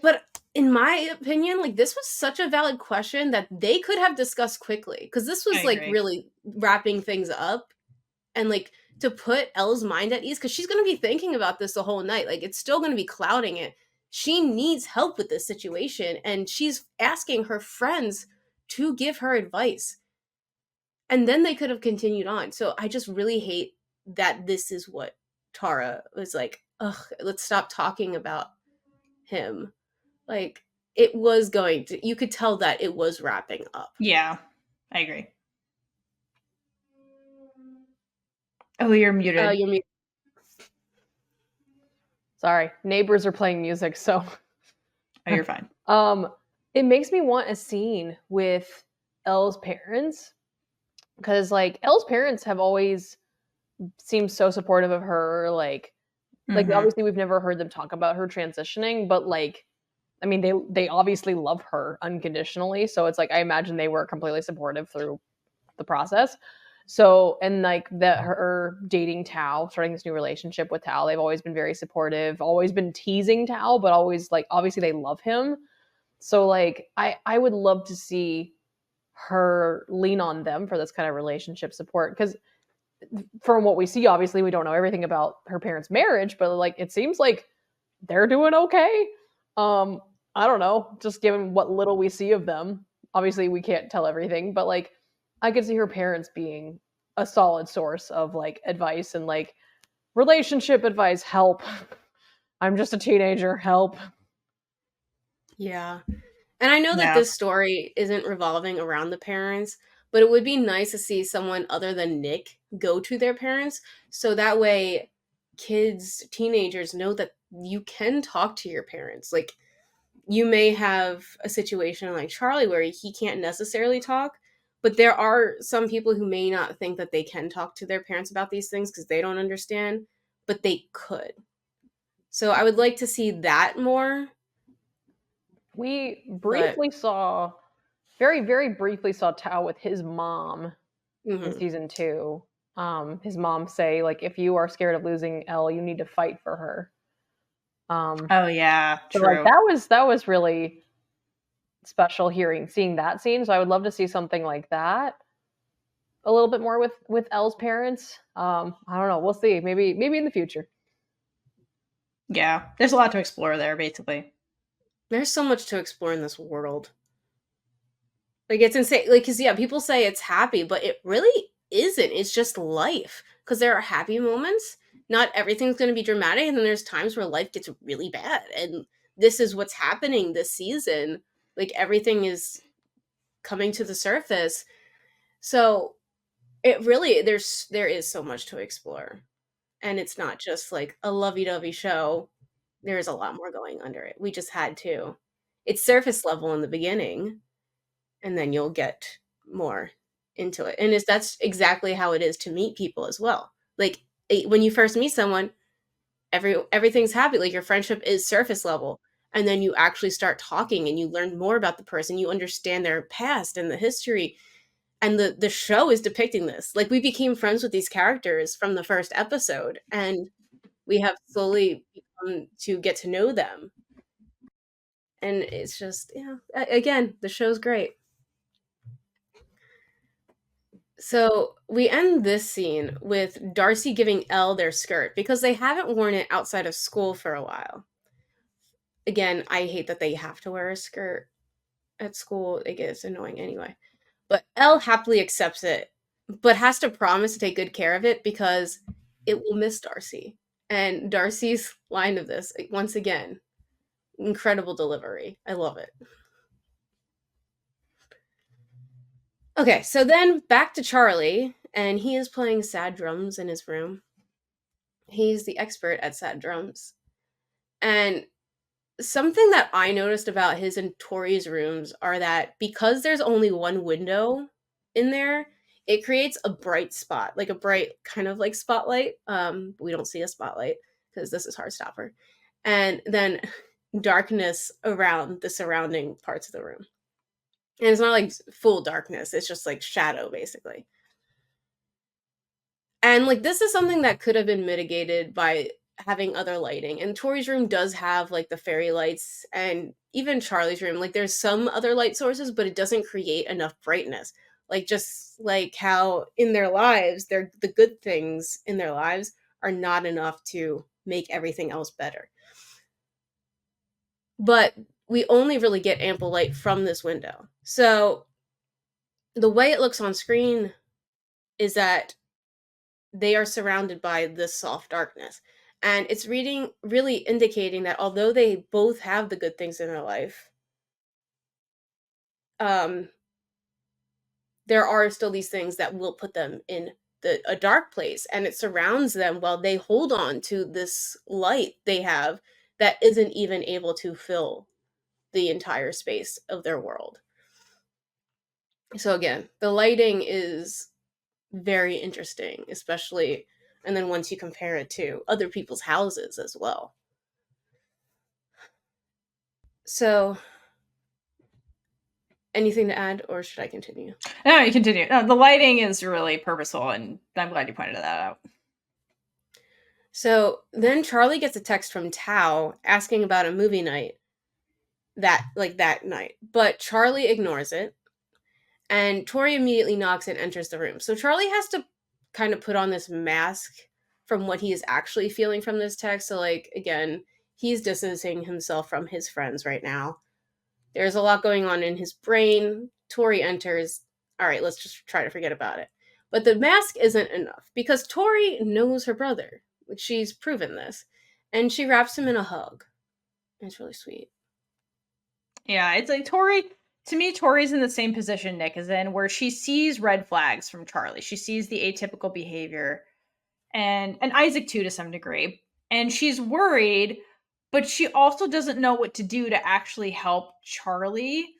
But in my opinion, like, this was such a valid question that they could have discussed quickly, because this was like really wrapping things up, and like to put Elle's mind at ease, because she's going to be thinking about this the whole night. Like, it's still going to be clouding it. She needs help with this situation, and she's asking her friends to give her advice. And then they could have continued on. So I just really hate that this is what Tara was like, ugh, let's stop talking about him. Like, it was going to, you could tell that it was wrapping up. Yeah, I agree. Oh, you're muted. You're muted. Sorry, neighbors are playing music, so Oh, you're fine. it makes me want a scene with Elle's parents because like Elle's parents have always seemed so supportive of her. Like Mhm. obviously we've never heard them talk about her transitioning, but like I mean they obviously love her unconditionally. So it's like I imagine they were completely supportive through the process. So and like that her dating Tao, starting this new relationship with Tao, they've always been very supportive, always been teasing Tao, but always like obviously they love him. So like I would love to see her lean on them for this kind of relationship support because from what we see, obviously we don't know everything about her parents' marriage, but like it seems like they're doing okay. Um, I don't know, just given what little we see of them. Obviously, we can't tell everything, but like I could see her parents being a solid source of like advice and like relationship advice. Help. I'm just a teenager. Help. Yeah. And I know that Yeah. this story isn't revolving around the parents, but it would be nice to see someone other than Nick go to their parents so that way kids, teenagers know that you can talk to your parents. Like you may have a situation like Charlie where he can't necessarily talk, but there are some people who may not think that they can talk to their parents about these things because they don't understand, but they could. So I would like to see that more, We but briefly saw, very, very briefly saw Tao with his mom in mhm. season two. His mom say like, if you are scared of losing Elle, you need to fight for her. Oh yeah, So like true. that was really special seeing that scene. So I would love to see something like that a little bit more with Elle's parents. I don't know. We'll see. Maybe in the future. Yeah. There's a lot to explore there, basically. There's so much to explore in this world. Like it's insane. Like, cause yeah, people say it's happy, but it really isn't. It's just life. Cause there are happy moments. Not everything's going to be dramatic, and then there's times where life gets really bad. And this is what's happening this season. Like everything is coming to the surface. So it really there is so much to explore, and it's not just like a lovey-dovey show. There's a lot more going under it. We just had to. It's surface level in the beginning, and then you'll get more into it. And that's exactly how it is to meet people as well. Like when you first meet someone, everything's happy. Like your friendship is surface level, and then you actually start talking and you learn more about the person. You understand their past and the history. And the show is depicting this. Like we became friends with these characters from the first episode, and we have slowly become to get to know them. And it's just, yeah, again, the show's great. So we end this scene with Darcy giving Elle their skirt because they haven't worn it outside of school for a while. Again, I hate that they have to wear a skirt at school. It gets annoying anyway. But Elle happily accepts it, but has to promise to take good care of it because it will miss Darcy. And Darcy's line of this, once again, incredible delivery. I love it. Okay, so then back to Charlie, and he is playing sad drums in his room. He's the expert at sad drums. And something that I noticed about his and Tori's rooms are that because there's only one window in there, it creates a bright spot, like a bright kind of like spotlight. We don't see a spotlight because this is Heartstopper. And then darkness around the surrounding parts of the room. And it's not like full darkness, it's just like shadow basically. And like this is something that could have been mitigated by having other lighting. And Tori's room does have like the fairy lights, and even Charlie's room, like there's some other light sources, but it doesn't create enough brightness. Like just like how in their lives, the good things in their lives are not enough to make everything else better. But we only really get ample light from this window. So the way it looks on screen is that they are surrounded by this soft darkness. And it's reading really indicating that although they both have the good things in their life, um, there are still these things that will put them in a dark place, and it surrounds them while they hold on to this light they have that isn't even able to fill the entire space of their world. So again, the lighting is very interesting, especially, and then once you compare it to other people's houses as well. So, anything to add, or should I continue? No, you continue. No, the lighting is really purposeful, and I'm glad you pointed that out. So then Charlie gets a text from Tao asking about a movie night that night, but Charlie ignores it, and Tori immediately knocks and enters the room. So Charlie has to kind of put on this mask from what he is actually feeling from this text. So, like, again, he's distancing himself from his friends right now. There's a lot going on in his brain. Tori enters. All right, let's just try to forget about it. But the mask isn't enough because Tori knows her brother. She's proven this. And she wraps him in a hug. It's really sweet. Yeah, it's like Tori, to me, Tori's in the same position Nick is in, where she sees red flags from Charlie. She sees the atypical behavior, and Isaac too, to some degree. And she's worried, but she also doesn't know what to do to actually help Charlie.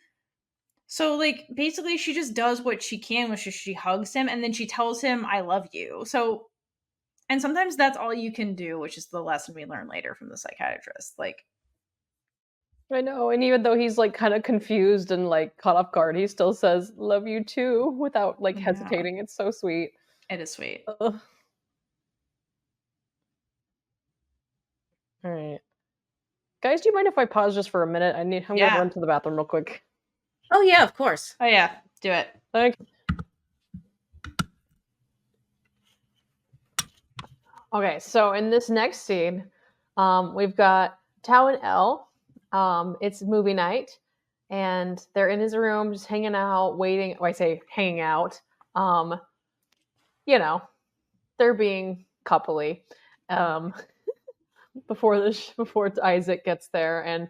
So, like, basically, she just does what she can, which is she hugs him, and then she tells him, I love you. So, and sometimes that's all you can do, which is the lesson we learn later from the psychiatrist. Like, I know, and even though he's like kind of confused and like caught off guard, he still says "love you too" without like Yeah. hesitating. It's so sweet. It is sweet. Ugh. All right, guys, do you mind if I pause just for a minute? I'm gonna run to the bathroom real quick. Oh yeah, of course. Oh yeah, do it. Thanks. Okay, so in this next scene, we've got Tao and Elle. It's movie night, and they're in his room just hanging out, waiting. I say hanging out. You know, they're being coupley. Before Isaac gets there, and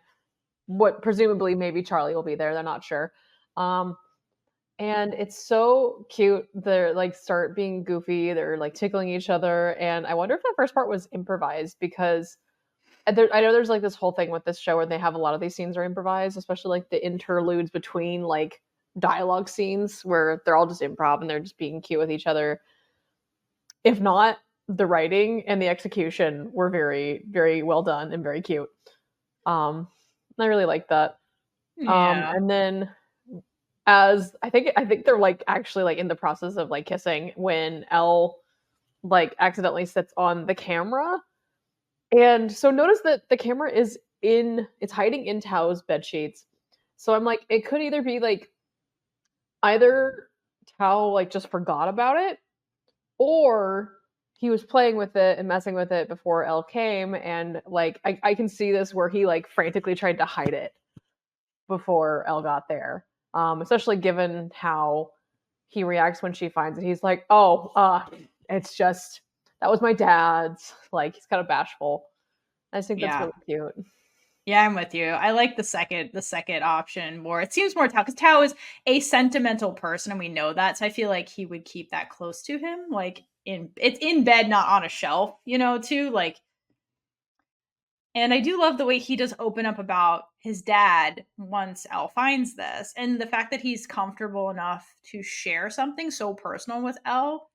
what presumably maybe Charlie will be there. They're not sure. And it's so cute. They're like start being goofy. They're like tickling each other, and I wonder if the first part was improvised because I know there's like this whole thing with this show where they have a lot of these scenes are improvised, especially like the interludes between like dialogue scenes where they're all just improv and they're just being cute with each other. If not, the writing and the execution were very, very well done and very cute. I really like that. Yeah. And then as I think they're like actually like in the process of like kissing when Elle like accidentally sits on the camera. And so notice that the camera is it's hiding in Tao's bed sheets. So I'm like, it could either be like either Tao like just forgot about it, or he was playing with it and messing with it before Elle came, and like I can see this where he like frantically tried to hide it before Elle got there. Especially given how he reacts when she finds it. He's like, "Oh, it's just that was my dad's." Like he's kind of bashful. I just think that's really cute. Yeah, I'm with you. I like the second option more. It seems more Tao because Tao is a sentimental person, and we know that. So I feel like he would keep that close to him, like it's in bed, not on a shelf, too. Like, and I do love the way he does open up about his dad once Elle finds this, and the fact that he's comfortable enough to share something so personal with Elle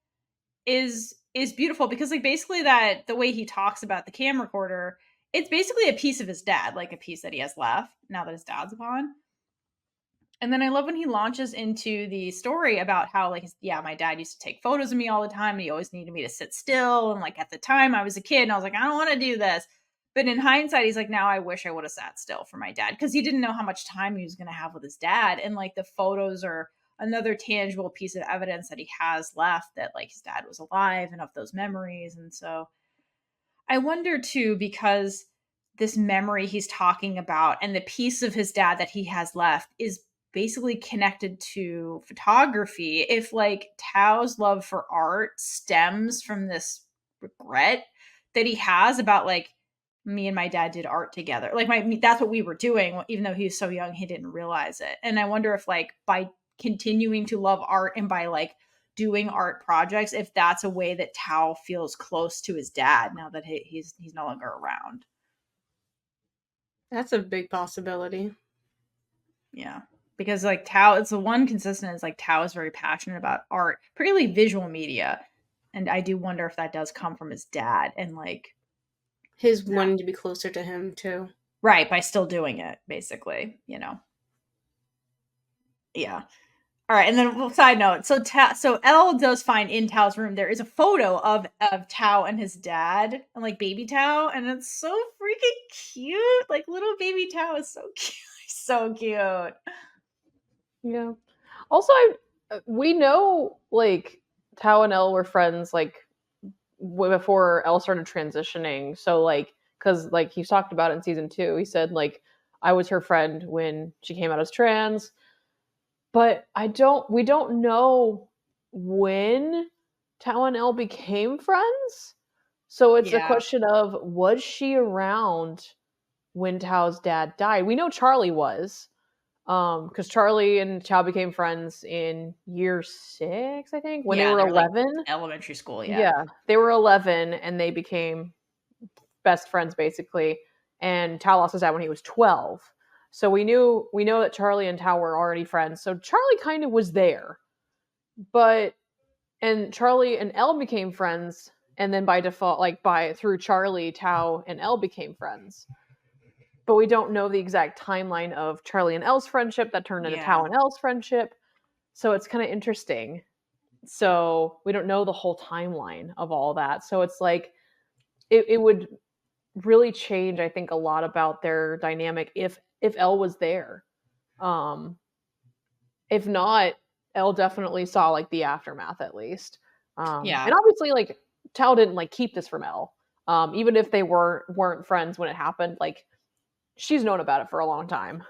is beautiful because like basically that the way he talks about the camcorder, it's basically a piece of his dad, like a piece that he has left now that his dad's gone. And then I love when he launches into the story about how like my dad used to take photos of me all the time and he always needed me to sit still, and like at the time I was a kid and I was like, I don't want to do this. But in hindsight, he's like, now I wish I would have sat still for my dad because he didn't know how much time he was going to have with his dad. And like the photos are another tangible piece of evidence that he has left that like his dad was alive and of those memories. And so I wonder too, because this memory he's talking about and the piece of his dad that he has left is basically connected to photography. If like Tao's love for art stems from this regret that he has about like, me and my dad did art together. Like that's what we were doing. Even though he was so young, he didn't realize it. And I wonder if like by continuing to love art and by like doing art projects if that's a way that Tao feels close to his dad now that he's no longer around. That's a big possibility. Yeah. Because like Tao, it's the one consistent is like Tao is very passionate about art, particularly visual media. And I do wonder if that does come from his dad and like his wanting to be closer to him too. Right, by still doing it, basically, you know. Yeah. All right, and then side note, so Elle does find in Tao's room there is a photo of Tao and his dad and like baby Tao, and it's so freaking cute. Like little baby Tao is so cute, so cute. Yeah. Also, we know like Tao and Elle were friends like before Elle started transitioning. So like, because like he's talked about it in season 2, he said like I was her friend when she came out as trans. But we don't know when Tao and Elle became friends. So it's a question of, was she around when Tao's dad died? We know Charlie was, because Charlie and Tao became friends in year 6, I think, when they were 11. Like elementary school, Yeah, they were 11 and they became best friends basically. And Tao lost his dad when he was 12. So we know that Charlie and Tao were already friends. So Charlie kind of was there. And Charlie and Elle became friends, and then by default, like through Charlie, Tao and Elle became friends. But we don't know the exact timeline of Charlie and Elle's friendship that turned into Tao and Elle's friendship. So it's kind of interesting. So we don't know the whole timeline of all that. So it's like it would really change, I think, a lot about their dynamic if Elle was there. If not, Elle definitely saw like the aftermath at least. And obviously like Tao didn't like keep this from Elle. Even if they weren't friends when it happened, like she's known about it for a long time.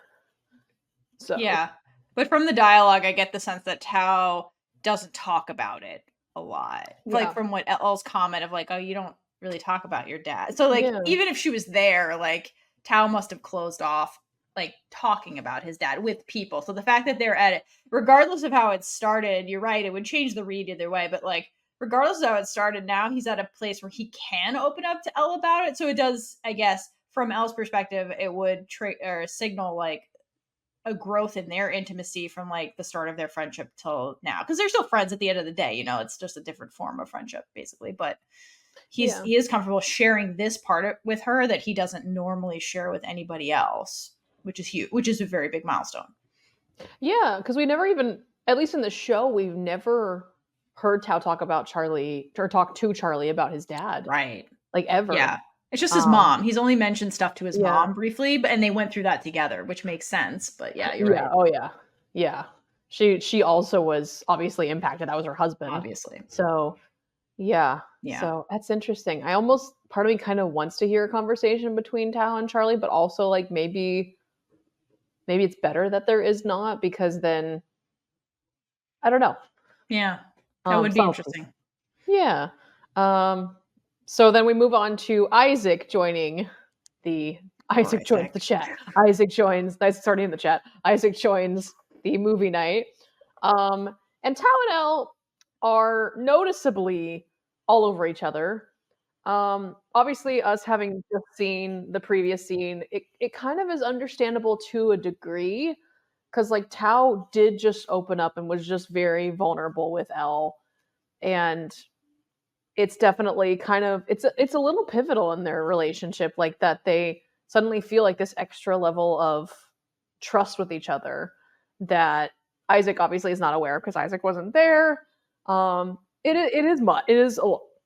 So yeah, but from the dialogue, I get the sense that Tao doesn't talk about it a lot. Yeah. Like from what Elle's comment of like, oh, you don't really talk about your dad. So like, even if she was there, like Tao must have closed off like talking about his dad with people. So the fact that they're at it, regardless of how it started, you're right, it would change the read either way. But like, regardless of how it started, now he's at a place where he can open up to Elle about it. So it does, I guess, from Elle's perspective, it would signal like a growth in their intimacy from like the start of their friendship till now, because they're still friends at the end of the day, you know. It's just a different form of friendship basically, but he is comfortable sharing this part with her that he doesn't normally share with anybody else, which is huge, which is a very big milestone. Yeah, because we never even, at least in the show, we've never heard Tao talk about Charlie or talk to Charlie about his dad, right? Like ever. Yeah, it's just his mom. He's only mentioned stuff to his mom briefly, and they went through that together, which makes sense. But yeah, you're right. Oh yeah. She also was obviously impacted. That was her husband, obviously. So yeah. So that's interesting. Part of me kind of wants to hear a conversation between Tao and Charlie, but also like maybe it's better that there is not, because then I don't know. Yeah, that would be interesting. Yeah. So then we move on to Isaac joining the joins the chat. Isaac joins. That's starting in the chat. Isaac joins the movie night. And Tao and Elle are noticeably all over each other. Obviously, us having just seen the previous scene, it kind of is understandable to a degree, because like Tao did just open up and was just very vulnerable with Elle, and it's definitely kind of it's a little pivotal in their relationship, like that they suddenly feel like this extra level of trust with each other that Isaac obviously is not aware of, because Isaac wasn't there. It is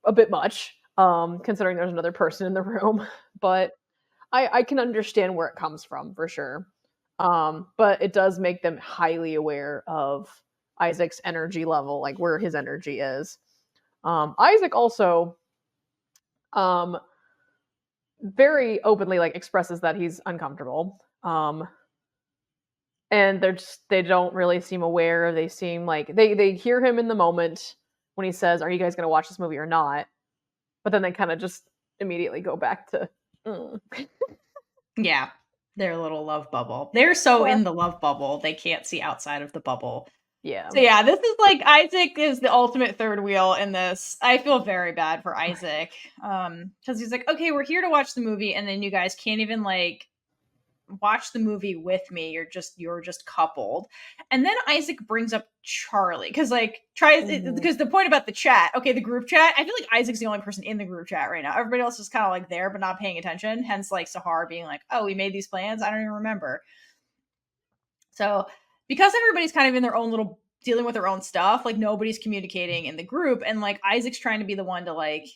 a bit much, considering there's another person in the room, but I can understand where it comes from for sure. But it does make them highly aware of Isaac's energy level, like where his energy is. Isaac also very openly like expresses that he's uncomfortable. And they don't really seem aware. They seem like they hear him in the moment when he says, "Are you guys going to watch this movie or not?" But then they kind of just immediately go back to their little love bubble. They're so in the love bubble, they can't see outside of the bubble. Yeah. So yeah, this is like Isaac is the ultimate third wheel in this. I feel very bad for Isaac. Because he's like, okay, we're here to watch the movie, and then you guys can't even like watch the movie with me. You're just coupled. And then Isaac brings up Charlie because like tries because the point about the chat, okay, the group chat, I feel like Isaac's the only person in the group chat right now. Everybody else is kind of like there but not paying attention. Hence like Sahar being like, oh, we made these plans. I don't even remember. So because everybody's kind of in their own little dealing with their own stuff, like nobody's communicating in the group, and like Isaac's trying to be the one to like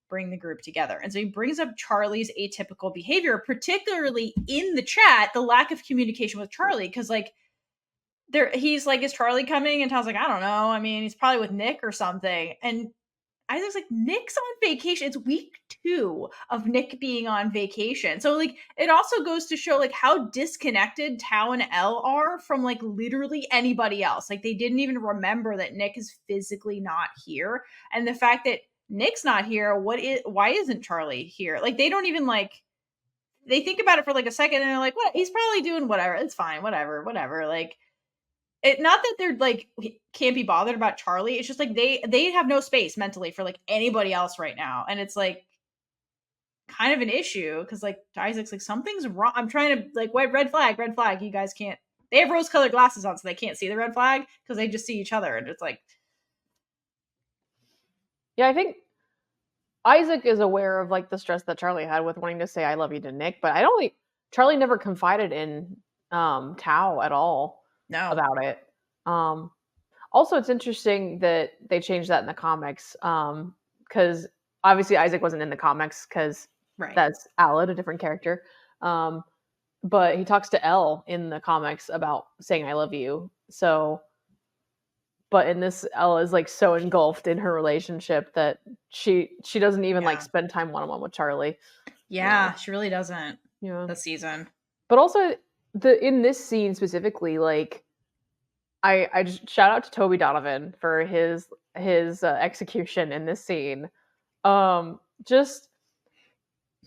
bring the group together. And so he brings up Charlie's atypical behavior, particularly in the chat, the lack of communication with Charlie, because like he's like, is Charlie coming? And Tom's like, I don't know. I mean, he's probably with Nick or something. And Isaac's like, Nick's on vacation. It's week 2 of Nick being on vacation. So like it also goes to show like how disconnected Tao and Elle are from like literally anybody else. Like they didn't even remember that Nick is physically not here. And the fact that Nick's not here, why isn't Charlie here? Like they don't even like they think about it for like a second and they're like, what? He's probably doing whatever. It's fine, whatever. Like not that they're like can't be bothered about Charlie. It's just like they have no space mentally for like anybody else right now, and it's like kind of an issue because like Isaac's like something's wrong. I'm trying to like red flag. You guys can't. They have rose-colored glasses on, so they can't see the red flag because they just see each other, and it's like, yeah, I think Isaac is aware of like the stress that Charlie had with wanting to say "I love you" to Nick, but I don't think Charlie never confided in Tao at all. No. About it. Also, it's interesting that they changed that in the comics because obviously Isaac wasn't in the comics because that's Alad, a different character. But he talks to Elle in the comics about saying "I love you." So, but in this, Elle is like so engulfed in her relationship that she doesn't even like spend time one-on-one with Charlie. Yeah, she really doesn't. Yeah, this season. But also in this scene specifically, like I just shout out to Toby Donovan for his execution in this scene. Just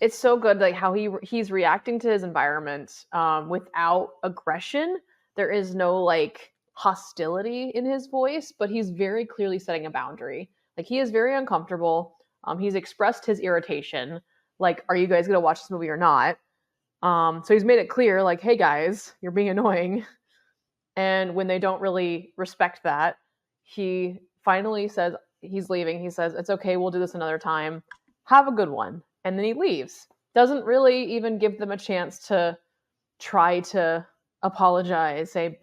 it's so good, like how he's reacting to his environment without aggression. There is no like hostility in his voice, but he's very clearly setting a boundary. Like he is very uncomfortable. He's expressed his irritation. Like, are you guys gonna watch this movie or not? So he's made it clear, like, hey guys, you're being annoying. And when they don't really respect that, he finally says he's leaving. He says, it's okay, we'll do this another time. Have a good one. And then he leaves. Doesn't really even give them a chance to try to apologize, say,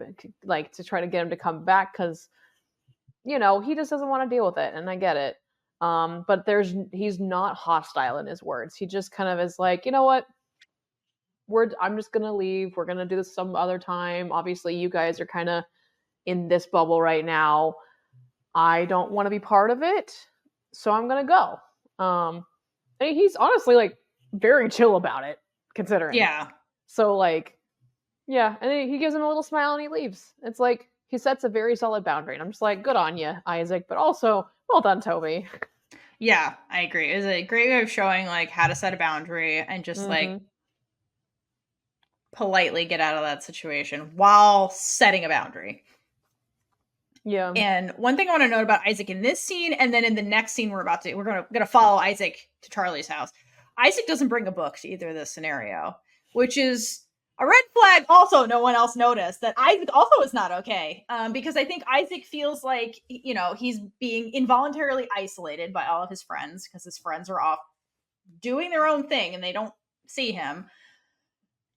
like, to try to get him to come back because, you know, he just doesn't want to deal with it. And I get it. But he's not hostile in his words. He just kind of is like, you know what? I'm just gonna leave. We're gonna do this some other time. Obviously, you guys are kind of in this bubble right now. I don't want to be part of it, so I'm gonna go. And he's honestly like very chill about it, considering. Yeah. So like, yeah, and then he gives him a little smile and he leaves. It's like he sets a very solid boundary, and I'm just like, good on you, Isaac, but also well done, Toby. Yeah, I agree. It was a great way of showing like how to set a boundary and just like politely get out of that situation while setting a boundary. Yeah. And one thing I want to note about Isaac in this scene, and then in the next scene we're gonna follow Isaac to Charlie's house. Isaac doesn't bring a book to either of this scenario, which is a red flag. Also, no one else noticed that Isaac also is not okay, because I think Isaac feels like, you know, he's being involuntarily isolated by all of his friends because his friends are off doing their own thing and they don't see him.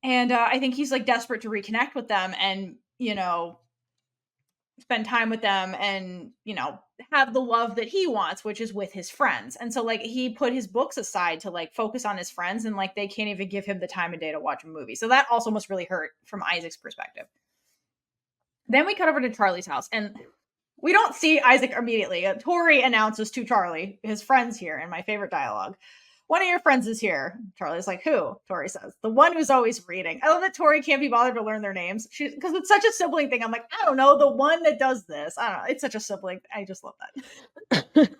And I think he's like desperate to reconnect with them and, you know, spend time with them and, you know, have the love that he wants, which is with his friends. And so like he put his books aside to like focus on his friends, and like they can't even give him the time of day to watch a movie. So that also must really hurt from Isaac's perspective. Then we cut over to Charlie's house, and we don't see Isaac immediately. Tori announces to Charlie, his friend's here, in my favorite dialogue. One of your friends is here. Charlie's like, who? Tori says, the one who's always reading. I love that Tori can't be bothered to learn their names. Because it's such a sibling thing. I'm like, I don't know, the one that does this. I don't know. It's such a sibling. I just love that.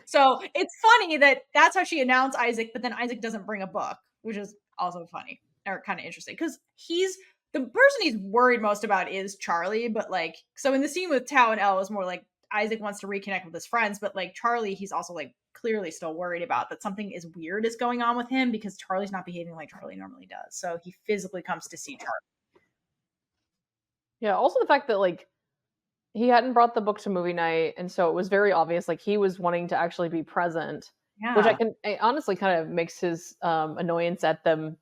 So it's funny that that's how she announced Isaac, but then Isaac doesn't bring a book, which is also funny or kind of interesting. Because he's the person he's worried most about is Charlie, but like, so in the scene with Tao and Elle is more like Isaac wants to reconnect with his friends, but like Charlie, he's also like clearly still worried about that something is weird is going on with him because Charlie's not behaving like Charlie normally does. So he physically comes to see Charlie. Yeah, also the fact that like he hadn't brought the book to movie night, and so it was very obvious like he was wanting to actually be present, which it honestly kind of makes his annoyance at them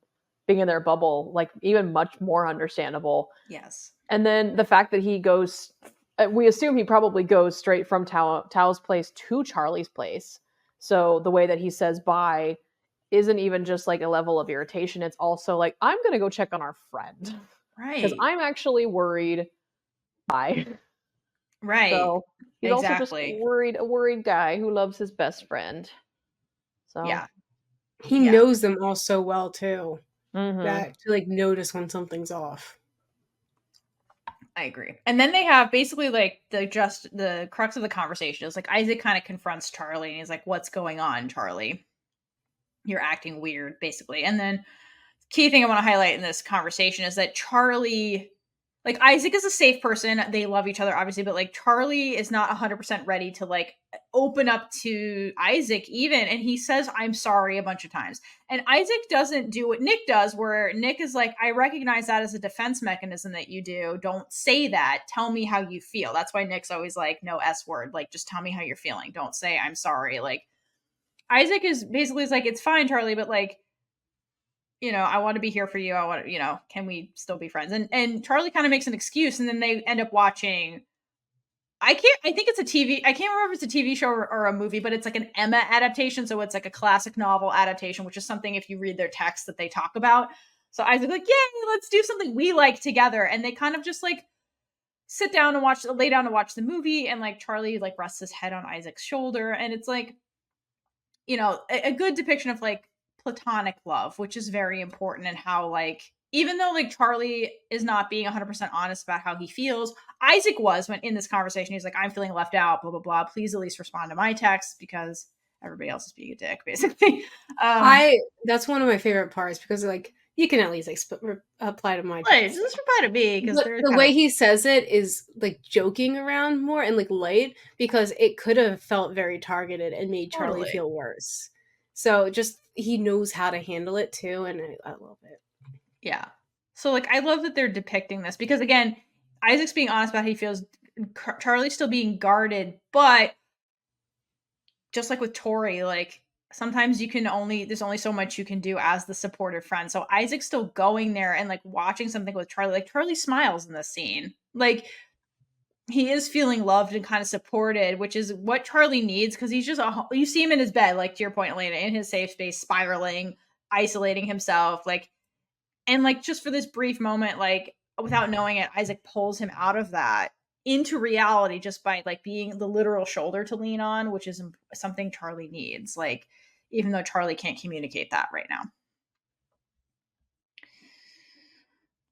being in their bubble like even much more understandable. Yes. And then the fact that he goes, we assume he probably goes straight from Tao's place to Charlie's place. So the way that he says bye isn't even just like a level of irritation. It's also like, I'm going to go check on our friend. Right. Because I'm actually worried. Bye. Right. So he's also just a worried guy who loves his best friend. So yeah. He knows them all so well too. That to like notice when something's off. I agree. And then they have basically like the crux of the conversation is like Isaac kind of confronts Charlie and he's like, "What's going on, Charlie? You're acting weird," basically. And then key thing I want to highlight in this conversation is that Charlie, like Isaac is a safe person. They love each other, obviously, but like Charlie is not 100% ready to like open up to Isaac even. And he says, "I'm sorry" a bunch of times. And Isaac doesn't do what Nick does, where Nick is like, "I recognize that as a defense mechanism that you do. Don't say that. Tell me how you feel." That's why Nick's always like, "No S word. Like, just tell me how you're feeling. Don't say I'm sorry." Like Isaac is basically like, "It's fine, Charlie, but like, I want to be here for you. I want to, can we still be friends?" And Charlie kind of makes an excuse, and then they end up watching. I think it's a TV. I can't remember if it's a TV show or a movie, but it's like an Emma adaptation. So it's like a classic novel adaptation, which is something if you read their text that they talk about. So Isaac's like, "Yay, let's do something we like together." And they kind of just like lay down and watch the movie. And like Charlie like rests his head on Isaac's shoulder. And it's like, a good depiction of like platonic love, which is very important, and how like even though like Charlie is not being 100% honest about how he feels, Isaac was when in this conversation. He's like, "I'm feeling left out, blah blah blah. Please at least respond to my text because everybody else is being a dick," basically. That's one of my favorite parts because like you can at least like apply to my text. Just reply to me because the way he says it is like joking around more and like light, because it could have felt very targeted and made Charlie feel worse. So just he knows how to handle it too, and I love it. Yeah. So like I love that they're depicting this because again, Isaac's being honest about how he feels. Charlie's still being guarded, but just like with Tori, like sometimes there's only so much you can do as the supportive friend. So Isaac's still going there and like watching something with Charlie. Like Charlie smiles in this scene. Like he is feeling loved and kind of supported, which is what Charlie needs, because he's just you see him in his bed, like to your point, Alayna, in his safe space, spiraling, isolating himself, like, and like just for this brief moment, like without knowing it, Isaac pulls him out of that into reality just by like being the literal shoulder to lean on, which is something Charlie needs, like even though Charlie can't communicate that right now.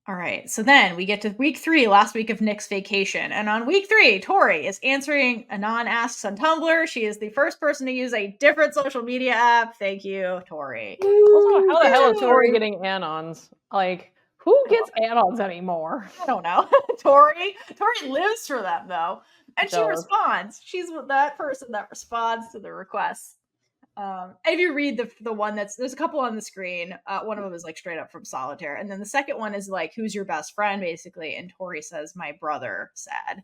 All right, so then we get to week 3, last week of Nick's vacation. And on week 3, Tori is answering Anon Asks on Tumblr. She is the first person to use a different social media app. Thank you, Tori. Also, how the hell is Tori getting Anons? Like, who gets Anons anymore? I don't know. Tori lives for them, though. And she responds. She's that person that responds to the requests. If you read the one there's a couple on the screen. One of them is like straight up from Solitaire, and then the second one is like, "Who's your best friend?" basically, and Tori says, "My brother," sad.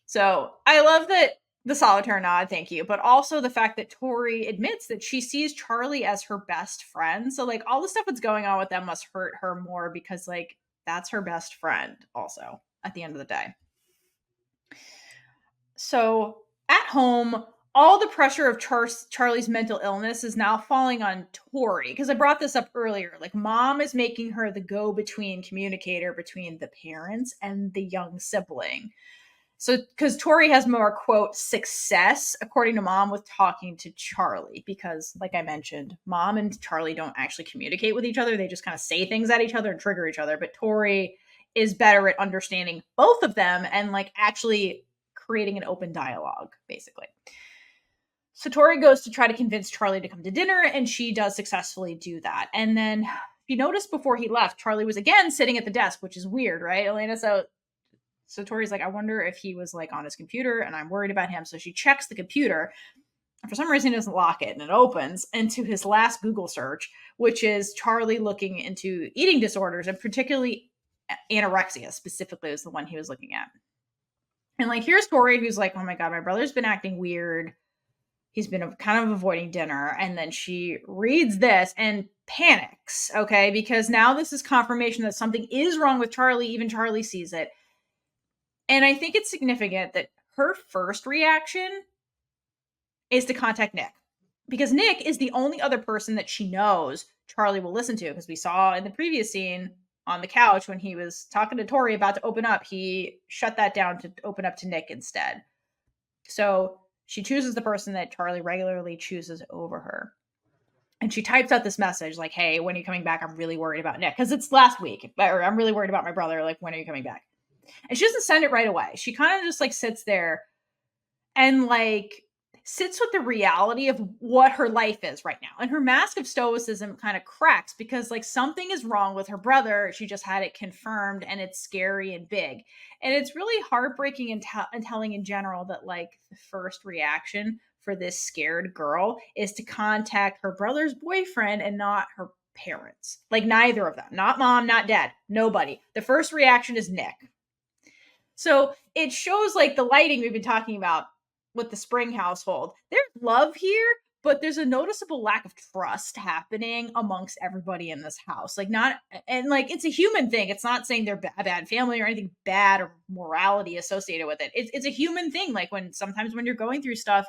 So I love that the Solitaire nod, thank you, but also the fact that Tori admits that she sees Charlie as her best friend. So like all the stuff that's going on with them must hurt her more because like that's her best friend also at the end of the day. So at home, all the pressure of Charlie's mental illness is now falling on Tori, because I brought this up earlier. Like mom is making her the go-between communicator between the parents and the young sibling. So because Tori has more, quote, success, according to mom, with talking to Charlie, because like I mentioned, mom and Charlie don't actually communicate with each other. They just kind of say things at each other and trigger each other. But Tori is better at understanding both of them and like actually creating an open dialogue, basically. So Tori goes to try to convince Charlie to come to dinner, and she does successfully do that. And then she noticed before he left, Charlie was again sitting at the desk, which is weird, right, Alayna? So Tori's like, I wonder if he was like on his computer and I'm worried about him. So she checks the computer. And for some reason, he doesn't lock it and it opens into his last Google search, which is Charlie looking into eating disorders and particularly anorexia specifically is the one he was looking at. And like, here's Tori who's like, oh my God, my brother's been acting weird. He's been kind of avoiding dinner. And then she reads this and panics, okay? Because now this is confirmation that something is wrong with Charlie. Even Charlie sees it. And I think it's significant that her first reaction is to contact Nick. Because Nick is the only other person that she knows Charlie will listen to. Because we saw in the previous scene on the couch when he was talking to Tori about to open up, he shut that down to open up to Nick instead. So she chooses the person that Charlie regularly chooses over her. And she types out this message like, hey, when are you coming back? I'm really worried about Nick. Because it's last week. Or I'm really worried about my brother. Like, when are you coming back? And she doesn't send it right away. She kind of just like sits there and like sits with the reality of what her life is right now. And her mask of stoicism kind of cracks because like something is wrong with her brother. She just had it confirmed and it's scary and big. And it's really heartbreaking and telling in general that like the first reaction for this scared girl is to contact her brother's boyfriend and not her parents. Like neither of them, not mom, not dad, nobody. The first reaction is Nick. So it shows like the lighting we've been talking about with the Spring household. There's love here, but there's a noticeable lack of trust happening amongst everybody in this house. Like it's a human thing. It's not saying they're a bad family or anything bad or morality associated with it. It's a human thing. Like sometimes when you're going through stuff,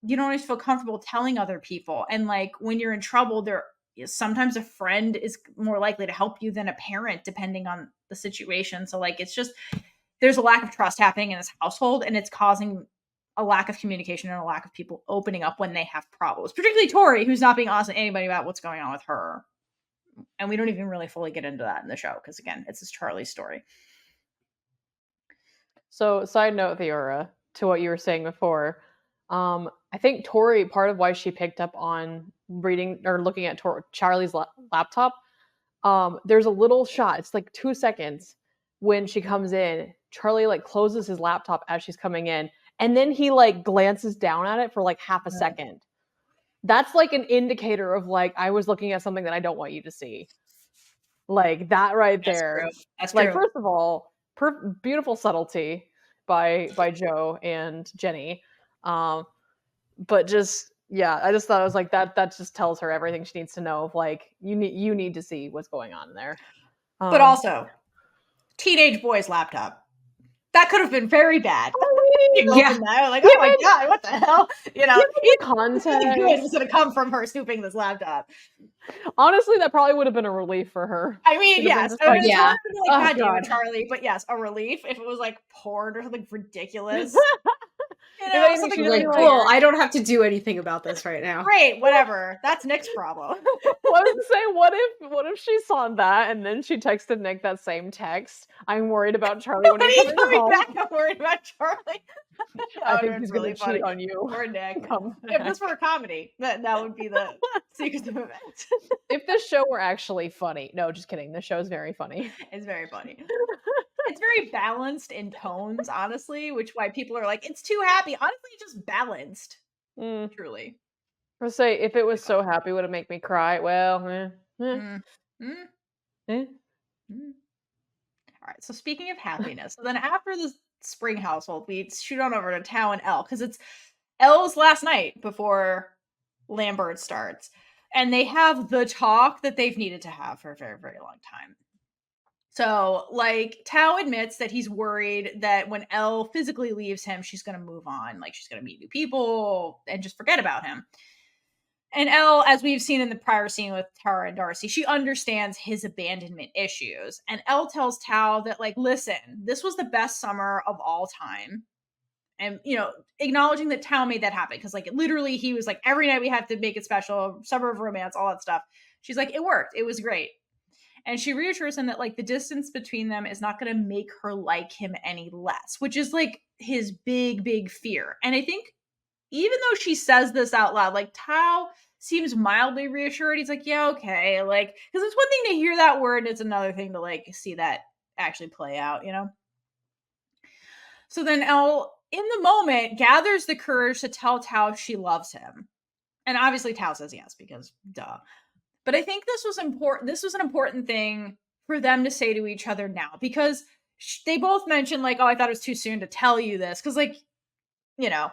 you don't always feel comfortable telling other people. And like when you're in trouble, sometimes a friend is more likely to help you than a parent, depending on the situation. So like, it's just, there's a lack of trust happening in this household and it's causing a lack of communication and a lack of people opening up when they have problems, particularly Tori, who's not being honest with anybody about what's going on with her. And we don't even really fully get into that in the show. Because again, it's this Charlie story. So side note, Theora, to what you were saying before, I think Tori, part of why she picked up on reading or looking at Charlie's laptop, there's a little shot. It's like 2 seconds when she comes in. Charlie like closes his laptop as she's coming in, and then he like glances down at it for like half a second. That's like an indicator of like, I was looking at something that I don't want you to see. Like that right there. That's like, true. First of all, beautiful subtlety by Joe and Jenny. But just, yeah, I just thought it was like that just tells her everything she needs to know of like, you need to see what's going on there. But also, teenage boy's laptop. That could have been very bad. Yeah. Like, oh my God, what the hell? You know, context good was going to come from her snooping this laptop. Honestly, that probably would have been a relief for her. I mean, yes. Like, yeah. God damn it, Charlie. But yes, a relief if it was like porn or something ridiculous. You know, something like, cool, I don't have to do anything about this right now. Great, whatever. That's Nick's problem. I was to say, what if she saw that and then she texted Nick that same text? I'm worried about Charlie when he's coming home. Back, I'm worried about Charlie. I think he's really going to cheat on you. Poor Nick. If this were a comedy, that would be the sequence of events. If this show were actually funny. No, just kidding. This show is very funny. It's very funny. It's very balanced in tones, honestly, which why people are like, it's too happy. Honestly, it's just balanced. Truly. I would say, if it was so happy, would it make me cry? Well, All right, so speaking of happiness, so then after the Spring household, we shoot on over to Tao and Elle, because it's Elle's last night before Lambert starts. And they have the talk that they've needed to have for a very, very long time. So, like, Tao admits that he's worried that when Elle physically leaves him, she's going to move on. Like, she's going to meet new people and just forget about him. And Elle, as we've seen in the prior scene with Tara and Darcy, she understands his abandonment issues. And Elle tells Tao that, like, listen, this was the best summer of all time. And, you know, acknowledging that Tao made that happen. Because, like, literally, he was like, every night we have to make it special, summer of romance, all that stuff. She's like, it worked. It was great. And she reassures him that, like, the distance between them is not going to make her like him any less, which is, like, his big, big fear. And I think even though she says this out loud, like, Tao seems mildly reassured. He's like, yeah, okay. Like, because it's one thing to hear that word, it's another thing to like see that actually play out, you know? So then Elle, in the moment, gathers the courage to tell Tao she loves him. And obviously Tao says yes, because duh. But I think this was important. This was an important thing for them to say to each other now, because they both mentioned like, oh, I thought it was too soon to tell you this. Cause like, you know,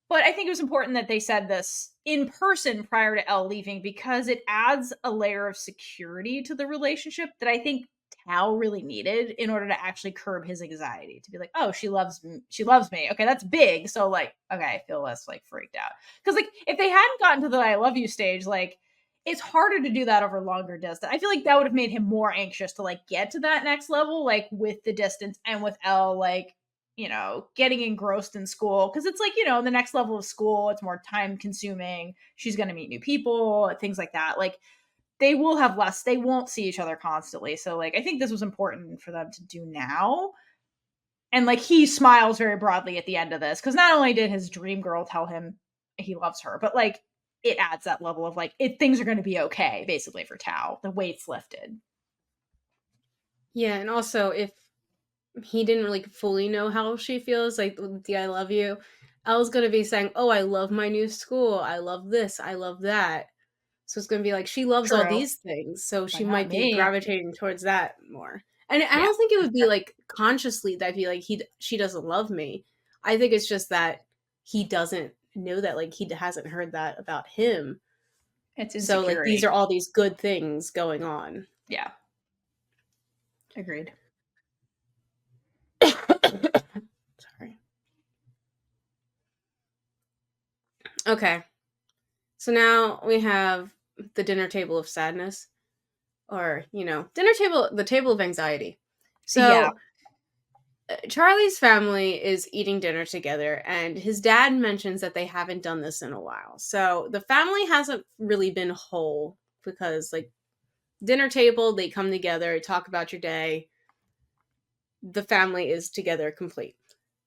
but I think it was important that they said this in person prior to Elle leaving, because it adds a layer of security to the relationship that I think Tao really needed in order to actually curb his anxiety. To be like, oh, she loves me. She loves me. Okay, that's big. So like, okay, I feel less like freaked out. Because like, if they hadn't gotten to the "I love you" stage, like, it's harder to do that over longer distance. I feel like that would have made him more anxious to like get to that next level, like with the distance and with Elle, like, you know, getting engrossed in school. Cause it's like, you know, the next level of school, it's more time consuming. She's going to meet new people, things like that. Like, they will have less, they won't see each other constantly. So, like, I think this was important for them to do now. And like, he smiles very broadly at the end of this, because not only did his dream girl tell him he loves her, but like, it adds that level of like, things are going to be okay, basically, for Tao. The weight's lifted. Yeah, and also if he didn't really fully know how she feels, like the "I love you," Elle's gonna be saying, "Oh, I love my new school. I love this. I love that." So it's gonna be like she loves all True. these things, so But she not might be me. gravitating towards that more. And I Yeah. don't think it would be like consciously that be like she doesn't love me. I think it's just that he doesn't know that, like he hasn't heard that about him. It's So like these are insecurity. all these good things going on. Yeah. Agreed. Sorry. Okay. So now we have the dinner table of sadness, or, the table of anxiety. Yeah. So Charlie's family is eating dinner together, and his dad mentions that they haven't done this in a while. So the family hasn't really been whole because, like, dinner table, they come together, talk about your day. The family is together complete.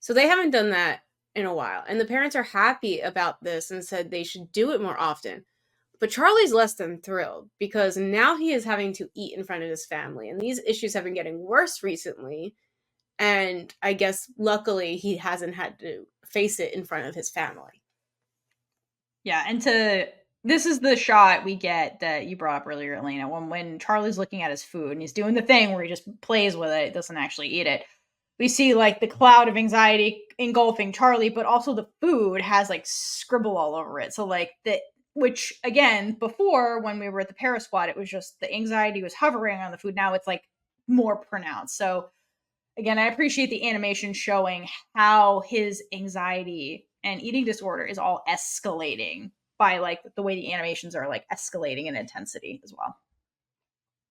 So they haven't done that in a while. And the parents are happy about this and said they should do it more often. But Charlie's less than thrilled because now he is having to eat in front of his family. And these issues have been getting worse recently. And I guess luckily he hasn't had to face it in front of his family. Yeah, and this is the shot we get that you brought up earlier, Alayna, when Charlie's looking at his food and he's doing the thing where he just plays with it, doesn't actually eat it. We see like the cloud of anxiety engulfing Charlie, but also the food has like scribble all over it. So like which again, before when we were at the Paris squad, it was just the anxiety was hovering on the food. Now it's like more pronounced. So again, I appreciate the animation showing how his anxiety and eating disorder is all escalating by like the way the animations are like escalating in intensity as well.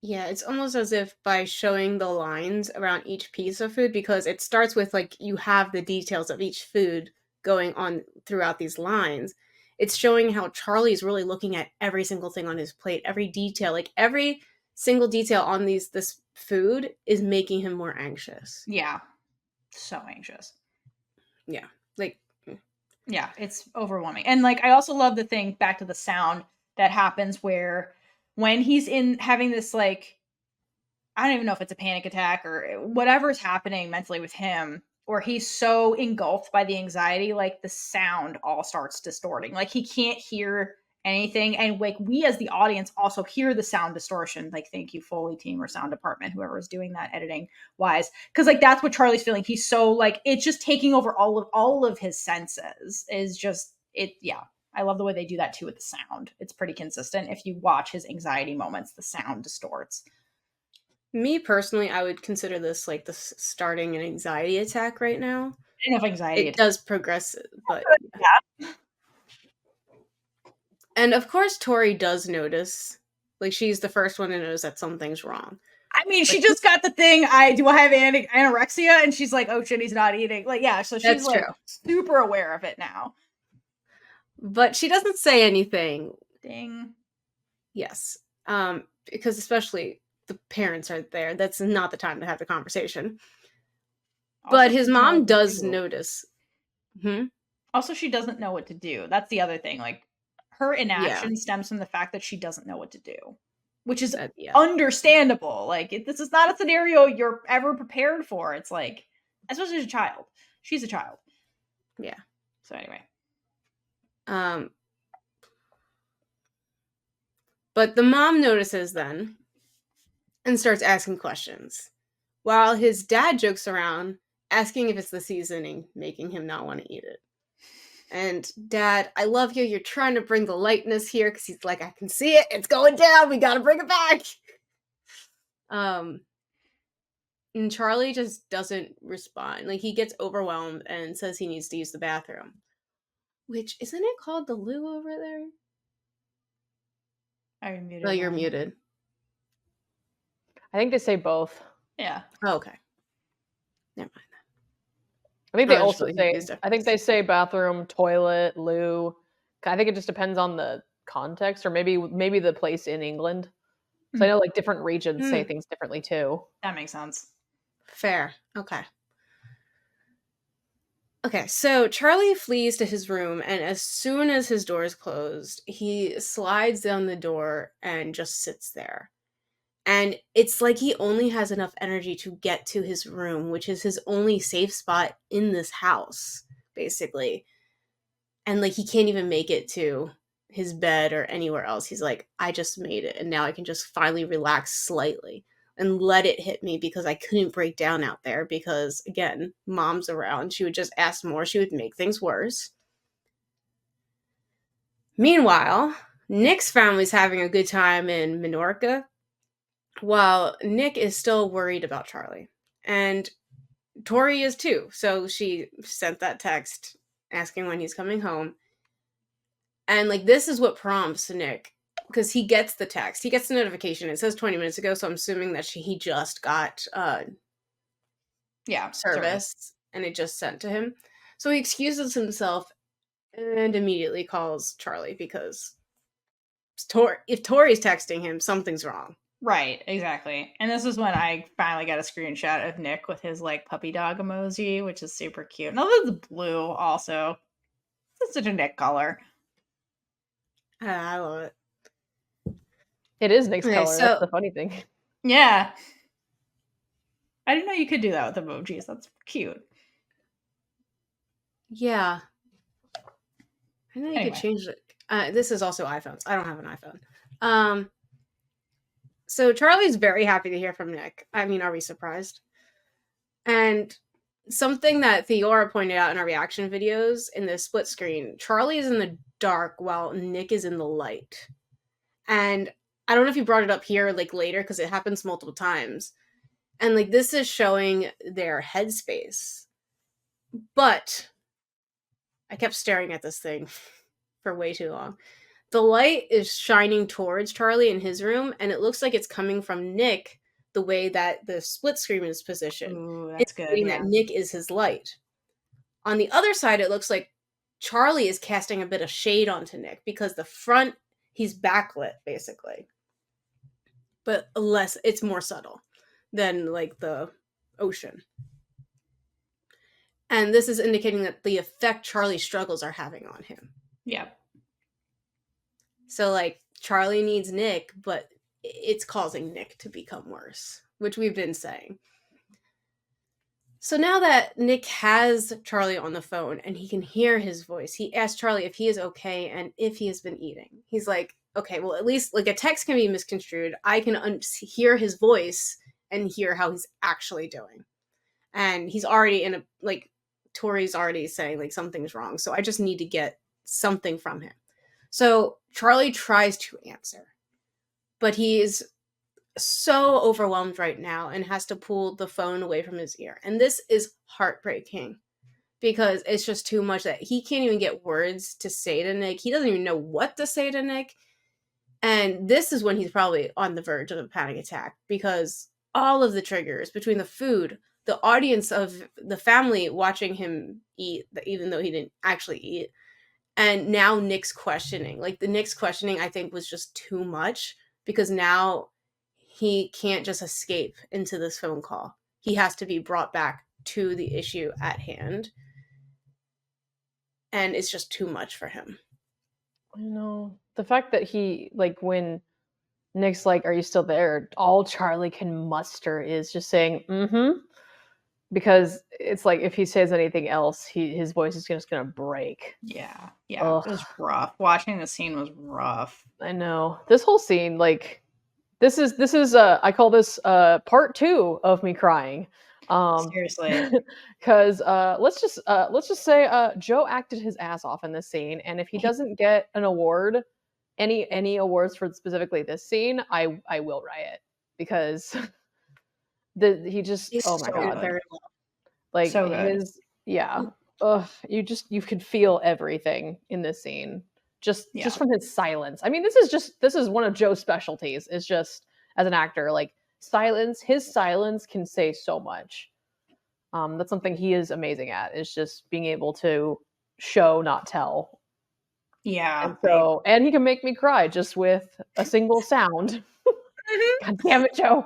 Yeah, it's almost as if by showing the lines around each piece of food, because it starts with like you have the details of each food going on throughout these lines. It's showing how Charlie's really looking at every single thing on his plate, every detail, like every single detail on this food is making him more anxious. Yeah. So anxious. Yeah. Like Yeah, it's overwhelming. And like I also love the thing back to the sound that happens where when he's in having this like I don't even know if it's a panic attack or whatever's happening mentally with him, or he's so engulfed by the anxiety, like the sound all starts distorting. Like he can't hear anything. And like we as the audience also hear the sound distortion. Like, thank you, Foley team or sound department, whoever is doing that editing wise. Cause like that's what Charlie's feeling. He's so like it's just taking over all of his senses is just it, yeah. I love the way they do that too with the sound. It's pretty consistent. If you watch his anxiety moments, the sound distorts. me personally, I would consider this like the starting an anxiety attack right now. Enough anxiety. It does progress, but Yeah. and of course Tori does notice. Like she's the first one to notice that something's wrong. I mean, she just got the thing. I have anorexia, and she's like, "Oh shit, he's not eating." Like, yeah, so she's That's like true. super aware of it now. But she doesn't say anything. Ding. Yes. Because especially the parents are there. That's not the time to have the conversation. Also, But his she doesn't know mom what to does do. notice. Hmm? Also, she doesn't know what to do. That's the other thing. Like, her inaction stems from the fact that she doesn't know what to do, which is Yeah. understandable. Like, this is not a scenario you're ever prepared for. It's like, especially as a child. She's a child. Yeah. So anyway. But the mom notices then and starts asking questions, while his dad jokes around, asking if it's the seasoning making him not want to eat it. And Dad, I love you. You're trying to bring the lightness here, because he's like, I can see it. It's going down. We got to bring it back. And Charlie just doesn't respond. Like, he gets overwhelmed and says he needs to use the bathroom. Which, isn't it called the loo over there? Are you muted? Oh, you're muted. I think they say both. Yeah. Oh, okay. Never mind. I think they also say, I think they say bathroom, toilet, loo. I think it just depends on the context, or maybe the place in England. So I know like different regions say things differently too. That makes sense. Fair. Okay. Okay, so Charlie flees to his room, and as soon as his door is closed, he slides down the door and just sits there. And it's like he only has enough energy to get to his room, which is his only safe spot in this house, basically. And like he can't even make it to his bed or anywhere else. He's like, I just made it, and now I can just finally relax slightly and let it hit me, because I couldn't break down out there because, again, Mom's around. She would just ask more. She would make things worse. Meanwhile, Nick's family's having a good time in Minorca, while Nick is still worried about Charlie. And Tori is too. So she sent that text asking when he's coming home. And like, this is what prompts Nick, because he gets the text. He gets the notification. It says 20 minutes ago, so I'm assuming that he just got service, and it just sent to him. So he excuses himself and immediately calls Charlie, because if Tori's texting him, something's wrong. Right, exactly. And this is when I finally got a screenshot of Nick with his like puppy dog emoji, which is super cute. And I love the blue also. It's such a Nick color. I love it. It is Nick's color. That's the funny thing. Yeah. I didn't know you could do that with emojis. That's cute. Yeah. I know you could change it. This is also iPhones. I don't have an iPhone. So Charlie's very happy to hear from Nick. I mean, are we surprised? And something that Theora pointed out in our reaction videos in the split screen, Charlie is in the dark while Nick is in the light. And I don't know if you brought it up here like later, because it happens multiple times. And like, this is showing their headspace. But I kept staring at this thing for way too long. The light is shining towards Charlie in his room, and it looks like it's coming from Nick the way that the split screen is positioned. Ooh, that's good. Yeah. That Nick is his light. On the other side, it looks like Charlie is casting a bit of shade onto Nick, because the front, he's backlit, basically. But it's more subtle than like the ocean. And this is indicating that the effect Charlie's struggles are having on him. Yeah. So like, Charlie needs Nick, but it's causing Nick to become worse, which we've been saying. So now that Nick has Charlie on the phone and he can hear his voice, he asks Charlie if he is okay and if he has been eating. He's like, okay, well, at least like a text can be misconstrued. I can hear his voice and hear how he's actually doing. And he's already Tori's already saying like something's wrong. So I just need to get something from him. So Charlie tries to answer, but he's so overwhelmed right now and has to pull the phone away from his ear. And this is heartbreaking, because it's just too much that he can't even get words to say to Nick. He doesn't even know what to say to Nick. And this is when he's probably on the verge of a panic attack, because all of the triggers between the food, the audience of the family watching him eat, even though he didn't actually eat, and now Nick's questioning. Like, the Nick's questioning, I think, was just too much, because now he can't just escape into this phone call. He has to be brought back to the issue at hand. And it's just too much for him. You know, the fact that he, like, when Nick's like, "Are you still there?" All Charlie can muster is just saying, "Mm-hmm," because it's like if he says anything else, his voice is just gonna break. Yeah. Ugh, It was rough. Watching the scene was rough. I know. This whole scene, like, this is I call this part 2 of me crying. Seriously. Because let's just say Joe acted his ass off in this scene, and if he doesn't get an award, any awards for specifically this scene, I will riot because he just, He's oh my So so god, good. very well. like So good. yeah, ugh, you could feel everything in this scene Yeah. just from his silence. I mean, this is one of Joe's specialties. Is just as an actor, like silence. His silence can say so much. That's something he is amazing at. Is just being able to show, not tell. Yeah. And so, and he can make me cry just with a single sound. God damn it, Joe.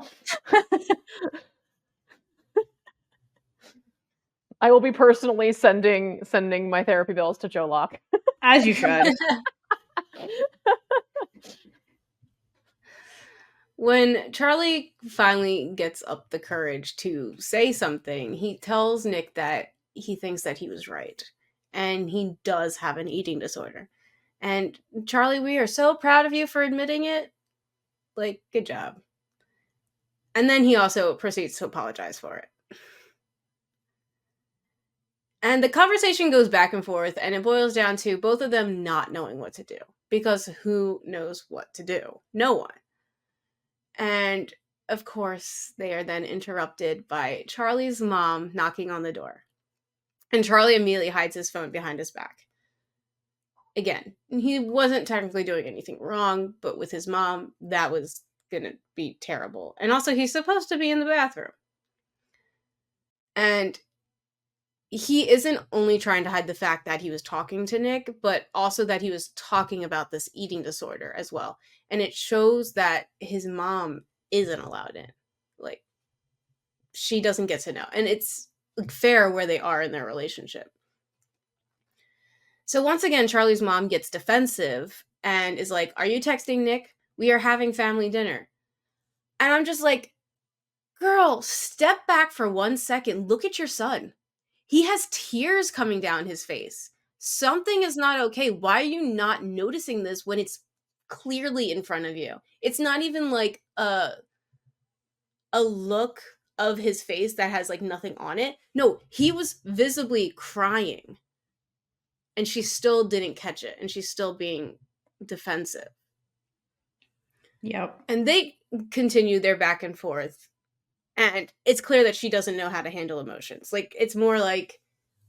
I will be personally sending my therapy bills to Joe Locke. As you should. When Charlie finally gets up the courage to say something, he tells Nick that he thinks that he was right. And he does have an eating disorder. And Charlie, we are so proud of you for admitting it. Like, good job. And then he also proceeds to apologize for it. And the conversation goes back and forth, and it boils down to both of them not knowing what to do. Because who knows what to do? No one. And of course, they are then interrupted by Charlie's mom knocking on the door. And Charlie immediately hides his phone behind his back. Again, he wasn't technically doing anything wrong, but with his mom, that was going to be terrible. And also, he's supposed to be in the bathroom. And he isn't only trying to hide the fact that he was talking to Nick, but also that he was talking about this eating disorder as well. And it shows that his mom isn't allowed in. Like, she doesn't get to know. And it's fair where they are in their relationship. So once again, Charlie's mom gets defensive and is like, "Are you texting Nick? We are having family dinner." And I'm just like, girl, step back for 1 second. Look at your son. He has tears coming down his face. Something is not okay. Why are you not noticing this when it's clearly in front of you? It's not even like a look of his face that has like nothing on it. No, he was visibly crying. And she still didn't catch it, and she's still being defensive. Yep. And they continue their back and forth. And it's clear that she doesn't know how to handle emotions. Like, it's more like,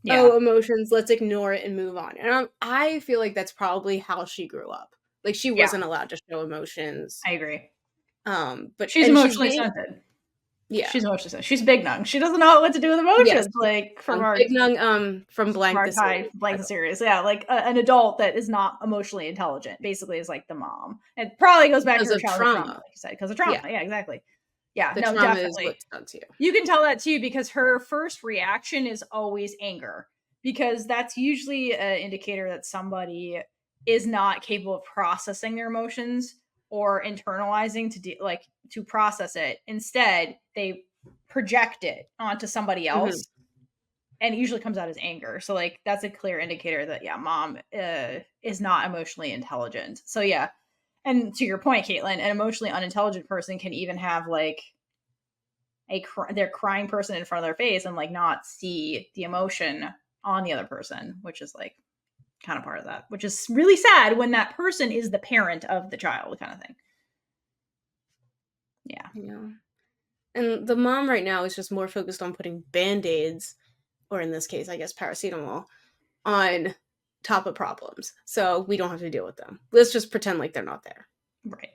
oh, emotions, let's ignore it and move on. And I feel like that's probably how she grew up. Like, she wasn't allowed to show emotions. I agree. But she's emotionally stunted. Yeah. She's emotionally stunted. She's big nung. She doesn't know what to do with emotions. Yes. Like, from our big nung, from Blank the Series. Blank the Series. Yeah, like an adult that is not emotionally intelligent, basically, is like the mom. It probably goes back to her childhood trauma, like you said, because of trauma. Yeah, exactly. Yeah, the no, trauma definitely. Is what's done to you. You can tell that too because her first reaction is always anger, because that's usually an indicator that somebody is not capable of processing their emotions or internalizing to process it. Instead, they project it onto somebody else, and it usually comes out as anger. So like that's a clear indicator that mom is not emotionally intelligent. So yeah. And to your point, Kaitlynn, an emotionally unintelligent person can even have like their crying person in front of their face and like not see the emotion on the other person, which is like kind of part of that, which is really sad when that person is the parent of the child, kind of thing. Yeah. And the mom right now is just more focused on putting band-aids, or in this case, I guess paracetamol, on top of problems. So we don't have to deal with them. Let's just pretend like they're not there. Right.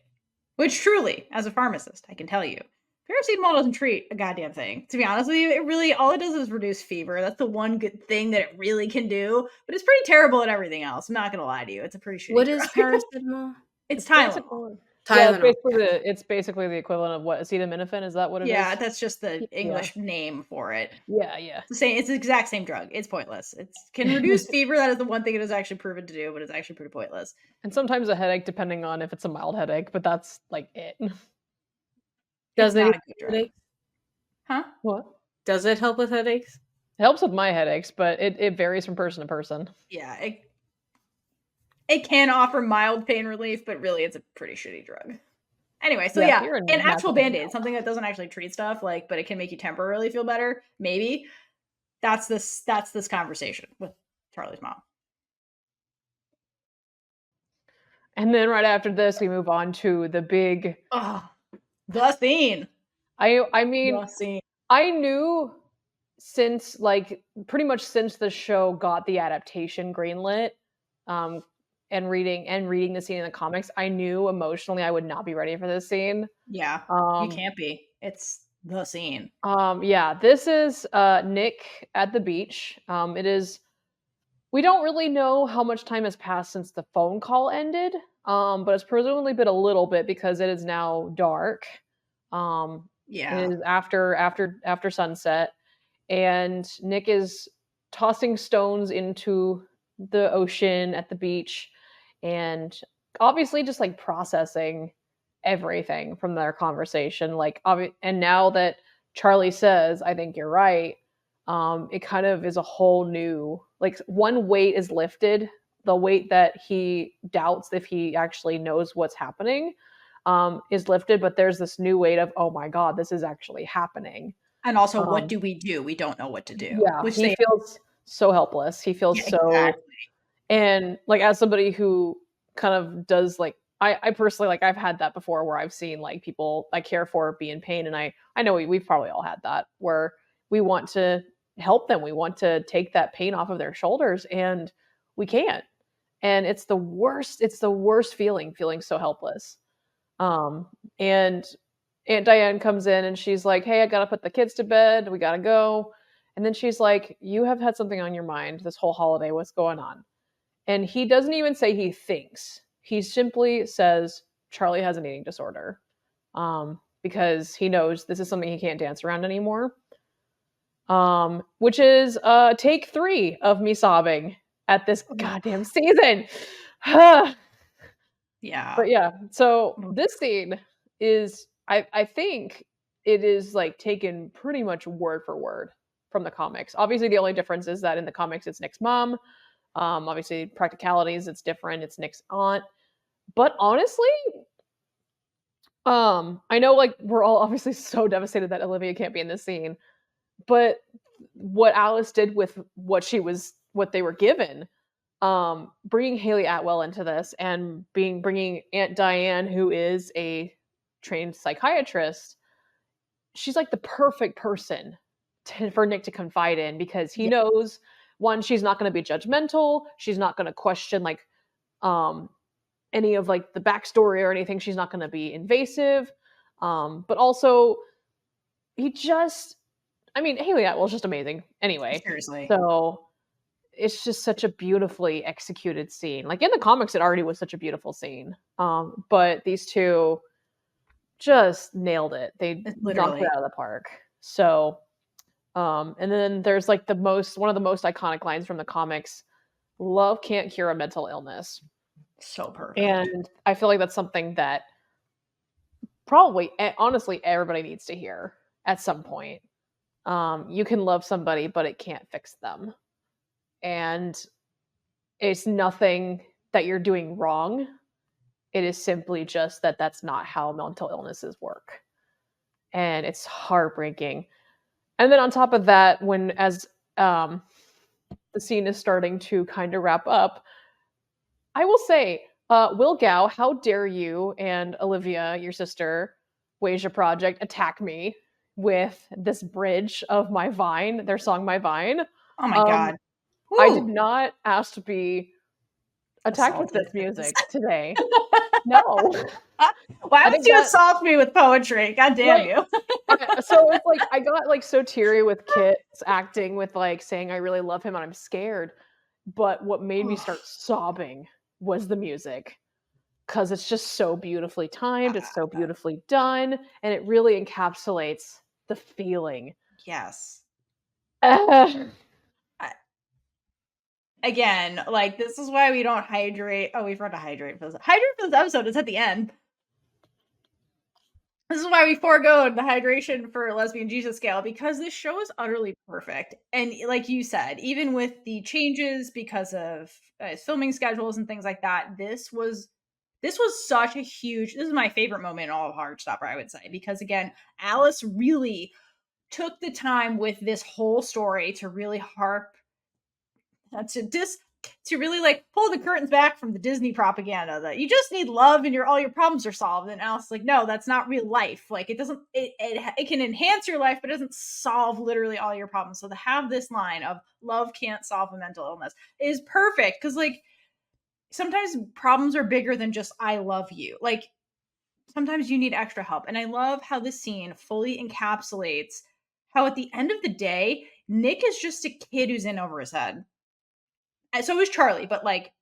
Which truly, as a pharmacist, I can tell you, paracetamol doesn't treat a goddamn thing. To be honest with you, it really, all it does is reduce fever. That's the one good thing that it really can do. But it's pretty terrible at everything else. I'm not going to lie to you. It's a pretty shitty What drug. is paracetamol? It's Tylenol. Yeah, Tylenol. it's basically the equivalent of what, acetaminophen, is that what it is? Yeah, that's just the Yeah. English name for it. Yeah. It's the same. It's the exact same drug. It's pointless. It can reduce fever. That is the one thing it is actually proven to do, but it's actually pretty pointless. And sometimes a headache, depending on if it's a mild headache, but that's, like, it. It's Does it not help a good with drug. headaches? Huh? What? Does it help with headaches? It helps with my headaches, but it varies from person to person. Yeah, it can offer mild pain relief, but really it's a pretty shitty drug. Anyway, so Yeah, yeah, you're in an actual natural pain Band-Aid, now. something that doesn't actually treat stuff, like, but it can make you temporarily feel better, maybe. That's this conversation with Charlie's mom. And then right after this, we move on to the big Oh, the scene. I mean, The scene. I knew since, like, pretty much since the show got the adaptation greenlit, um, and reading the scene in the comics, I knew emotionally I would not be ready for this scene. Yeah, you Um, can't be. It's the scene. yeah, this is Nick at the beach. It is, we don't really know how much time has passed since the phone call ended, but it's presumably been a little bit because it is now dark. It Yeah. is after sunset, and Nick is tossing stones into the ocean at the beach, and obviously just like processing everything from their conversation. Like, and now that Charlie says, "I think you're right," it kind of is a whole new, like, one weight is lifted. The weight that he doubts if he actually knows what's happening is lifted, but there's this new weight of, oh my god, this is actually happening. And also, what Um, do we do? We don't know what to do. yeah, Which he they feels so helpless. He feels Yeah, so, exactly. and like, as somebody who kind of does, like, I personally, like, I've had that before where I've seen like people I care for be in pain, and I know we've probably all had that where we want to help them, we want to take that pain off of their shoulders, and we can't. And it's the worst feeling so helpless. Um, and Aunt Diane comes in and she's like, "Hey, I gotta put the kids to bed. We gotta go." And then she's like, "You have had something on your mind this whole holiday. What's going on?" And he doesn't even say he thinks. He simply says Charlie has an eating disorder, because he knows this is something he can't dance around anymore. Which is take 3 of me sobbing at this goddamn season. Yeah. But yeah, so this scene is, I think it is like taken pretty much word for word from the comics. Obviously, the only difference is that in the comics it's Nick's mom. Obviously, practicalities, it's different. It's Nick's aunt. But honestly, I know, like, we're all obviously so devastated that Olivia can't be in this scene, but what Alice did with what they were given, bringing Haley Atwell into this and bringing Aunt Diane, who is a trained psychiatrist, she's like the perfect person for Nick to confide in, because he Yeah. knows, one, she's not going to be judgmental, she's not going to question, like, um any of, like, the backstory or anything, she's not going to be invasive, but also he just, I mean, Haley Atwell's just amazing anyway. Seriously. So it's just such a beautifully executed scene. Like, in the comics, it already was such a beautiful scene. But these two just nailed it. They knocked Literally. it out of the park. So, and then there's like one of the most iconic lines from the comics: "Love can't cure a mental illness." So perfect. And I feel like that's something that probably, honestly, everybody needs to hear at some point. You can love somebody, but it can't fix them. And it's nothing that you're doing wrong. It is simply just that that's not how mental illnesses work. And it's heartbreaking. And then on top of that, as the scene is starting to kind of wrap up, I will say, Will Gao, how dare you and Olivia, your sister, Wasia Project, attack me with this bridge of My Vine, their song My Vine. Oh my god. I did Woo! not ask to be attacked with Assaulted. this music today. No. Why I would think you that, assault me with poetry? God damn like, you. so it's like I got like so teary with Kit's acting, with like saying I really love him and I'm scared. But what made me start sobbing was the music. because it's just so beautifully timed, it's so beautifully done, and it really encapsulates the feeling. Yes. Uh, Again, like, this is why we don't hydrate. Oh, we forgot to hydrate for this. Hydrate for this episode is at the end. This is why we forego the hydration for Lesbian Jesus Scale, because this show is utterly perfect. And like you said, even with the changes because of filming schedules and things like that, this was such a huge. This is my favorite moment in all of Heartstopper, I would say, because again, Alice really took the time with this whole story to really harp to really like pull the curtains back from the Disney propaganda that you just need love and all your problems are solved. And Alice is like, no, that's not real life. Like, it doesn't, it can enhance your life, but it doesn't solve literally all your problems. So to have this line of love can't solve a mental illness is perfect. Cause like sometimes problems are bigger than just I love you. Like sometimes you need extra help. And I love how this scene fully encapsulates how at the end of the day, Nick is just a kid who's in over his head. And so is Charlie, but like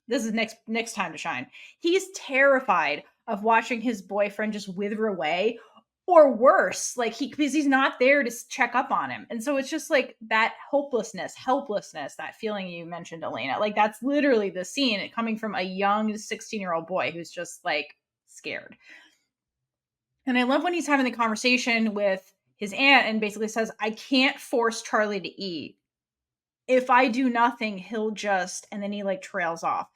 this is Nick's time to shine. He's terrified of watching his boyfriend just wither away, or worse, like because he's not there to check up on him. And so it's just like that hopelessness, helplessness, that feeling you mentioned, Alayna. Like that's literally the scene coming from a young 16-year-old boy who's just like scared. And I love when he's having the conversation with his aunt and basically says, I can't force Charlie to eat. If I do nothing, he'll just, and then he like trails off.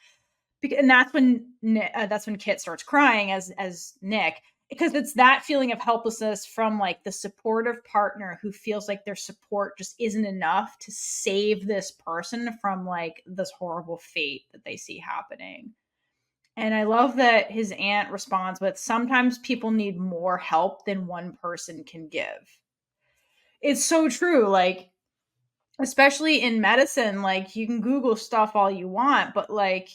And that's when Kit starts crying as Nick, because it's that feeling of helplessness from like the supportive partner who feels like their support just isn't enough to save this person from like this horrible fate that they see happening. And I love that his aunt responds with, sometimes people need more help than one person can give. It's so true. Like, especially in medicine, like you can Google stuff all you want, but like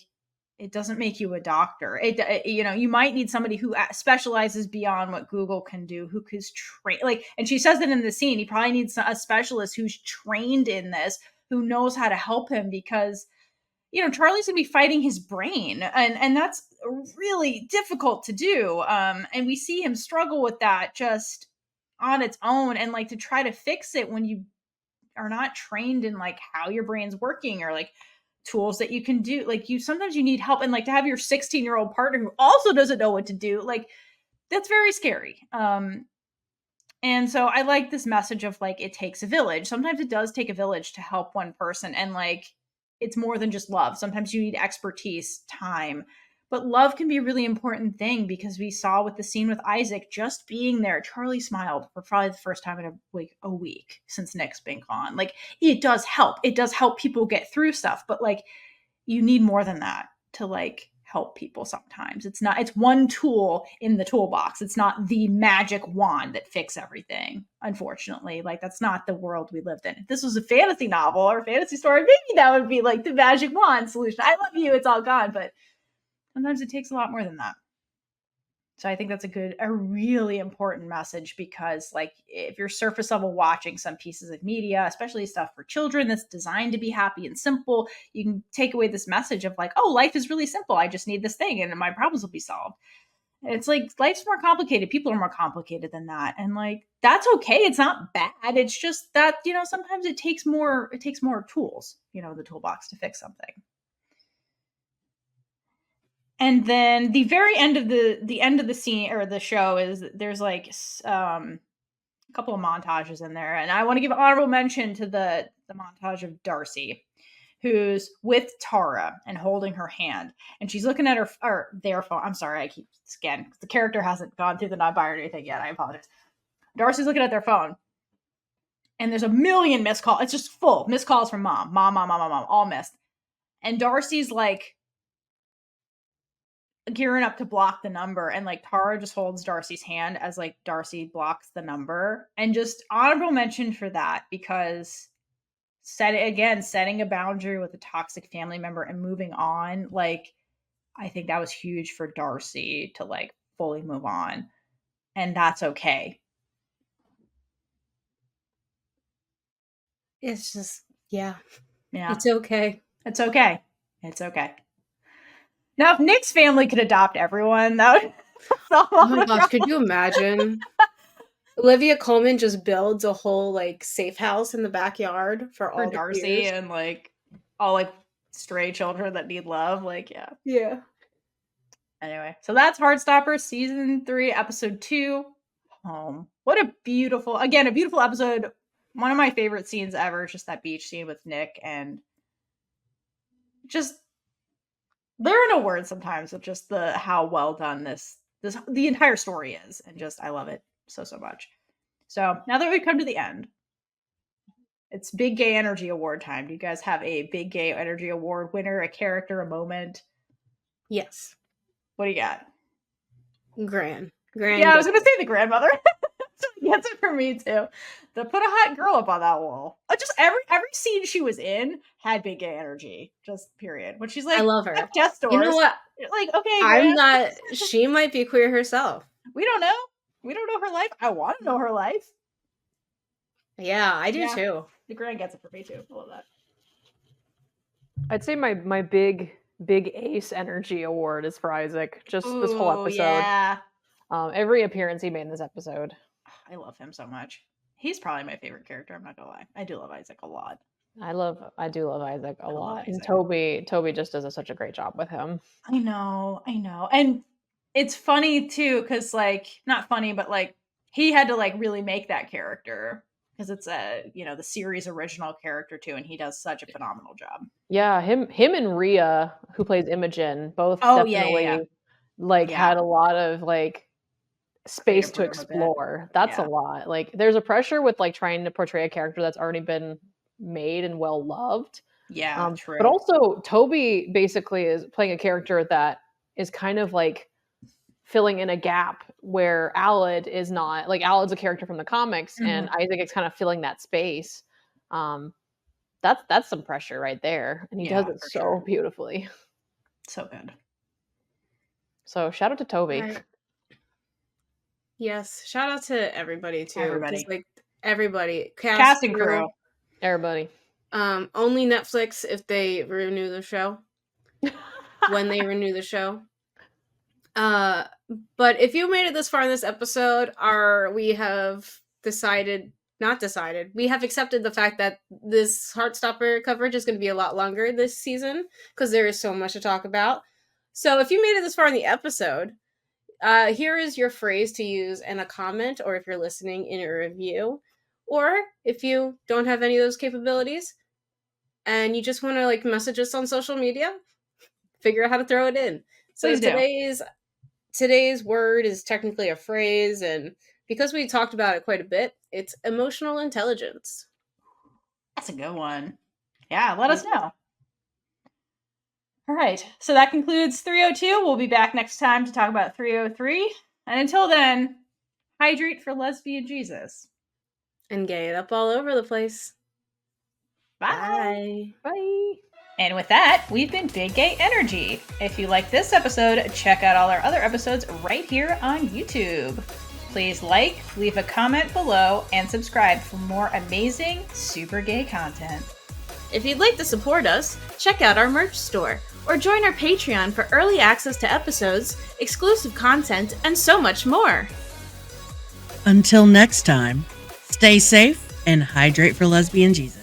it doesn't make you a doctor. You might need somebody who specializes beyond what Google can do, who is trained. Like, and she says that in the scene, he probably needs a specialist who's trained in this, who knows how to help him, because Charlie's gonna be fighting his brain, and that's really difficult to do. And we see him struggle with that just on its own, and like to try to fix it when you are not trained in like how your brain's working, or like tools that you can do. Like sometimes you need help, and like to have your 16-year-old partner who also doesn't know what to do, like that's very scary. And so I like this message of like it takes a village. Sometimes it does take a village to help one person, and like it's more than just love. Sometimes you need expertise, time. But love can be a really important thing, because we saw with the scene with Isaac just being there. Charlie smiled for probably the first time in a week since Nick's been gone. Like it does help. It does help people get through stuff, but like you need more than that to like help people sometimes. It's one tool in the toolbox. It's not the magic wand that fix everything. Unfortunately, like that's not the world we lived in. If this was a fantasy novel or a fantasy story, maybe that would be like the magic wand solution. I love you, it's all gone, but sometimes it takes a lot more than that. So I think that's a really important message, because like if you're surface level watching some pieces of media, especially stuff for children that's designed to be happy and simple, you can take away this message of like, oh, life is really simple. I just need this thing and my problems will be solved. And it's like life's more complicated. People are more complicated than that. And like that's okay. It's not bad. It's just that, sometimes it takes more tools, the toolbox to fix something. And then the very end of the scene or the show is there's like a couple of montages in there, and I want to give honorable mention to the montage of Darcy, who's with Tara and holding her hand, and she's looking at their phone. I'm sorry, I keep scanning. The character hasn't gone through the non-binary thing yet. I apologize. Darcy's looking at their phone, and there's a million missed calls. It's just full missed calls from mom, all missed, and Darcy's like gearing up to block the number, and like Tara just holds Darcy's hand as like Darcy blocks the number. And just honorable mention for that, because setting a boundary with a toxic family member and moving on, like I think that was huge for Darcy to like fully move on, and that's okay. It's just, yeah. Yeah, It's okay. it's okay. It's okay. Now, if Nick's family could adopt everyone, that would Oh my gosh, could you imagine? Olivia Colman just builds a whole like safe house in the backyard for all the Darcy queers. and like all like stray children that need love. Like, yeah. Yeah. Anyway, so that's Heartstopper season 3, episode 2. Home. What a beautiful episode. One of my favorite scenes ever, just that beach scene with Nick, and just there are no words sometimes of just the how well done the entire story is, and just I love it so much. So now that we've come to the end, it's Big Gay Energy Award time. Do you guys have a Big Gay Energy Award winner, a character, a moment? Yes. What do you got? Gran. Yeah, I was gonna say the grandmother. Gets it for me too. To put a hot girl up on that wall. Just every scene she was in had Big Gay energy. Just period. When she's like, I love her. Death doors. You know what? Like, okay, I'm not. She might be queer herself. We don't know. We don't know her life. I want to know her life. Yeah, I do too. The Gran gets it for me too. I love that. I'd say my big ace energy award is for Isaac. Just this whole episode. Yeah. Every appearance he made in this episode. I love him so much. He's probably my favorite character. I'm not gonna lie. I do love Isaac a lot. I do love Isaac a lot. Isaac. And Toby just does such a great job with him. I know. And it's funny too, because like not funny, but like he had to like really make that character because it's the series original character too, and he does such a phenomenal job. Yeah, him and Rhea, who plays Imogen, both definitely had a lot of like space to explore. That's a lot. Like there's a pressure with like trying to portray a character that's already been made and well loved. Yeah, true. But also Toby basically is playing a character that is kind of like filling in a gap where Alad is not. Like Alad's a character from the comics, and Isaac is kind of filling that space. That's some pressure right there, and he does it so beautifully. So good. So shout out to Toby. Right. Yes, shout out to everybody too. Everybody. Like everybody, cast and crew, everybody. Only Netflix if they renew the show. When they renew the show. But if you made it this far in this episode, we have accepted the fact that this Heartstopper coverage is going to be a lot longer this season because there is so much to talk about. So if you made it this far in the episode, here is your phrase to use in a comment, or if you're listening in a review, or if you don't have any of those capabilities and you just want to like message us on social media, figure out how to throw it in. So today's word is technically a phrase, and because we talked about it quite a bit, it's emotional intelligence. That's a good one. Yeah, let us know. All right, so that concludes 302. We'll be back next time to talk about 303. And until then, hydrate for lesbian Jesus. And gay it up all over the place. Bye. Bye. And with that, we've been Big Gay Energy. If you like this episode, check out all our other episodes right here on YouTube. Please leave a comment below, and subscribe for more amazing, super gay content. If you'd like to support us, check out our merch store, or join our Patreon for early access to episodes, exclusive content, and so much more. Until next time, stay safe and hydrate for lesbian Jesus.